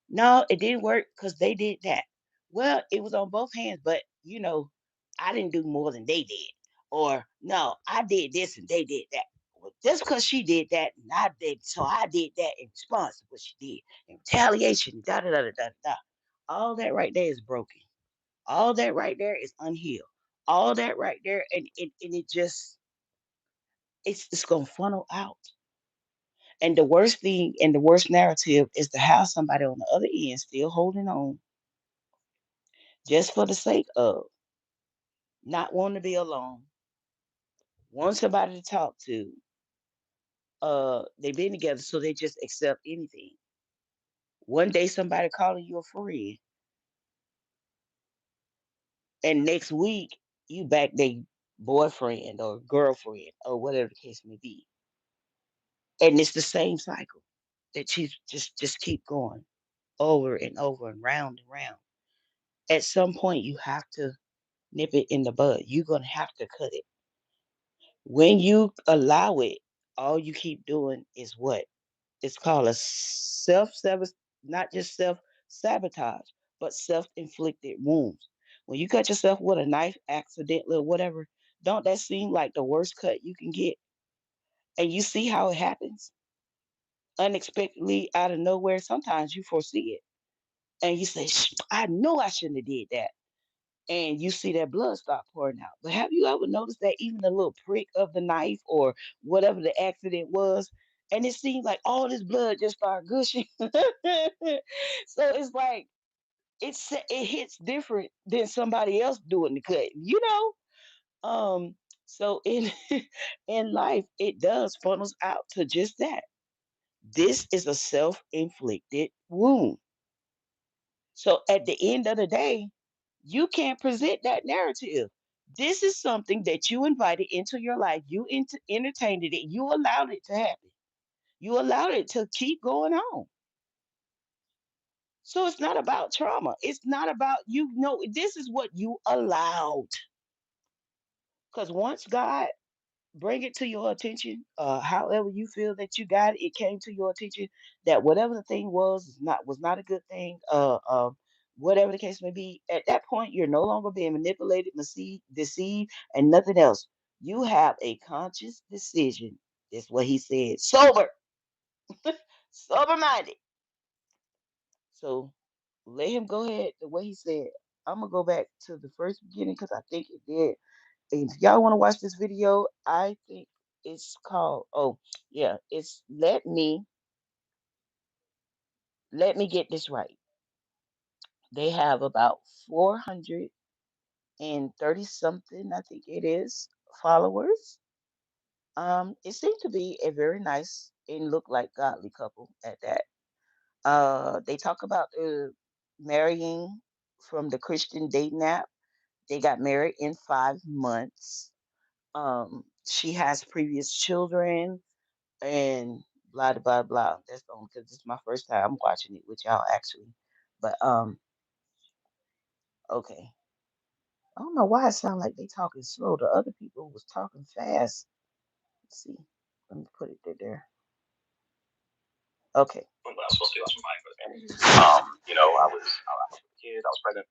No, it didn't work because they did that. Well, it was on both hands, but I didn't do more than they did. Or no, I did this and they did that. Well, just because she did that and I did, so I did that in response to what she did. In retaliation, da da da da da da. All that right there is broken. All that right there is unhealed. All that right there, and it just it's gonna funnel out. And the worst thing and the worst narrative is to have somebody on the other end still holding on just for the sake of not wanting to be alone, want somebody to talk to. They've been together, so they just accept anything. One day somebody calling you a friend, and next week you back their boyfriend or girlfriend or whatever the case may be. And it's the same cycle that you just keep going over and over and round and round. At some point you have to nip it in the bud. You're gonna have to cut it. When you allow it, all you keep doing is what? It's called a self sabotage, not just self sabotage, but self inflicted wounds. When you cut yourself with a knife accidentally or whatever, don't that seem like the worst cut you can get? And you see how it happens unexpectedly out of nowhere. Sometimes you foresee it and you say, I know I shouldn't have did that. and you see that blood start pouring out. But have you ever noticed that even a little prick of the knife or whatever the accident was, and it seems like all this blood just started gushing? So it's like it hits different than somebody else doing the cut, you know? So in in life, it does funnels out to just that. This is a self-inflicted wound. So at the end of the day, you can't present that narrative. This is something that you invited into your life. You entertained it. You allowed it to happen. You allowed it to keep going on. So it's not about trauma. It's not about you know. This is what you allowed. Because once God bring it to your attention, however you feel that you got it, it came to your attention that whatever the thing was not a good thing. Whatever the case may be, at that point you're no longer being manipulated, deceived, and nothing else. You have a conscious decision. That's what he said. Sober minded. So let him go ahead the way he said. I'm gonna go back to the first beginning because I think it did. And if y'all want to watch this video, I think it's called, oh yeah, it's let me get this right. They have about 430 something, I think it is, followers. It seemed to be a very nice and look like godly couple at that. They talk about marrying from the Christian dating app. They got married in 5 months. She has previous children and blah blah blah. That's the only because this is my first time watching it with y'all actually. But okay. I don't know why it sounds like they talking slow. The other people was talking fast. Let's see. Let me put it there. Okay. What I was supposed to do, I was providing for the family. I was with the kids, I was present.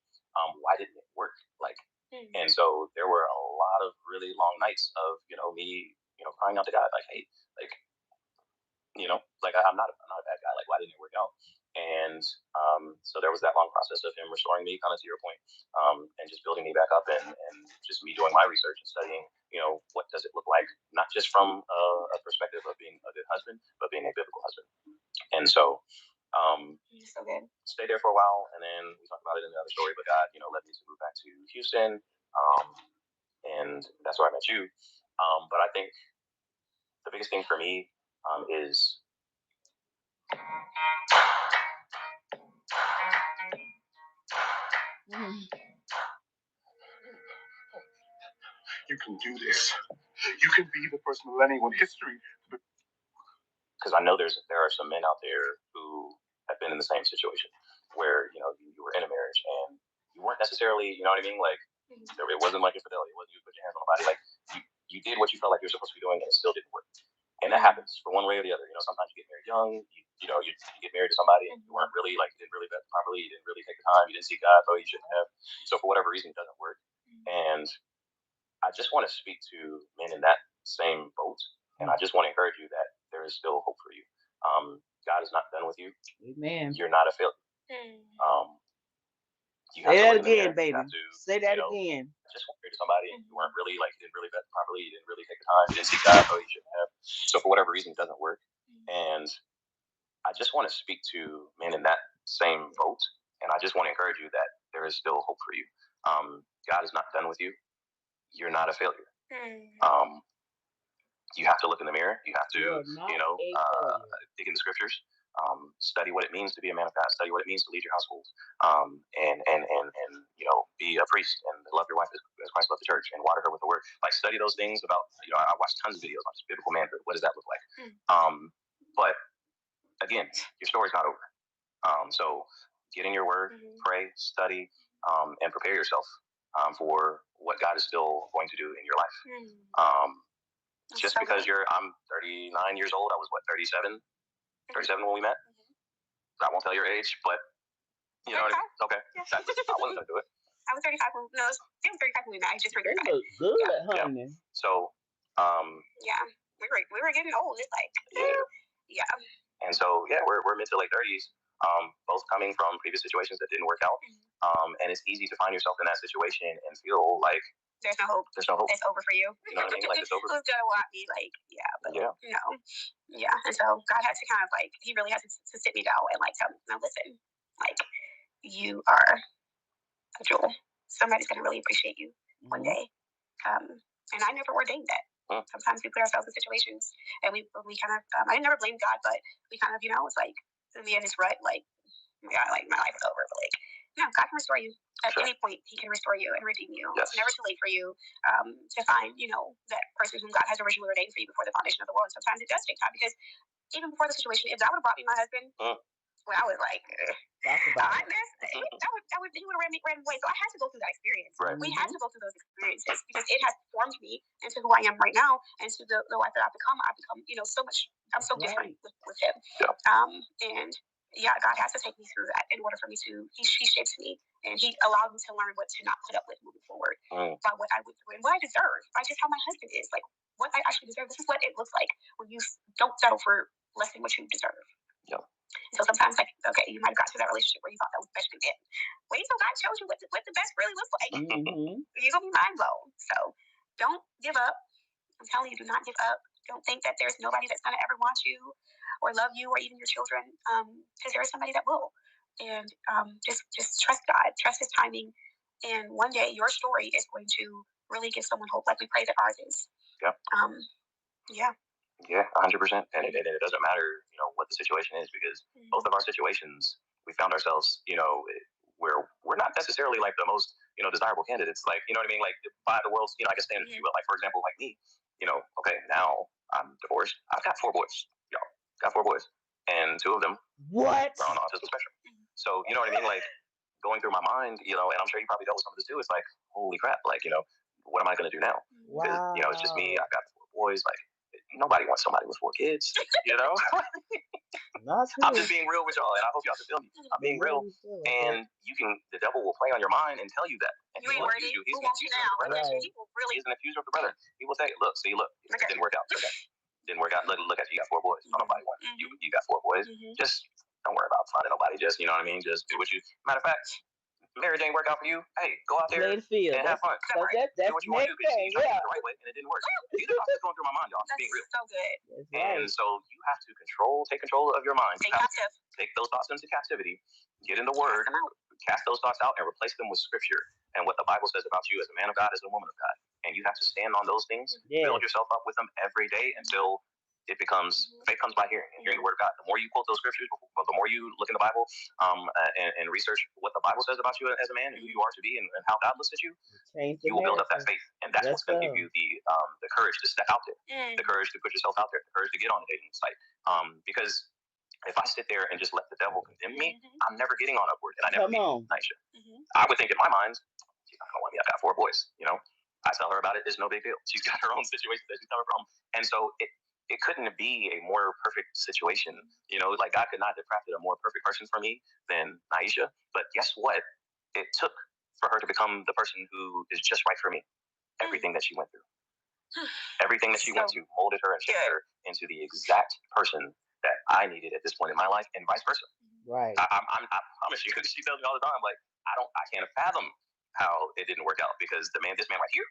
Why didn't it work? Like, and so there were a lot of really long nights of me crying out to God, like, hey, like I'm not a bad guy. Like, why didn't it work out? And so there was that long process of him restoring me, kind of to your point, and just building me back up, and just me doing my research and studying. What does it look like, not just from a perspective of being a good husband, but being a biblical husband. And so, so good. Stayed there for a while, and then we talked about it in the other story. But God, led me to move back to Houston, and that's where I met you. But I think the biggest thing for me is you can do this. You can be the first millennial in history. Because I know there are some men out there who have been in the same situation where you were in a marriage and you weren't necessarily, you know what I mean, like it wasn't like infidelity. It wasn't you put your hands on the body. Like you did what you felt like you were supposed to be doing, and it still didn't work. And that happens for one way or the other. Sometimes you get married young. You get married to somebody and you weren't really you didn't really vet properly. You didn't really take the time. You didn't seek God, though you shouldn't have. So for whatever reason, it doesn't work. And I just want to speak to men in that same boat, and I just want to encourage you that there is still hope for you. God is not done with you. Amen. You're not a failure. You Say have that to look in the again, mirror. baby. You have to, Say that again. just want to marry somebody. You weren't really you didn't really vet properly. You didn't really take the time. You didn't seek God, though you shouldn't have. So for whatever reason, it doesn't work. And I just want to speak to men in that same boat, and I just want to encourage you that there is still hope for you. God is not done with you. You're not a failure. You have to look in the mirror. You have to, dig in the scriptures. Study what it means to be a man of God. Study what it means to lead your household. And be a priest and love your wife as Christ loved the church and water her with the word. Like, study those things about. I watched tons of videos on just biblical manhood. What does that look like? But again, your story's not over. So get in your word, pray, study, and prepare yourself for what God is still going to do in your life. Just because I'm 39 years old, I was 37 when we met. I won't tell your age, but you know, okay. Yeah. I wasn't gonna do it. I was 35 when I was 35 when we met. I just turned 35. They look good, honey. Yeah. So, yeah, we were getting old. It's like, yeah. And so, yeah, we're mid to late 30s. both coming from previous situations that didn't work out. And it's easy to find yourself in that situation and feel like there's no hope. There's no hope. It's over for you. You know what I mean? Like it's over. Who's gonna want me? Like, yeah, but yeah. And so God had to kind of like, He really had to sit me down and like tell me, no, listen, like you are a jewel. Somebody's gonna really appreciate you one day. And I never ordained that. Sometimes we put ourselves in situations and we kind of I never blamed God, but we kind of it's like me in this rut, like yeah, like my life is over, but like God can restore you at any point. He can restore you and redeem you. Yes. It's never too late for you to find that person whom God has originally ordained for you before the foundation of the world. And sometimes it does take time, because even before the situation, if God would have brought me my husband when I was like I missed he would have ran me away. So I had to go through that experience. Right. We had to go through those experiences because it has formed me into who I am right now, and to the wife that I've become. So much. I'm so different with him. Yeah. And yeah, God has to take me through that in order for me to. He shapes me, and He allowed me to learn what to not put up with moving forward by what I went through and what I deserve, by just how my husband is, like what I actually deserve. This is what it looks like when you don't settle for less than what you deserve. Yeah. So sometimes, like, okay, you might have got to that relationship where you thought that was the best you could get. Wait till God shows you what the best really looks like. You're gonna be mind blown. So don't give up. I'm telling you, do not give up. Don't think that there's nobody that's gonna ever want you or love you or even your children, because there is somebody that will. And just trust God, trust His timing, and one day your story is going to really give someone hope, like we pray that ours is. Yeah. Yeah. Yeah, 100%. And it doesn't matter, what the situation is, because both of our situations, we found ourselves, where we're not necessarily like the most, desirable candidates. Like, you know what I mean? Like by the world's, I guess standards, if you will. Like, for example, like me, okay, now I'm divorced. I've got 4 boys. Got 4 boys, and 2 of them are on the autism spectrum. So, you know what I mean? Like going through my mind, and I'm sure you probably dealt with some of this too. It's like, holy crap, like, what am I going to do now? Because, it's just me. I've got 4 boys. Like, nobody wants somebody with 4 kids, I'm just being real with y'all, and I hope y'all can feel me. I'm being real, and the devil will play on your mind and tell you that. And you ain't worthy. Who wants you now? He will really. He's an accuser of the brethren. He will say, look, it didn't work out. Okay. Didn't work out. Look at you. You got 4 boys. Nobody wants you. You got 4 boys. Just don't worry about finding nobody. Just, you know what I mean? Just do what you. Matter of fact, marriage ain't work out for you. Hey, go out there and have fun. That's do what you want to do. Because you tried to do it the right way and it didn't work. These are thoughts going through my mind, y'all. That's being real. So good. And so you have to take control of your mind. Take those thoughts into captivity. Get in the Word. Cast those thoughts out and replace them with Scripture and what the Bible says about you as a man of God, as a woman of God. And you have to stand on those things. Build yourself up with them every day until it becomes faith comes by hearing and hearing the word of God. The more you quote those scriptures, the more you look in the Bible and research what the Bible says about you as a man and who you are to be and how God looks at you, you will build up that faith, and that's what's going to give you the courage to step out there, the courage to put yourself out there, the courage to get on a dating site. Because if I sit there and just let the devil condemn me, I'm never getting on Upward, and I never meet Nisha. I would think in my mind, she's not going to want me. I got 4 boys, I tell her about it. It's no big deal. She's got her own situation that she's coming from, and so it couldn't be a more perfect situation. Like God could not have crafted a more perfect person for me than Naisha. But guess what? It took for her to become the person who is just right for me. Everything that she went through, everything that she went through molded her and shaped her into the exact person that I needed at this point in my life, and vice versa. Right. I promise you, she tells me all the time, like, I can't fathom how it didn't work out, because this man right here,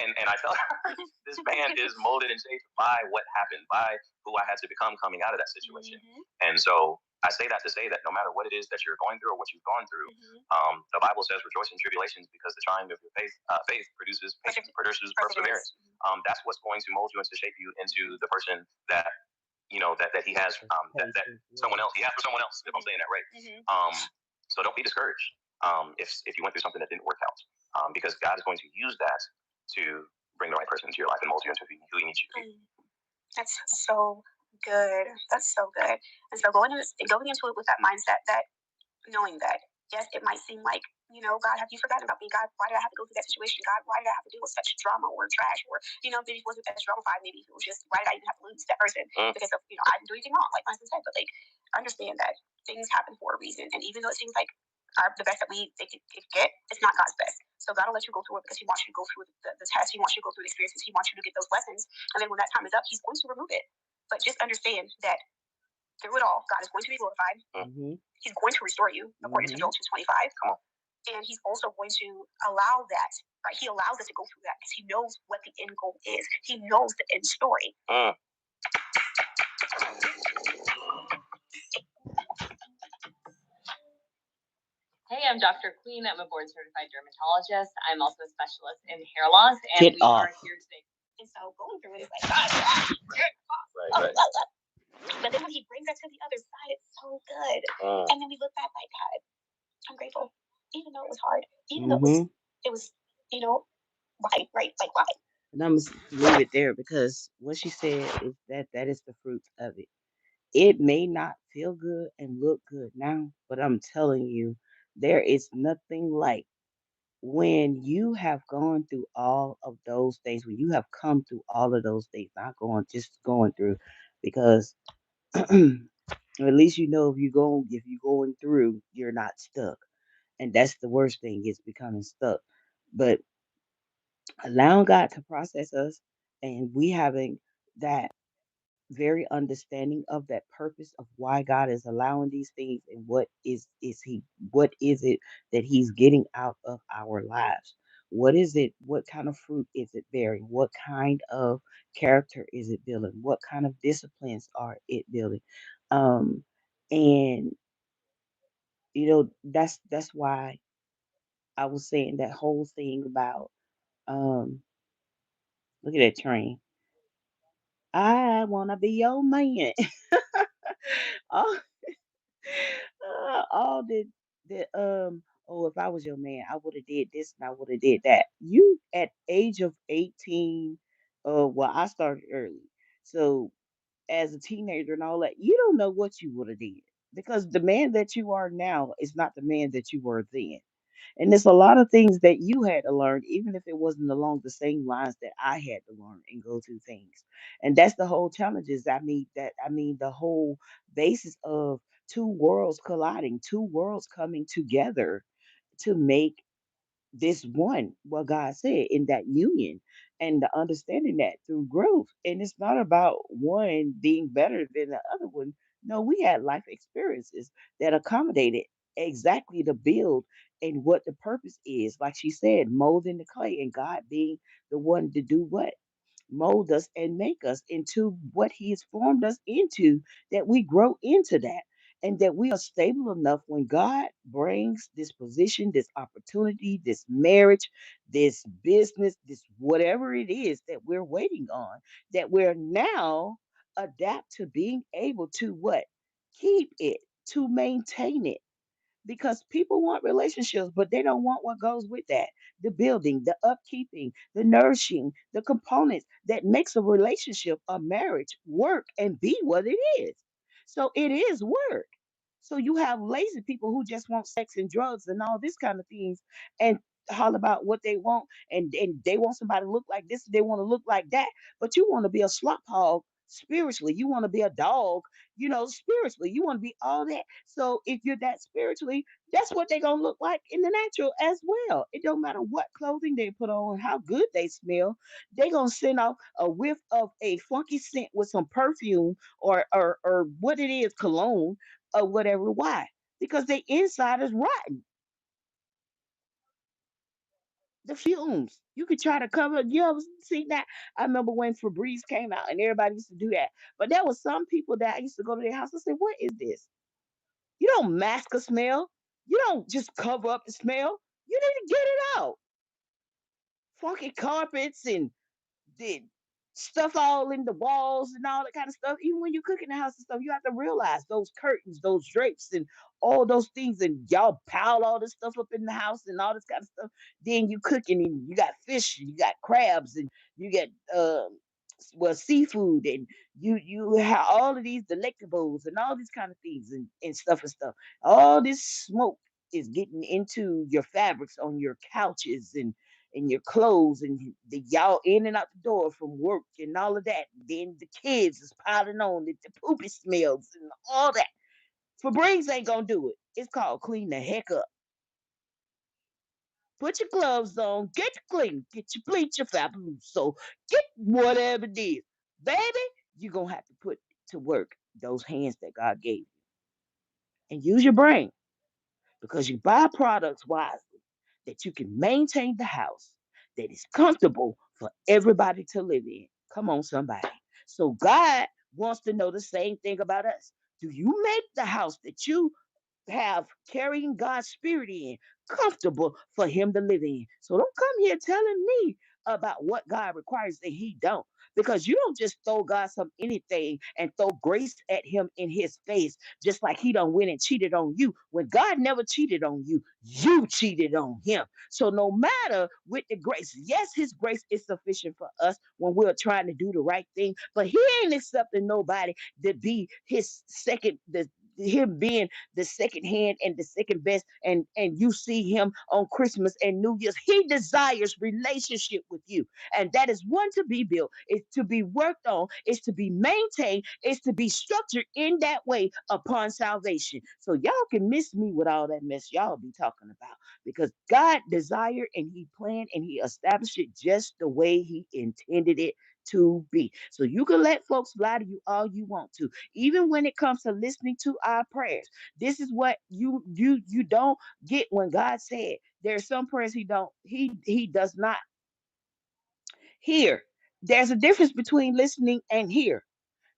and I tell her, this man is molded and shaped by what happened, by who I had to become coming out of that situation. And so I say that to say that no matter what it is that you're going through or what you've gone through, the Bible says, rejoice in tribulations, because the trying of your faith produces perseverance. That's what's going to mold you and to shape you into the person that that he has, that someone else, he has for someone else, if I'm saying that right. So don't be discouraged if you went through something that didn't work out, because God is going to use that to bring the right person into your life and mold you into who He needs you to be. That's so good. That's so good. And so going into it with that mindset, that knowing that, yes, it might seem like, God, have you forgotten about me? God, why did I have to go through that situation? God, why did I have to deal with such drama or trash? Or, maybe it wasn't as dramatified. Maybe it was just, why did I even have to lose that person? Because of, I didn't do anything wrong, like my husband said. But, like, understand that things happen for a reason. And even though it seems like the best that they could get, it's not God's best. So God will let you go through it because He wants you to go through the test. He wants you to go through the experiences. He wants you to get those lessons. And then when that time is up, He's going to remove it. But just understand that through it all, God is going to be glorified. He's going to restore you, according to Joel 2:25. Come on. And he's also going to allow that, right? He allows us to go through that because he knows what the end goal is. He knows the end story. Hey, I'm Dr. Queen. I'm a board certified dermatologist. I'm also a specialist in hair loss, and we are here today. And so going through it is like, right. But then when he brings us to the other side, it's so good. And then we look back like, God, I'm grateful, even though it was hard, even though it was, you know, why, right? Like why? And I'm gonna leave it there because what she said is that is the fruit of it. It may not feel good and look good now, but I'm telling you, there is nothing like when you have gone through all of those things, when you have come through all of those things, not going just going through, because at least you know if you're going through, you're not stuck. And that's the worst thing is becoming stuck. But allowing God to process us and we having that very understanding of that purpose of why God is allowing these things and what is it that he's getting out of our lives? What is it? What kind of fruit is it bearing? What kind of character is it building? What kind of disciplines are it building? Um and that's why I was saying that whole thing about um look at that train. I wanna be your man. all, all the oh, if I was your man, I would have did this and I would have did that. You at age of 18, well, I started early. So as a teenager and all that, you don't know what you would have did. Because the man that you are now is not the man that you were then. And there's a lot of things that you had to learn, even if it wasn't along the same lines that I had to learn and go through things. And that's the whole challenge is I mean the whole basis of two worlds colliding, two worlds coming together to make this one, what God said in that union and the understanding that through growth. And it's not about one being better than the other one. No, we had life experiences that accommodated exactly the build and what the purpose is. Like she said, molding the clay and God being the one to do what? Mold us and make us into what he has formed us into, that we grow into that and that we are stable enough when God brings this position, this opportunity, this marriage, this business, this whatever it is that we're waiting on, that we're now adapt to being able to what? Keep it, to maintain it, because people want relationships, but they don't want what goes with that: the building, the upkeeping, the nourishing, the components that makes a relationship, a marriage work and be what it is. So it is work. So you have lazy people who just want sex and drugs and all this kind of things and holler about what they want, and they want somebody to look like this, they want to look like that, but you want to be a slop hog spiritually. You want to be a dog, spiritually. You want to be all that. So if you're that spiritually, that's what they're gonna look like in the natural as well. It don't matter what clothing they put on, how good they smell. They're gonna send off a whiff of a funky scent with some perfume or what it is, cologne or whatever. Why? Because the inside is rotten. The fumes. You could try to cover. You ever see that? I remember when Febreze came out and everybody used to do that. But there was some people that I used to go to their house and say, "What is this?" You don't mask a smell. You don't just cover up the smell. You need to get it out. Funky carpets and the stuff all in the walls and all that kind of stuff. Even when you cook in the house and stuff, you have to realize those curtains, those drapes, and all those things. And y'all pile all this stuff up in the house and all this kind of stuff. Then you cooking and you got fish, and you got crabs, and you get seafood, and you have all of these delectables and all these kind of things and stuff and stuff. All this smoke is getting into your fabrics on your couches and your clothes and the y'all in and out the door from work and all of that. Then the kids is piling on the poopy smells and all that. Febreze ain't gonna do it. It's called clean the heck up. Put your gloves on, get clean, get your bleach, your fabulous. So get whatever it is. Baby, you're gonna have to put to work. those hands that God gave you, and use your brain because you buy products wisely that you can maintain the house that is comfortable for everybody to live in. Come on, somebody. So God wants to know the same thing about us. Do you make the house that you have carrying God's spirit in comfortable for him to live in? So don't come here telling me about what God requires that he don't, because you don't just throw God some anything and throw grace at him in his face just like he done went and cheated on you, when God never cheated on you. You cheated on him. So no matter with the grace, yes, his grace is sufficient for us when we're trying to do the right thing, but he ain't accepting nobody to be his second, the him being the second hand and the second best, and you see him on Christmas and New Year's. He desires relationship with you, and that is one to be built, is to be worked on, is to be maintained, is to be structured in that way upon salvation. So y'all can miss me with all that mess y'all be talking about, because God desired and he planned and he established it just the way he intended it to be. So you can let folks lie to you all you want to, even when it comes to listening to our prayers. This is what you don't get when God said there are some prayers he does not hear. There's a difference between listening and hear.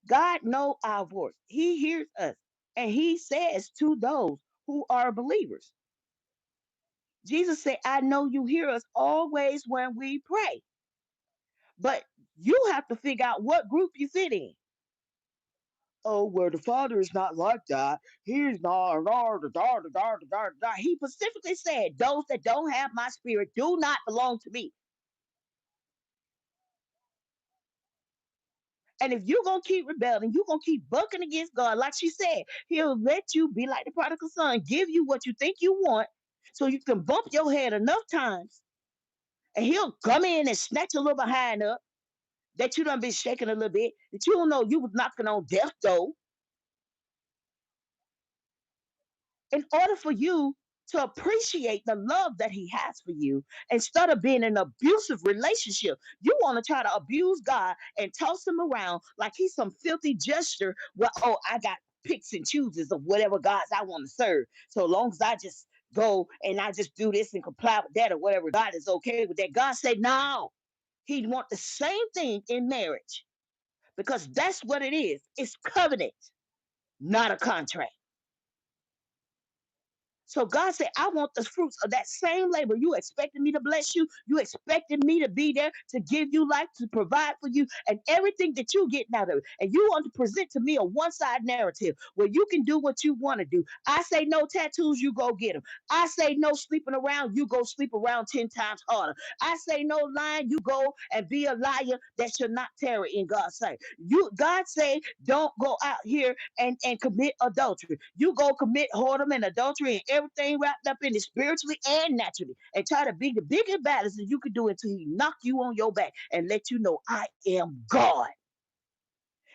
God knows our voice. He hears us. And he says to those who are believers, Jesus said, I know you hear us always when we pray. But you have to figure out what group you fit in. Oh, where the Father is not like that. He's not. He specifically said, those that don't have my spirit do not belong to me. And if you're going to keep rebelling, you're going to keep bucking against God, like she said, he'll let you be like the prodigal son, give you what you think you want so you can bump your head enough times. And he'll come in and snatch a little behind up that you done been shaking a little bit, that you don't know you was knocking on death door, in order for you to appreciate the love that he has for you instead of being in an abusive relationship. You want to try to abuse God and toss him around like he's some filthy gesture. Well, oh, I got picks and chooses of whatever gods I want to serve. So long as I just go and I just do this and comply with that or whatever, God is okay with that. God said, no, he'd want the same thing in marriage, because that's what it is. It's covenant, not a contract. So God said, I want the fruits of that same labor. You expected me to bless you. You expected me to be there to give you life, to provide for you, and everything that you getting out of it. And you want to present to me a one-side narrative where you can do what you want to do. I say no tattoos, you go get them. I say no sleeping around, you go sleep around 10 times harder. I say no lying, you go and be a liar that should not tarry in God's sight. God say, don't go out here and commit adultery. You go commit whoredom and adultery and everything wrapped up in it spiritually and naturally, and try to be the biggest baddest that you can do until he knock you on your back and let you know I am God,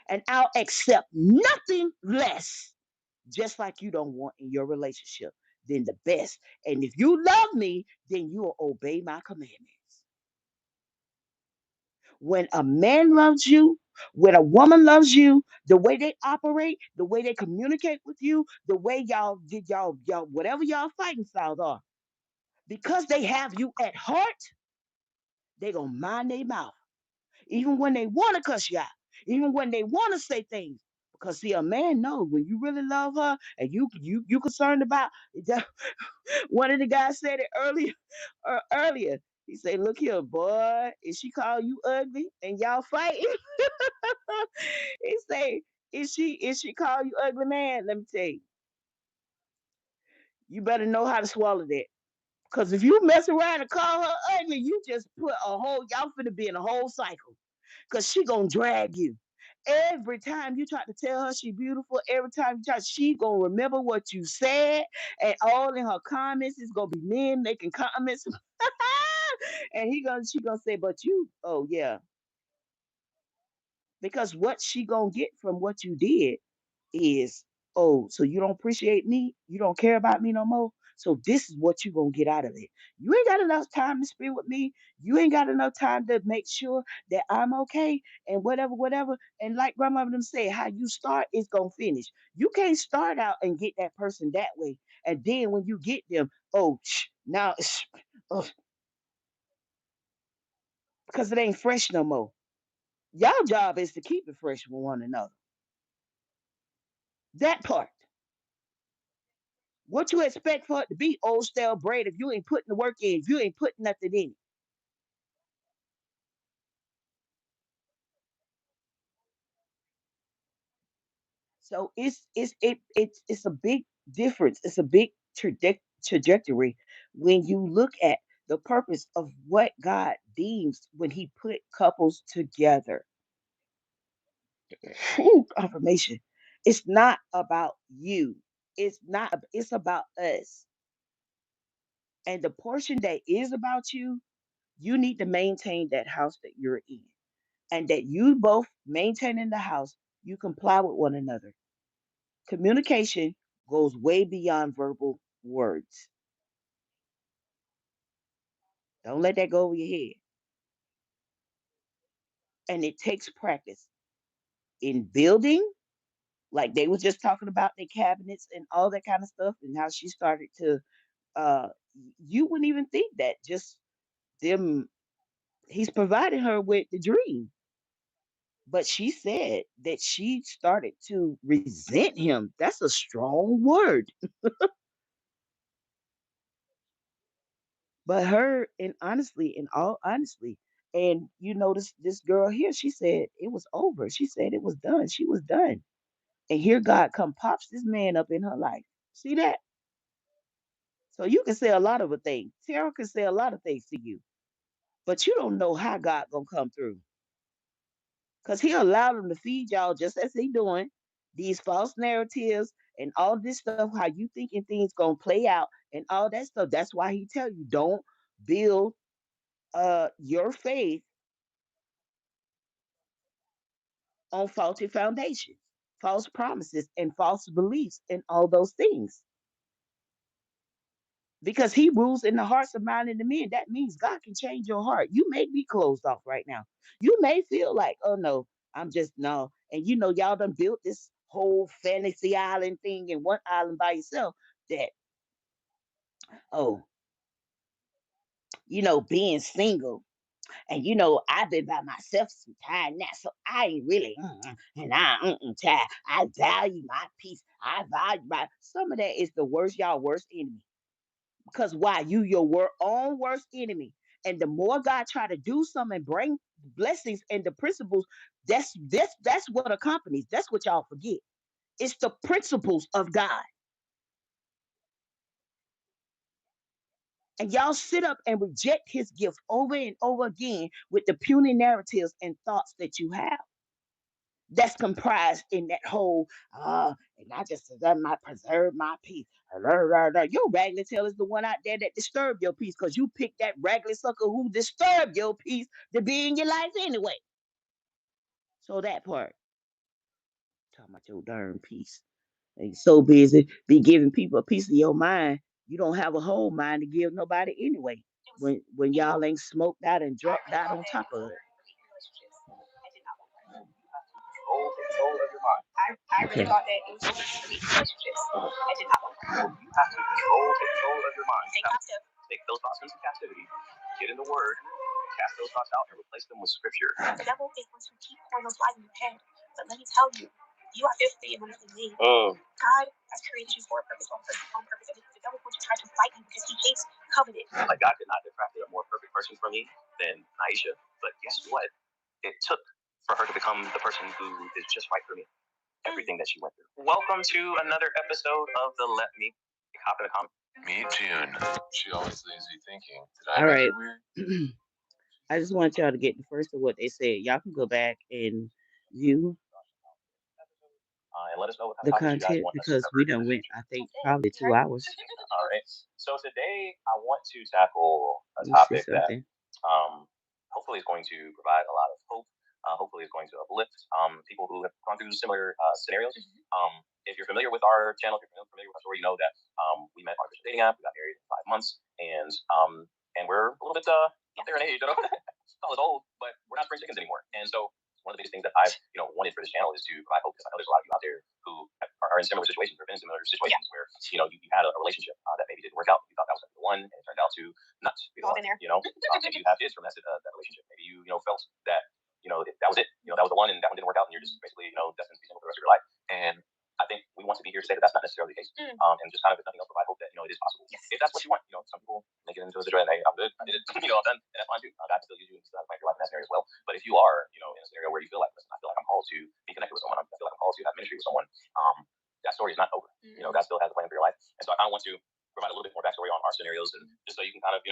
and I'll accept nothing less, just like you don't want in your relationship, than the best. And if you love me, then you will obey my commandments. When a man loves you, when a woman loves you, the way they operate, the way they communicate with you, the way y'all whatever y'all fighting styles are, because they have you at heart, they gonna mind their mouth, even when they want to cuss you out, even when they want to say things. Because see, a man knows when you really love her and you concerned about. One of the guys said it earlier. He said, "Look here, boy. If she call you ugly and y'all fighting," he say, "If she call you ugly, man, let me tell you, you better know how to swallow that. Cause if you mess around and call her ugly, you just put a whole y'all finna be in a whole cycle. Cause she gonna drag you. Every time you try to tell her she beautiful, every time you try, she gonna remember what you said, and all in her comments is gonna be men making comments, and she gonna say, but you, oh yeah, because what she gonna get from what you did is, oh, so you don't appreciate me, you don't care about me no more. So this is what you're gonna get out of it. You ain't got enough time to spend with me. You ain't got enough time to make sure that I'm okay and whatever, whatever. And like grandmother them said, how you start is gonna finish. You can't start out and get that person that way. And then when you get them, oh now it's oh, because it ain't fresh no more. Y'all job is to keep it fresh with one another. That part. What you expect for it to be old stale bread if you ain't putting the work in, if you ain't putting nothing in it? So it's a big difference. It's a big trajectory when you look at the purpose of what God deems when He put couples together. Whew, confirmation. It's not about you. It's not. It's about us. And the portion that is about you, you need to maintain that house that you're in, and that you both maintaining the house, you comply with one another. Communication goes way beyond verbal words. Don't let that go over your head. And it takes practice in building, like they was just talking about the cabinets and all that kind of stuff, and how she started to. Uh, you wouldn't even think that just them. He's providing her with the dream, but she said that she started to resent him. That's a strong word. But her, and honestly, in all honesty, and you notice this girl here, she said it was over. She said it was done. She was done. And here God come pops this man up in her life. See that? So you can say a lot of a thing. Tarot can say a lot of things to you, but you don't know how God gonna come through. Cause he allowed them to feed y'all just as he doing these false narratives and all this stuff, how you thinking things gonna play out and all that stuff. That's why he tell you don't build your faith on faulty foundations, false promises, and false beliefs, and all those things. Because he rules in the hearts of mind and the men. That means God can change your heart. You may be closed off right now. You may feel like, oh no, I'm just no. And you know, y'all done built this whole fantasy island thing in one island by yourself that, oh, being single. And I've been by myself some time now, so I ain't really, and child, I value my peace. I value my. Some of that is the worst, y'all worst enemy. Because why? You your own worst enemy. And the more God try to do something and bring blessings and the principles, that's what accompanies. That's what y'all forget. It's the principles of God. And y'all sit up and reject his gift over and over again with the puny narratives and thoughts that you have. That's comprised in that whole and I just done my preserve my peace. Your raggedy tail is the one out there that disturbed your peace because you picked that raggedy sucker who disturbed your peace to be in your life anyway. So that part, talking about your darn peace. And you're so busy be giving people a piece of your mind, you don't have a whole mind to give nobody anyway. When y'all ain't smoked out and dropped out on top of it. Control of your mind. I really thought that it was over for me relationships. I did not want that. You have to control of your mind. Take those thoughts into captivity. Get in the word. Cast those thoughts out and replace them with scripture. The devil is going to keep pouring those lies in your head. But let me tell you, you are fearfully and wonderfully made. God has created you for a purpose, on purpose. And the devil is going to try to fight you because he hates covenant. Like God did not diffract a more perfect person for me than Aisha. But guess what? It took for her to become the person who is just right for me. Everything that she went through. Welcome to another episode of the Let Me Hop in a Comment. Me, June. She always leaves you thinking, did I All make right. it weird? I just want y'all to get the first of what they said. Y'all can go back and view And let us know what the topics you guys content want us to because cover we in done the went, future. I think, probably 2 hours. All right. So today I want to tackle a Let me see topic that something. hopefully is going to provide a lot of hope hopefully is going to uplift people who have gone through similar scenarios. If you're familiar with our channel, if you're familiar with our story, you know that we met on a Christian dating app. We got married in 5 months, and we're a little bit up there in age. I don't call us old, but we're not spring chickens anymore. And so one of the biggest things that I've wanted for this channel is to provide hope, because I know there's a lot of you out there who are in similar situations or been in similar situations where you had a relationship that maybe didn't work out. You thought that was the one, and it turned out to not be the one. Maybe you have kids from that relationship. Maybe you felt that that was it. That was the one, and that one didn't work out, and you're just basically destined to be single for the rest of your life. And I think we want to be here to say that that's not necessarily the case. And just kind of, if nothing else, provide hope that it is possible. Yes. If that's what you want. Some people make it into a situation. Hey, I'm good. I did it. I'm done. And that's fine too. God still use you and still have a plan for your life in that scenario as well. But if you are, in a scenario where you feel like, listen, I feel like I'm called to be connected with someone. I feel like I'm called to have ministry with someone. That story is not over. God still has a plan for your life. And so I kind of want to provide a little bit more backstory on our scenarios, and just so you can kind of,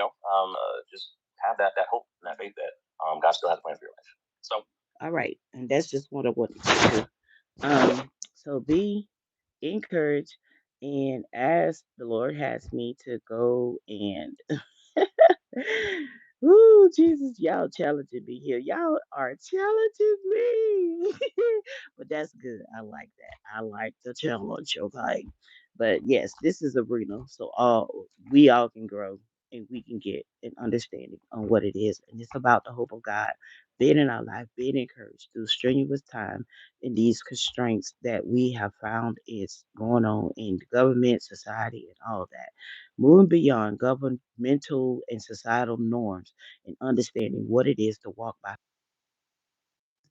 just have that hope and that faith that God still has a plan for your life. So. All right, and that's just what I wanted to do. So be encouraged, and as the Lord has me to go and Ooh, Jesus, y'all challenging me here. Y'all are challenging me. But that's good. I like that. I like the challenge, okay? But yes, this is arena, so we all can grow and we can get an understanding on what it is. And it's about the hope of God being in our life, being encouraged through strenuous time and these constraints that we have found is going on in the government, society, and all that. Moving beyond governmental and societal norms and understanding what it is to walk by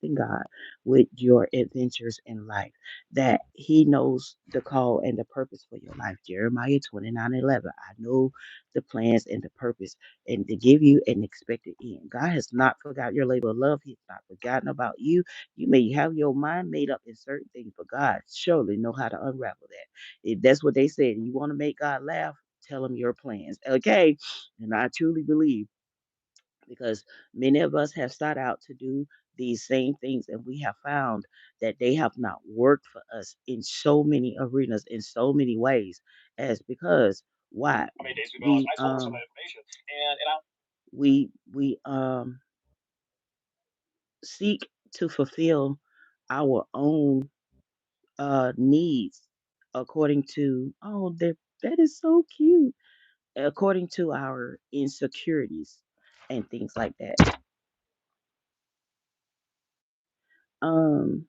trusting God with your adventures in life, that He knows the call and the purpose for your life. Jeremiah 29:11. I know the plans and the purpose, and to give you an expected end. God has not forgot your labor of love. He's not forgotten about you. You may have your mind made up in certain things, but God surely know how to unravel that. If that's what they said, you want to make God laugh, tell him your plans. Okay. And I truly believe because many of us have sought out to do these same things and we have found that they have not worked for us in so many arenas in so many ways as because why How many days ago, we I told her some of that information, and I. we seek to fulfill our own needs according to that is so cute according to our insecurities and things like that. um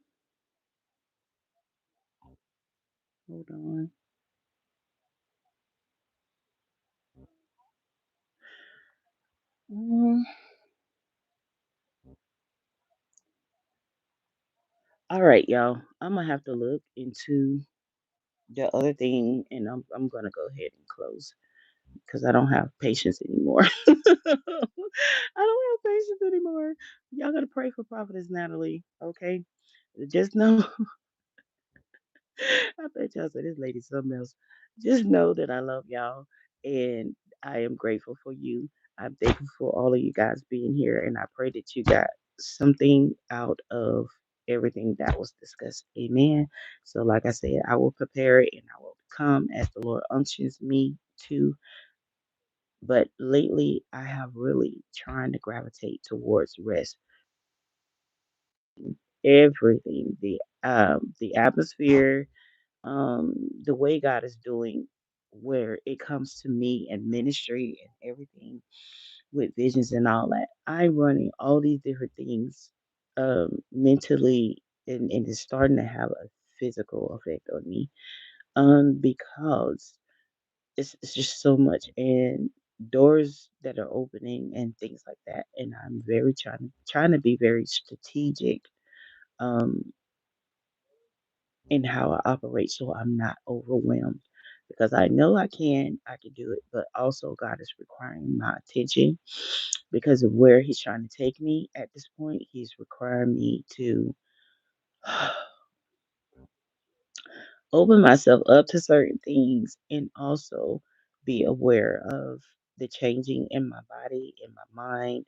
Hold on. Mm, all right, y'all. I'm gonna have to look into the other thing, and I'm gonna go ahead and close because I don't have patience anymore. I don't have patience anymore. Y'all gotta pray for Prophetess Natalie, okay? Just know, I bet y'all said this lady something else. Just know that I love y'all, and I am grateful for you. I'm thankful for all of you guys being here, and I pray that you got something out of everything that was discussed. Amen. So, like I said, I will prepare it and I will come as the Lord unctions me to. But lately, I have really trying to gravitate towards rest. Everything, the atmosphere, the way God is doing, where it comes to me and ministry and everything with visions and all that. I'm running all these different things mentally, and it's starting to have a physical effect on me because it's just so much and doors that are opening and things like that. And I'm very trying to be very strategic um, in how I operate so I'm not overwhelmed because I know I can do it, but also God is requiring my attention because of where He's trying to take me at this point. He's requiring me to open myself up to certain things and also be aware of the changing in my body, in my mind,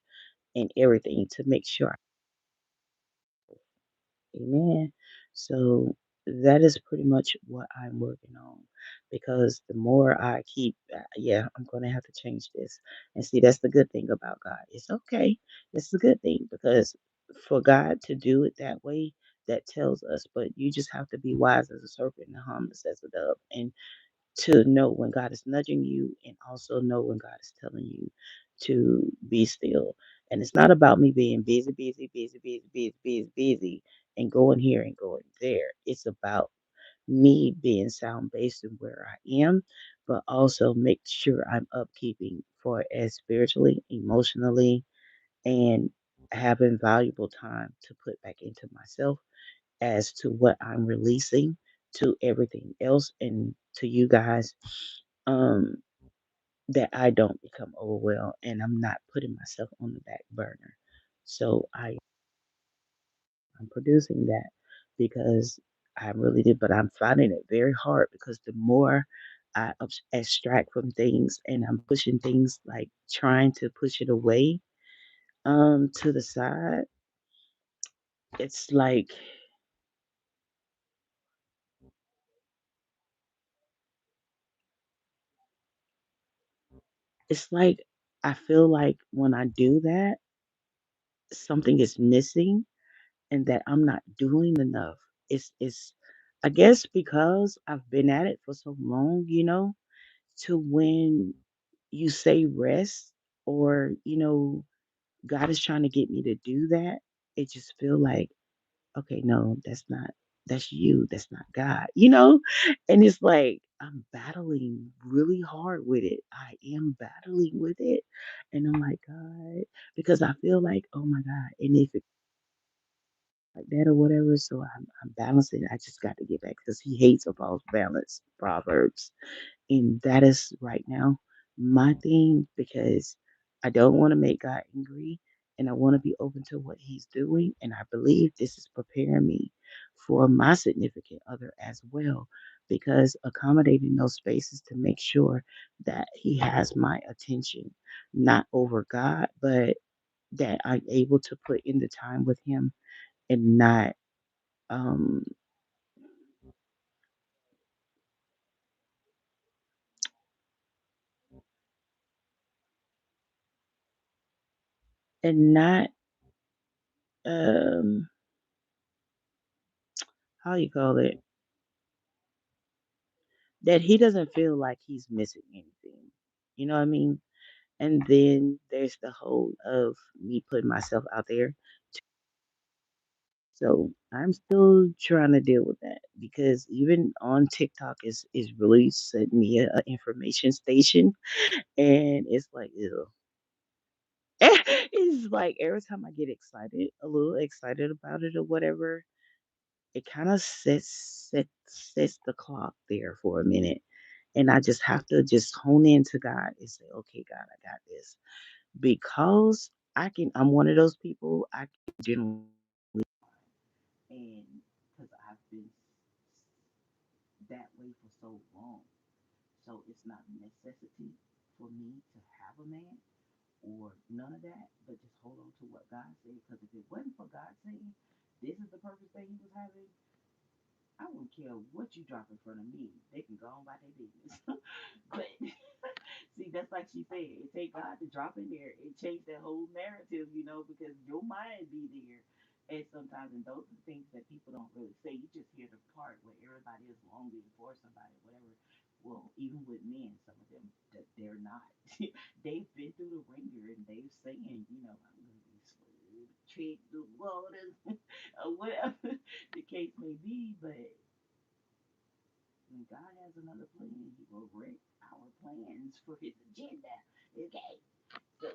and everything to make sure. Amen. So that is pretty much what I'm working on because the more I keep, yeah, I'm going to have to change this. And see, that's the good thing about God. It's okay. It's a good thing because for God to do it that way, that tells us. But you just have to be wise as a serpent and harmless as a dove, and to know when God is nudging you, and also know when God is telling you to be still. And it's not about me being busy, busy, busy, busy, busy, busy, busy, and going here and going there. It's about me being sound based in where I am, but also make sure I'm upkeeping for as spiritually, emotionally, and having valuable time to put back into myself as to what I'm releasing to everything else and to you guys, um, that I don't become overwhelmed and I'm not putting myself on the back burner. So I'm producing that because I really did, but I'm finding it very hard because the more I extract from things and I'm pushing things like trying to push it away to the side, it's like it's like I feel like when I do that, something is missing and that I'm not doing enough. It's I guess because I've been at it for so long, to when you say rest or, God is trying to get me to do that, it just feel like, okay, no, that's you, that's not God, And it's like I'm battling really hard with it. I am battling with it. And I'm like, God, because I feel like, oh my God, and if it's like that or whatever, so I'm balancing. I just got to get back because he hates a false balance, Proverbs. And that is right now my thing because I don't want to make God angry and I want to be open to what He's doing. And I believe this is preparing me for my significant other as well because accommodating those spaces to make sure that He has my attention, not over God, but that I'm able to put in the time with Him and not, um, and not, um, how you call it? That he doesn't feel like he's missing anything. You know what I mean? And then there's the whole of me putting myself out there. So I'm still trying to deal with that because even on TikTok is really setting me a information station, and it's like ew. It's like every time I get excited, a little excited about it or whatever, it kind of sets the clock there for a minute. And I just have to just hone into God and say, okay, God, I got this. Because I'm one of those people, I can generally, and because I've been that way for so long. So it's not a necessity for me to have a man or none of that, but just hold on to what God said. Because if it wasn't for God saying, this is the purpose that He was having, I wouldn't care what you drop in front of me. They can go on by their business. But see, that's like she said. It take God to drop in there and change that whole narrative, because your mind be there. And sometimes, and those are things that people don't really say. You just hear the part where everybody is longing for somebody, whatever. Well, even with men, some of them that they're not. They've been through the ringer and they're saying, I'm gonna be smooth, tread the waters, or whatever the case may be. But when God has another plan, He will wreck our plans for His agenda. Okay. So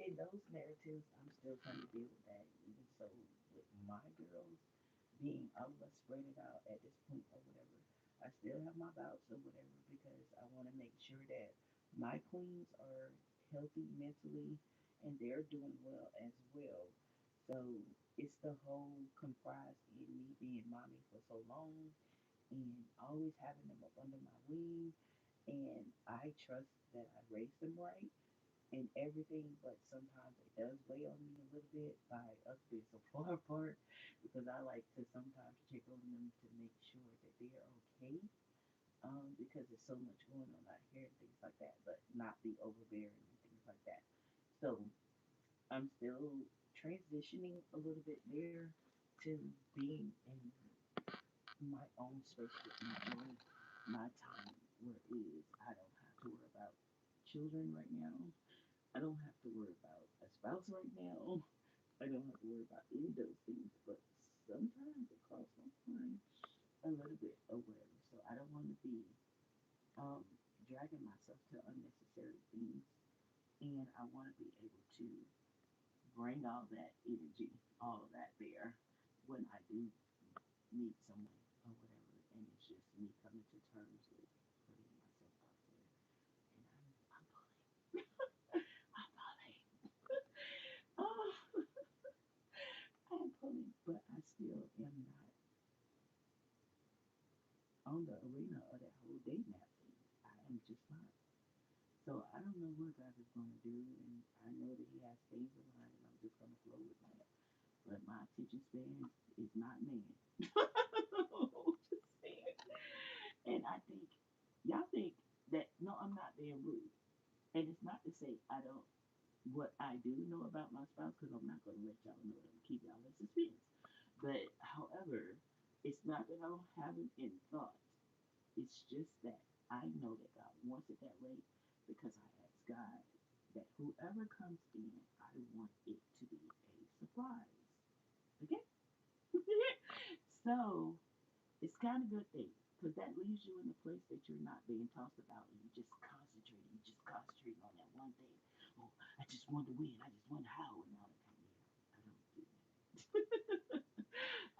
in those narratives, I'm still trying to deal with that. Even so, with my girls being, let's spread it out at this point or whatever. I still have my bouts or whatever because I want to make sure that my queens are healthy mentally and they're doing well as well. So it's the whole comprised in me being mommy for so long and always having them up under my wing. And I trust that I raised them right and everything, but sometimes it does weigh on me a little bit by us being so far apart because I like to sometimes check on them to make sure that they're okay. Because there's so much going on out here and things like that, but not be overbearing and things like that. So I'm still transitioning a little bit there to being in my own space to enjoy my time where it is I don't have to worry about children right now. I don't have to worry about a spouse right now. I don't have to worry about any of those things. But sometimes it crosses my mind a little bit or whatever. So I don't want to be um, dragging myself to unnecessary things. And I want to be able to bring all that energy, all of that there when I do meet someone or whatever. And it's just me coming to terms with putting myself out there. And I'm pulling. I'm pulling. Oh, I'm pulling. But I still am not on the arena of that whole dating app thing. I am just not. So I don't know what God is going to do. And I know that He has things in mind, and I'm just going to flow with that. But my attention span is not man. Just saying. And I think y'all think that no, I'm not being rude. And it's not to say I don't what I do know about my spouse because I'm not going to let y'all know that I'm keep y'all in suspense. But however, it's not that I don't have it in thought. It's just that I know that God wants it that way because I ask God that whoever comes in, I want it to be a surprise. Okay? So it's kind of a good thing because that leaves you in a place that you're not being tossed about and you just concentrating on that one thing. Oh, I just want to win. I just want to how and all that kind of stuff. I don't do that.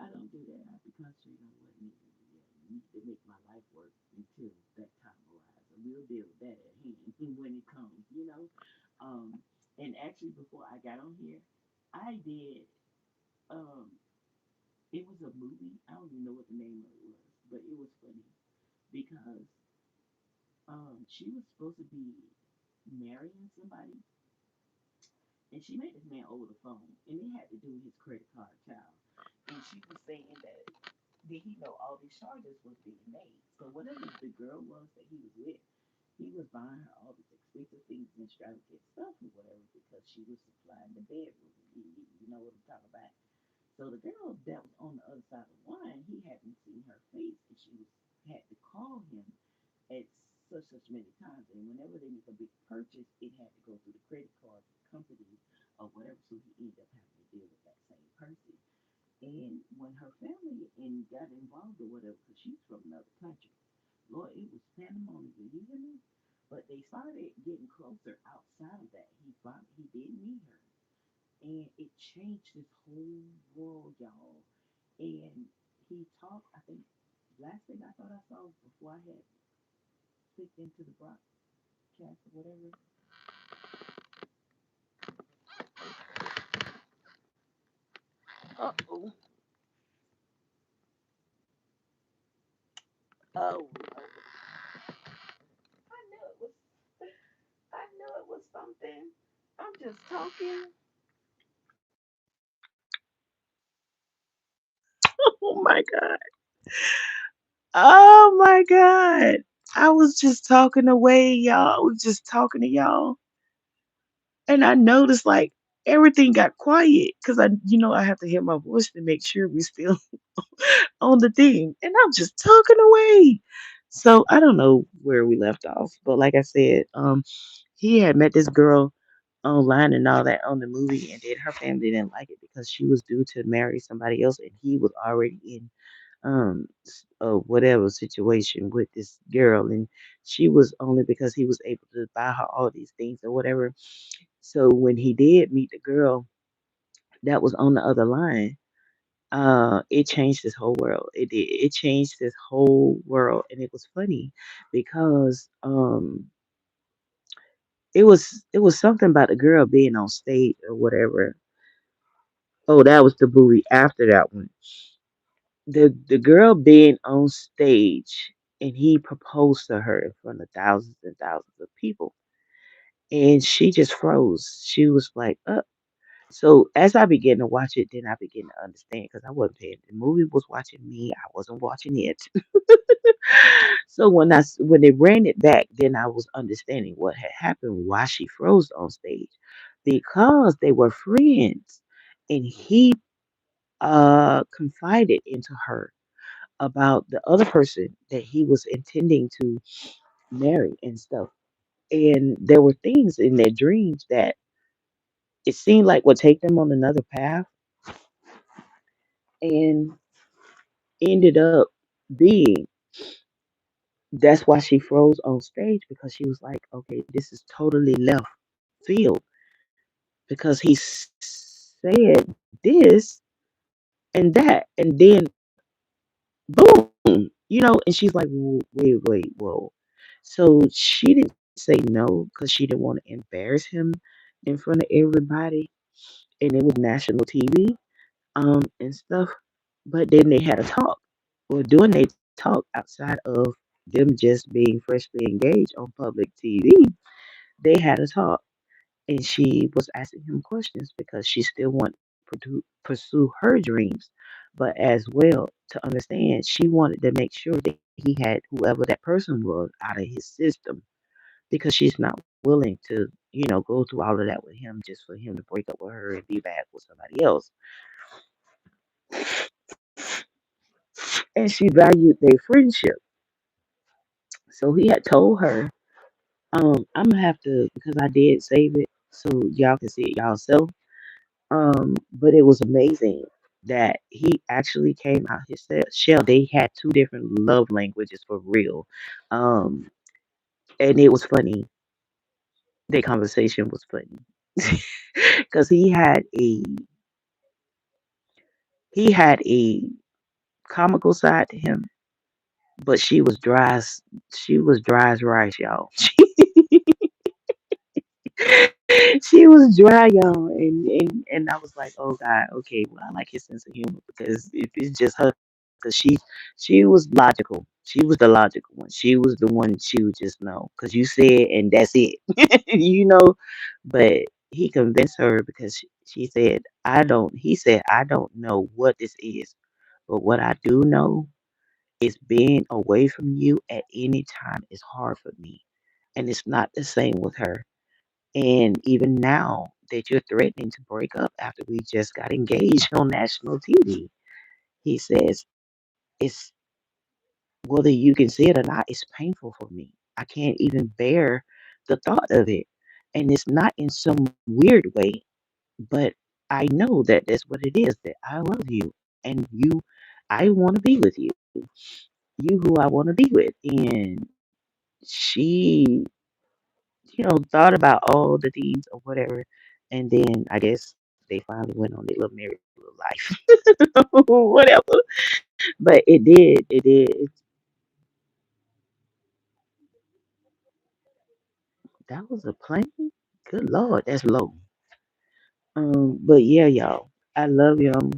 I don't do that. I have to concentrate on what needs to be done. Need to make my life work until that time arrives. And we'll deal with that at hand when it comes, you know. Um, and actually, before I got on here, I did. Um, it was a movie. I don't even know what the name of it was, but it was funny because she was supposed to be marrying somebody, and she met this man over the phone, and it had to do with his credit card, child. And she was saying that did he know all these charges was being made? So whatever the girl was that he was with, he was buying her all these expensive things and extravagant stuff or whatever because she was supplying the bedroom. You know what I'm talking about? So the girl that was on the other side of the line, he hadn't seen her face, and she was had to call him at such many times. And whenever they make a big purchase, it had to go through the credit card company or whatever. So he ended up having to deal with that same person. And when her family and got involved or whatever, because she's from another country, Lord, it was pandemonium. You hear me? But they started getting closer outside of that. He did meet her, and it changed his whole world, y'all. And he talked. I think last thing I thought I saw before I had clicked into the broadcast or whatever. Uh oh. Oh, I knew it was. I knew it was something. I'm just talking. Oh my god. Oh my god. I was just talking away, y'all. I was just talking to y'all. And I noticed like everything got quiet because I have to hear my voice to make sure we still on the thing. And I'm just talking away. So I don't know where we left off, but like I said, he had met this girl online and all that on the movie, and then her family didn't like it because she was due to marry somebody else, and he was already in whatever situation with this girl, and she was only because he was able to buy her all these things or whatever. So when he did meet the girl that was on the other line, it changed his whole world. It did. It changed his whole world, and it was funny because it was something about the girl being on stage or whatever. Oh, that was the movie after that one. The girl being on stage, and he proposed to her in front of thousands and thousands of people, and she just froze. She was like, So as I began to watch it, then I began to understand because I wasn't paying. The movie was watching me. I wasn't watching it. So when they ran it back, then I was understanding what had happened, why she froze on stage, because they were friends, and he confided into her about the other person that he was intending to marry and stuff. And there were things in their dreams that it seemed like would take them on another path, and ended up being that's why she froze on stage, because she was like, okay, this is totally left field, because he said this and that, and then boom, and she's like, wait, whoa. So she didn't say no because she didn't want to embarrass him in front of everybody, and it was national TV, and stuff. But then they had a talk. Well, during they talk outside of them just being freshly engaged on public TV, they had a talk, and she was asking him questions because she still wanted to pursue her dreams, but as well to understand, she wanted to make sure that he had whoever that person was out of his system, because she's not willing to, go through all of that with him just for him to break up with her and be back with somebody else. And she valued their friendship. So he had told her, I'm gonna have to, because I did save it so y'all can see it yourself. But it was amazing that he actually came out his shell. They had two different love languages for real. Um, and it was funny. Their conversation was funny because he had a comical side to him, but she was dry as rice, y'all. She was dry, y'all, and I was like, oh God, okay, well, I like his sense of humor, because if it's just her, because she was logical. She was the logical one. She was the one, she would just know because you said, and that's it, But he convinced her because she said, I don't. He said, I don't know what this is, but what I do know is being away from you at any time is hard for me, and it's not the same with her. And even now that you're threatening to break up after we just got engaged on national TV, he says, it's whether you can see it or not, it's painful for me. I can't even bear the thought of it. And it's not in some weird way, but I know that that's what it is, that I love you, and I want to be with you who I want to be with. And she thought about all the things or whatever, and then I guess they finally went on their little married little life, whatever. But it did. That was a plane. Good Lord, that's low. But yeah, y'all, I love y'all,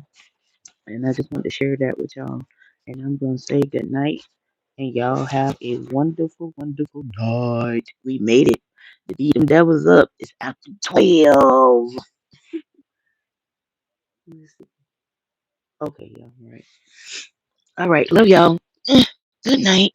and I just want to share that with y'all. And I'm gonna say good night, and y'all have a wonderful, wonderful night. We made it. The beat them devils up. It's after 12. Let's see. Okay, y'all. All right. All right. Love y'all. Good night.